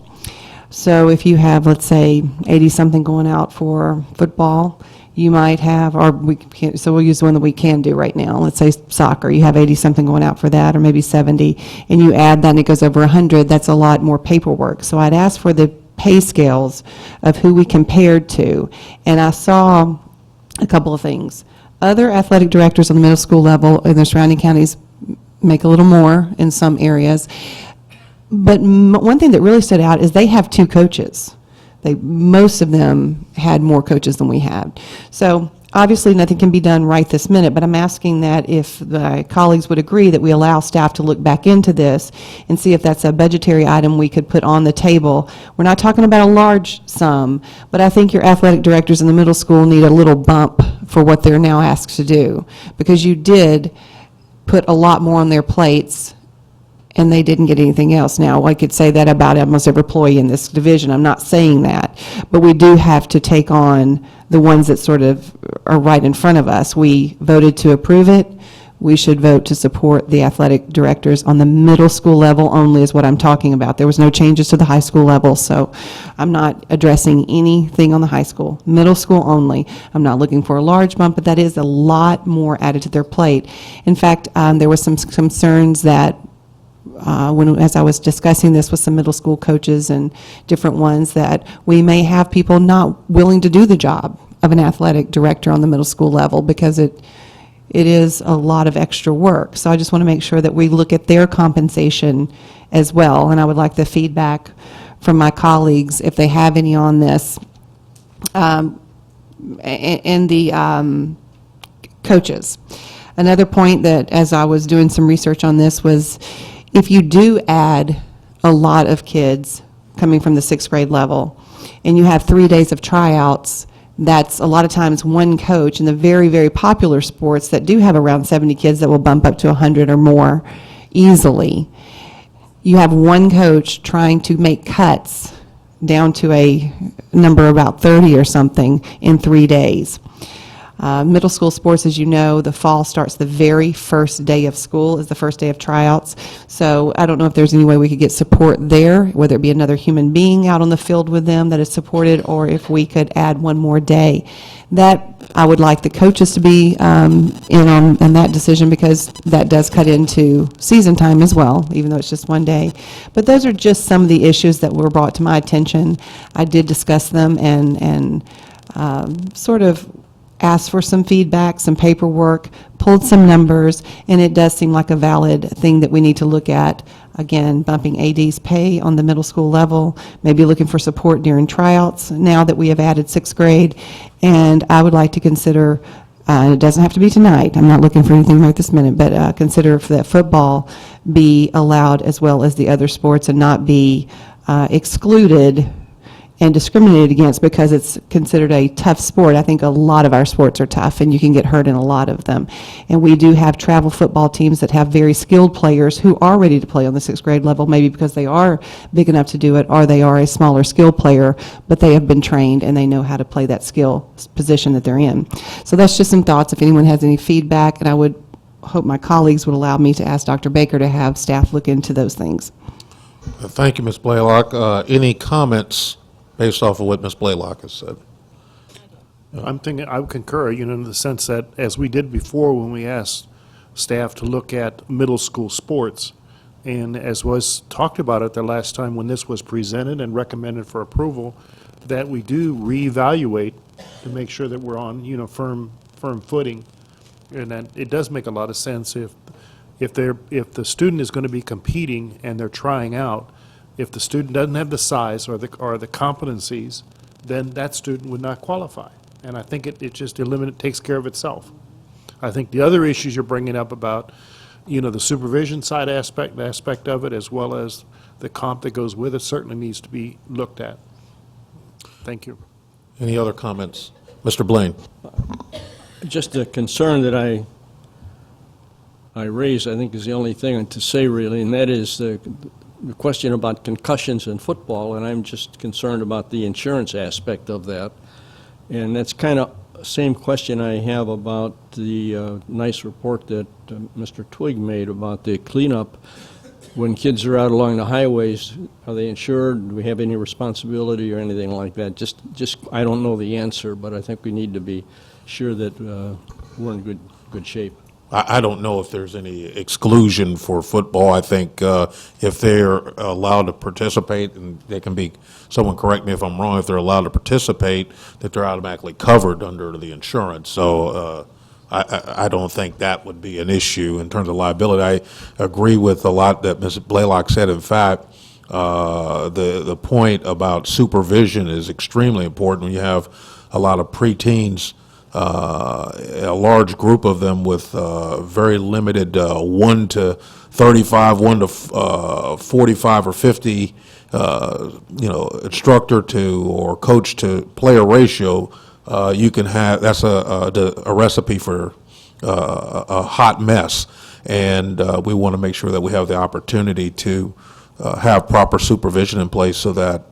So if you have, let's say, 80-something going out for football, you might have, or we can't, so we'll use the one that we can do right now. Let's say soccer, you have 80-something going out for that, or maybe 70, and you add that and it goes over 100, that's a lot more paperwork. So I'd ask for the pay scales of who we compared to, and I saw a couple of things. Other athletic directors on the middle school level in the surrounding counties make a little more in some areas, but one thing that really stood out is they have 2 coaches. Most of them had more coaches than we had. So obviously nothing can be done right this minute, but I'm asking that if the colleagues would agree that we allow staff to look back into this and see if that's a budgetary item we could put on the table. We're not talking about a large sum, but I think your athletic directors in the middle school need a little bump for what they're now asked to do, because you did put a lot more on their plates and they didn't get anything else. Now, I could say that about almost every employee in this division. I'm not saying that. But we do have to take on the ones that sort of are right in front of us. We voted to approve it. We should vote to support the athletic directors on the middle school level only is what I'm talking about. There was no changes to the high school level, so I'm not addressing anything on the high school. Middle school only. I'm not looking for a large bump, but that is a lot more added to their plate. In fact, there was some concerns that as I was discussing this with some middle school coaches and different ones, that we may have people not willing to do the job of an athletic director on the middle school level because it is a lot of extra work. So I just want to make sure that we look at their compensation as well, and I would like the feedback from my colleagues if they have any on this. And the coaches. Another point that, as I was doing some research on this, was if you do add a lot of kids coming from the sixth grade level and you have 3 days of tryouts, that's a lot of times one coach in the very, very popular sports that do have around 70 kids that will bump up to 100 or more easily. You have one coach trying to make cuts down to a number about 30 or something in 3 days. Middle school sports, as you know, the fall starts the very first day of school is the first day of tryouts. So I don't know if there's any way we could get support there, whether it be another human being out on the field with them that is supported, or if we could add one more day. That I would like the coaches to be in on that decision, because that does cut into season time as well, even though it's just 1 day. But those are just some of the issues that were brought to my attention. I did discuss them and sort of asked for some feedback, some paperwork, pulled some numbers, and it does seem like a valid thing that we need to look at. Again, bumping AD's pay on the middle school level, maybe looking for support during tryouts now that we have added sixth grade. And I would like to consider, it doesn't have to be tonight, I'm not looking for anything right this minute, but consider that football be allowed as well as the other sports and not be excluded and discriminated against because it's considered a tough sport. I think a lot of our sports are tough, and you can get hurt in a lot of them. And we do have travel football teams that have very skilled players who are ready to play on the sixth grade level, maybe because they are big enough to do it, or they are a smaller skill player, but they have been trained and they know how to play that skill position that they're in. So that's just some thoughts if anyone has any feedback, and I would hope my colleagues would allow me to ask Dr. Baker to have staff look into those things. Thank you, Ms. Blaylock. Any comments based off of what Ms. Blaylock has said. I'm thinking, I would concur, in the sense that, as we did before when we asked staff to look at middle school sports, and as was talked about at the last time when this was presented and recommended for approval, that we do reevaluate to make sure that we're on, firm footing. And that it does make a lot of sense if the student is going to be competing and they're trying out, if the student doesn't have the size or the competencies, then that student would not qualify. And I think it just takes care of itself. I think the other issues you're bringing up about, the supervision side aspect of it, as well as the comp that goes with it, certainly needs to be looked at. Thank you. Any other comments? Mr. Blaine? Just a concern that I raise, I think, is the only thing to say, really, and that is the question about concussions in football, and I'm just concerned about the insurance aspect of that. And that's kind of the same question I have about the nice report that Mr. Twigg made about the cleanup. When kids are out along the highways, are they insured? Do we have any responsibility or anything like that? Just I don't know the answer, but I think we need to be sure that we're in good shape. I don't know if there's any exclusion for football. I think if they're allowed to participate, and they can be, someone correct me if I'm wrong, if they're allowed to participate, that they're automatically covered under the insurance. So I don't think that would be an issue in terms of liability. I agree with a lot that Ms. Blaylock said. In fact, the point about supervision is extremely important when you have a lot of preteens, a large group of them with very limited 1 to 35, 1 to 45 or 50, instructor to or coach to player ratio. You can have, that's a recipe for a hot mess, and we want to make sure that we have the opportunity to have proper supervision in place so that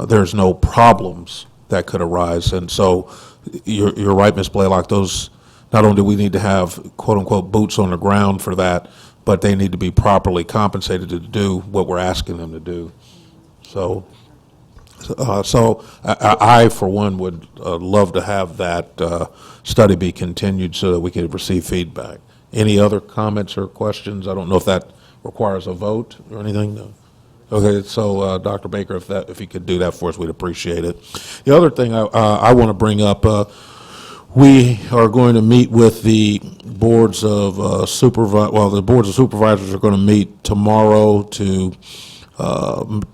there's no problems that could arise. And so you're right, Ms. Blaylock, those, not only do we need to have quote-unquote boots on the ground for that, but they need to be properly compensated to do what we're asking them to do. So I, for one, would love to have that study be continued so that we could receive feedback. Any other comments or questions? I don't know if that requires a vote or anything. No. Okay, so Dr. Baker, if you could do that for us, we'd appreciate it. The other thing I want to bring up, we are going to meet with the boards of the boards of supervisors are going to meet tomorrow to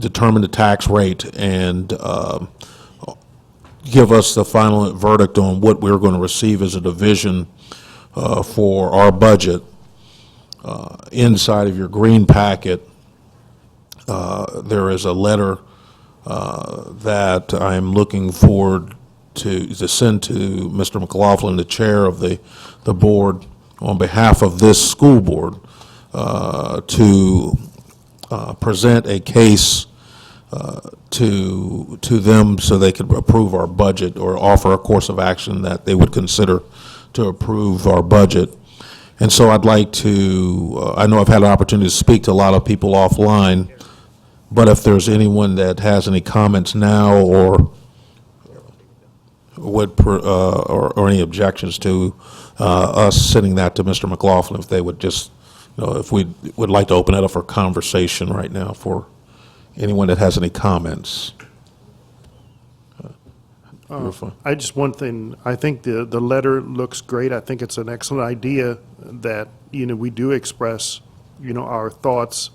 determine the tax rate and give us the final verdict on what we're going to receive as a division for our budget. Inside of your green packet, there is a letter that I'm looking forward to send to Mr. McLaughlin, the chair of the board, on behalf of this school board, to present a case to them so they could approve our budget or offer a course of action that they would consider to approve our budget. And so I'd like to, I know I've had an opportunity to speak to a lot of people offline, but if there's anyone that has any comments now or or any objections to us sending that to Mr. McLaughlin, if they would just, if we would like to open it up for conversation right now for anyone that has any comments. I just, one thing, I think the letter looks great. I think it's an excellent idea that, we do express, our thoughts.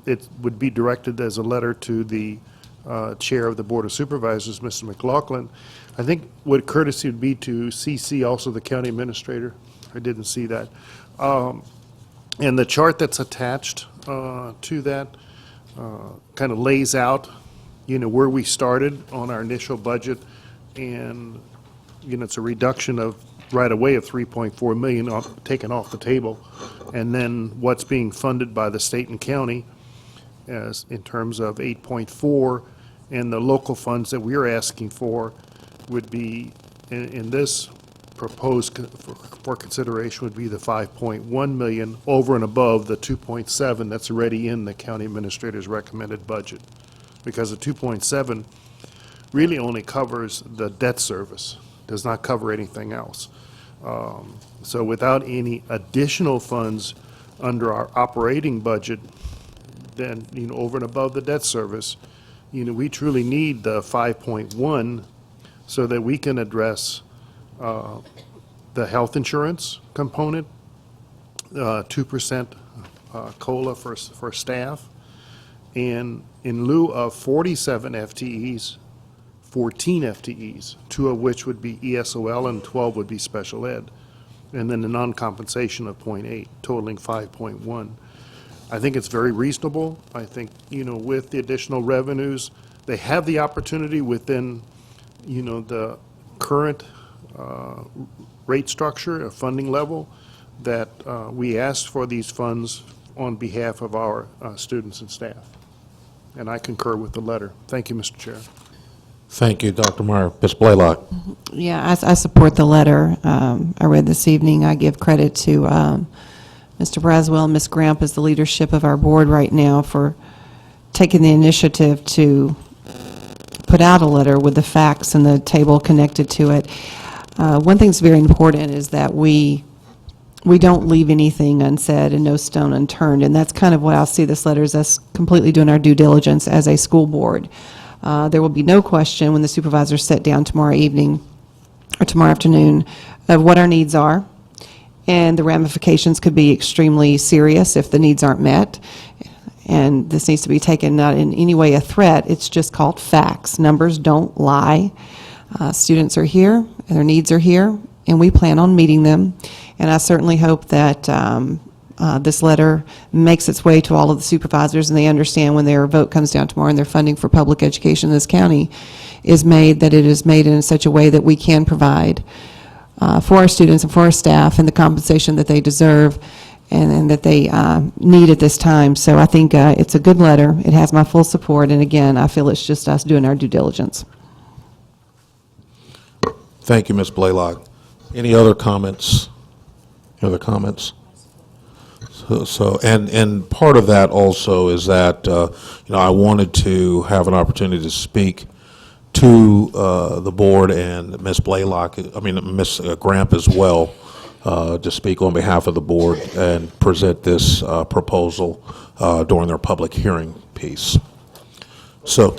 It would be directed as a letter to the chair of the Board of Supervisors, Mr. McLaughlin. I think what courtesy would be to CC also the county administrator. I didn't see that. And the chart that's attached to that kind of lays out, where we started on our initial budget, and, it's a reduction of right away of $3.4 million taken off the table, and then what's being funded by the state and county as in terms of 8.4, and the local funds that we're asking for would be in this proposed for consideration would be the 5.1 million over and above the 2.7 that's already in the county administrator's recommended budget. because the 2.7 really only covers the debt service, does not cover anything else. So without any additional funds under our operating budget, then, over and above the debt service, we truly need the 5.1 so that we can address the health insurance component, 2% COLA for staff, and in lieu of 47 FTEs, 14 FTEs, 2 of which would be ESOL and 12 would be special ed, and then the non-compensation of 0.8, totaling 5.1. I think it's very reasonable. I think, with the additional revenues, they have the opportunity within, the current rate structure, a funding level, that we asked for these funds on behalf of our students and staff. And I concur with the letter. Thank you, Mr. Chair. Thank you, Dr. Meyer. Ms. Blaylock. Yeah, I support the letter I read this evening. I give credit to Mr. Braswell and Ms. Gramp as the leadership of our board right now for taking the initiative to put out a letter with the facts and the table connected to it. One thing that's very important is that we don't leave anything unsaid and no stone unturned, and that's kind of what I'll see this letter as us completely doing our due diligence as a school board. There will be no question when the supervisors sit down tomorrow evening or tomorrow afternoon of what our needs are, and the ramifications could be extremely serious if the needs aren't met. And this needs to be taken not in any way a threat, it's just called facts. Numbers don't lie. Students are here, and their needs are here, and we plan on meeting them. And I certainly hope that this letter makes its way to all of the supervisors, and they understand when their vote comes down tomorrow and their funding for public education in this county is made, that it is made in such a way that we can provide for our students and for our staff and the compensation that they deserve and that they need at this time. So I think it's a good letter. It has my full support, and again, I feel it's just us doing our due diligence. Thank you, Ms. Blaylock. Any other comments? Any other comments? And part of that also is that I wanted to have an opportunity to speak to the board and Ms. Blaylock, Ms. Gramp as well, to speak on behalf of the board and present this proposal during their public hearing piece. So,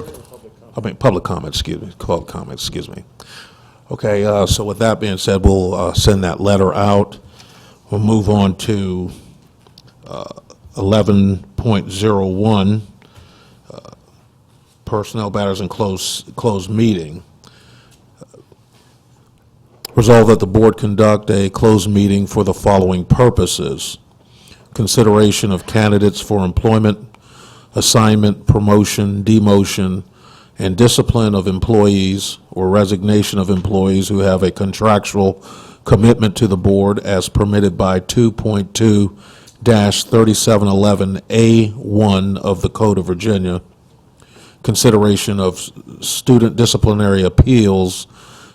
public comments, excuse me. Okay, so with that being said, we'll send that letter out. We'll move on to 11.01, personnel matters in closed meeting. Resolve that the board conduct a closed meeting for the following purposes: consideration of candidates for employment, assignment, promotion, demotion, and discipline of employees or resignation of employees who have a contractual commitment to the board as permitted by 2.2-3711A1 of the Code of Virginia, consideration of student disciplinary appeals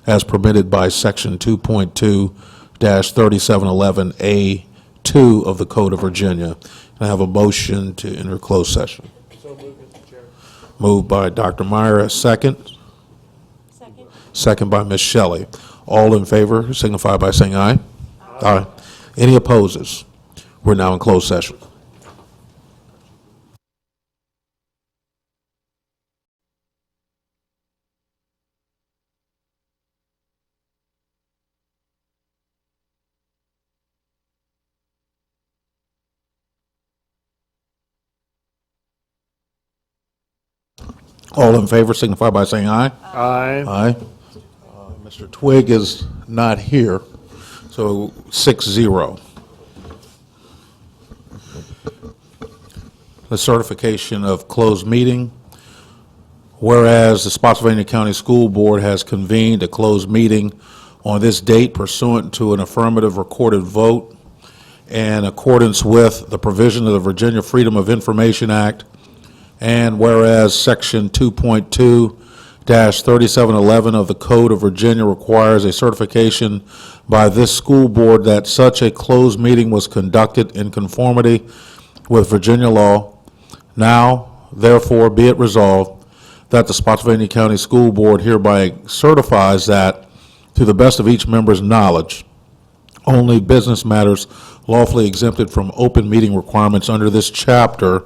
as permitted by Section 2.2-3711A2 of the Code of Virginia. And I have a motion to enter closed session. So moved, Mr. Chair. Moved by Dr. Meyer, a second. Second by Ms. Shelley. All in favor signify by saying aye. Aye. Any opposes? We're now in closed session. All in favor signify by saying aye. Aye. Aye. Mr. Twigg is not here, so 6-0. The certification of closed meeting. Whereas the Spotsylvania County School Board has convened a closed meeting on this date pursuant to an affirmative recorded vote in accordance with the provision of the Virginia Freedom of Information Act, and whereas Section 2.2-3711 of the Code of Virginia requires a certification by this school board that such a closed meeting was conducted in conformity with Virginia law, now, therefore, be it resolved that the Spotsylvania County School Board hereby certifies that, to the best of each member's knowledge, only business matters lawfully exempted from open meeting requirements under this chapter,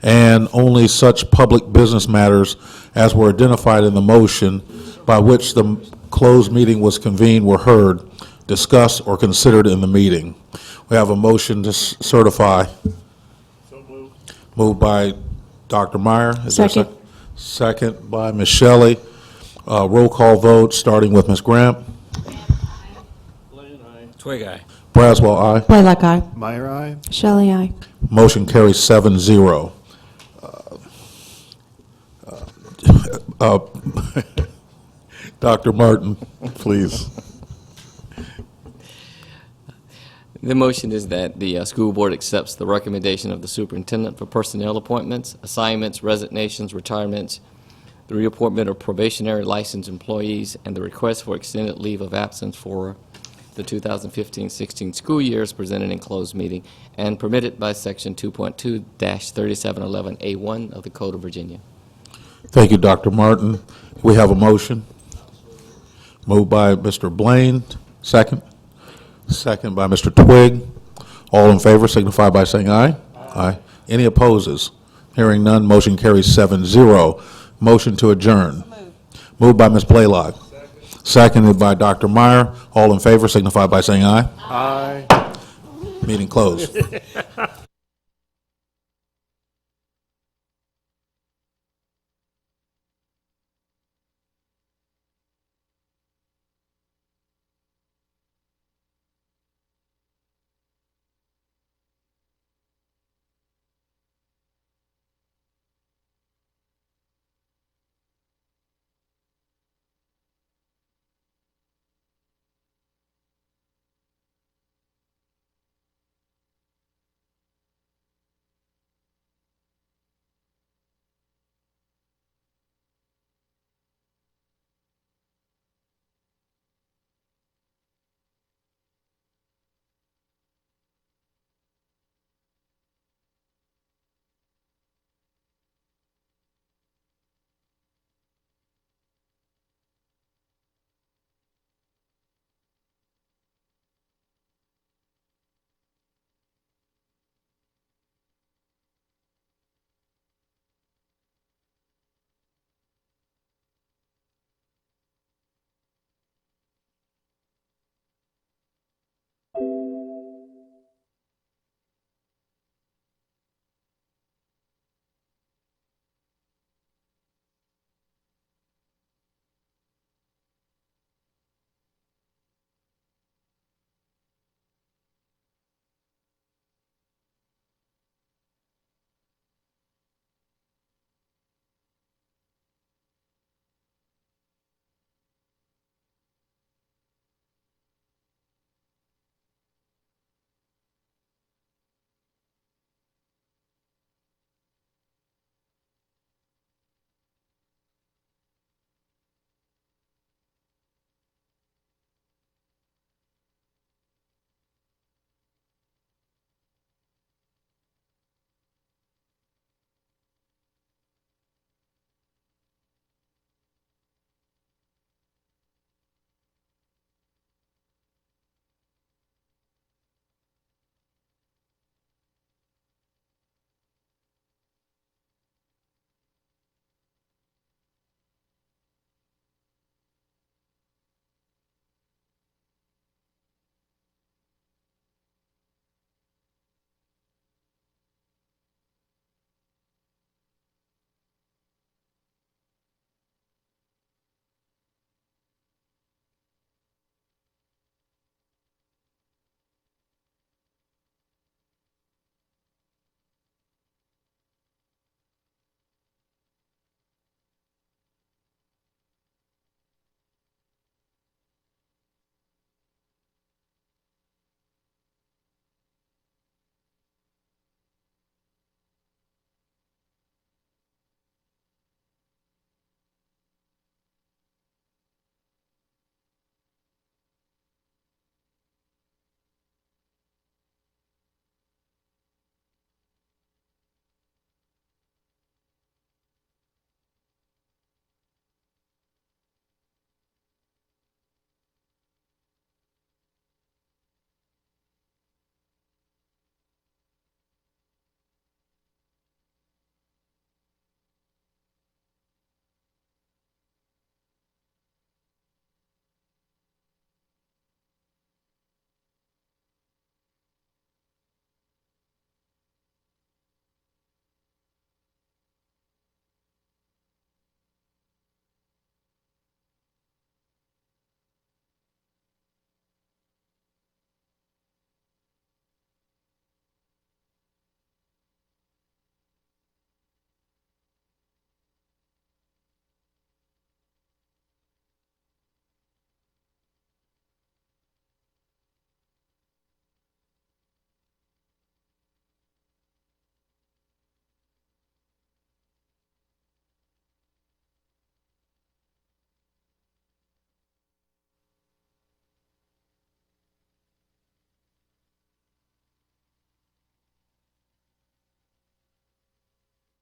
and only such public business matters as were identified in the motion by which the closed meeting was convened were heard, discussed, or considered in the meeting. We have a motion to certify. Moved by Dr. Meyer. Is there a Second. Second by Ms. Shelley. Roll call vote, starting with Ms. Grant. Twig eye. Braswell, aye. Blaylock, aye. Meyer, aye. Shelley, aye. Motion carries 7-0. Dr. Martin, please. The motion is that the school board accepts the recommendation of the superintendent for personnel appointments, assignments, resignations, retirements, the reappointment of probationary licensed employees, and the request for extended leave of absence for the 2015-16 school years presented in closed meeting and permitted by Section 2.2-3711A1 of the Code of Virginia. Thank you, Dr. Martin. We have a motion. Moved by Mr. Blaine. Second. Second by Mr. Twig. All in favor signify by saying aye. Aye. Any opposes? Hearing none, motion carries 7-0. Motion to adjourn. Moved by Ms. Blaylock. Seconded by Dr. Meyer. All in favor signify by saying aye. Aye. Meeting closed.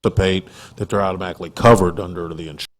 anticipate that they're automatically covered under the insurance.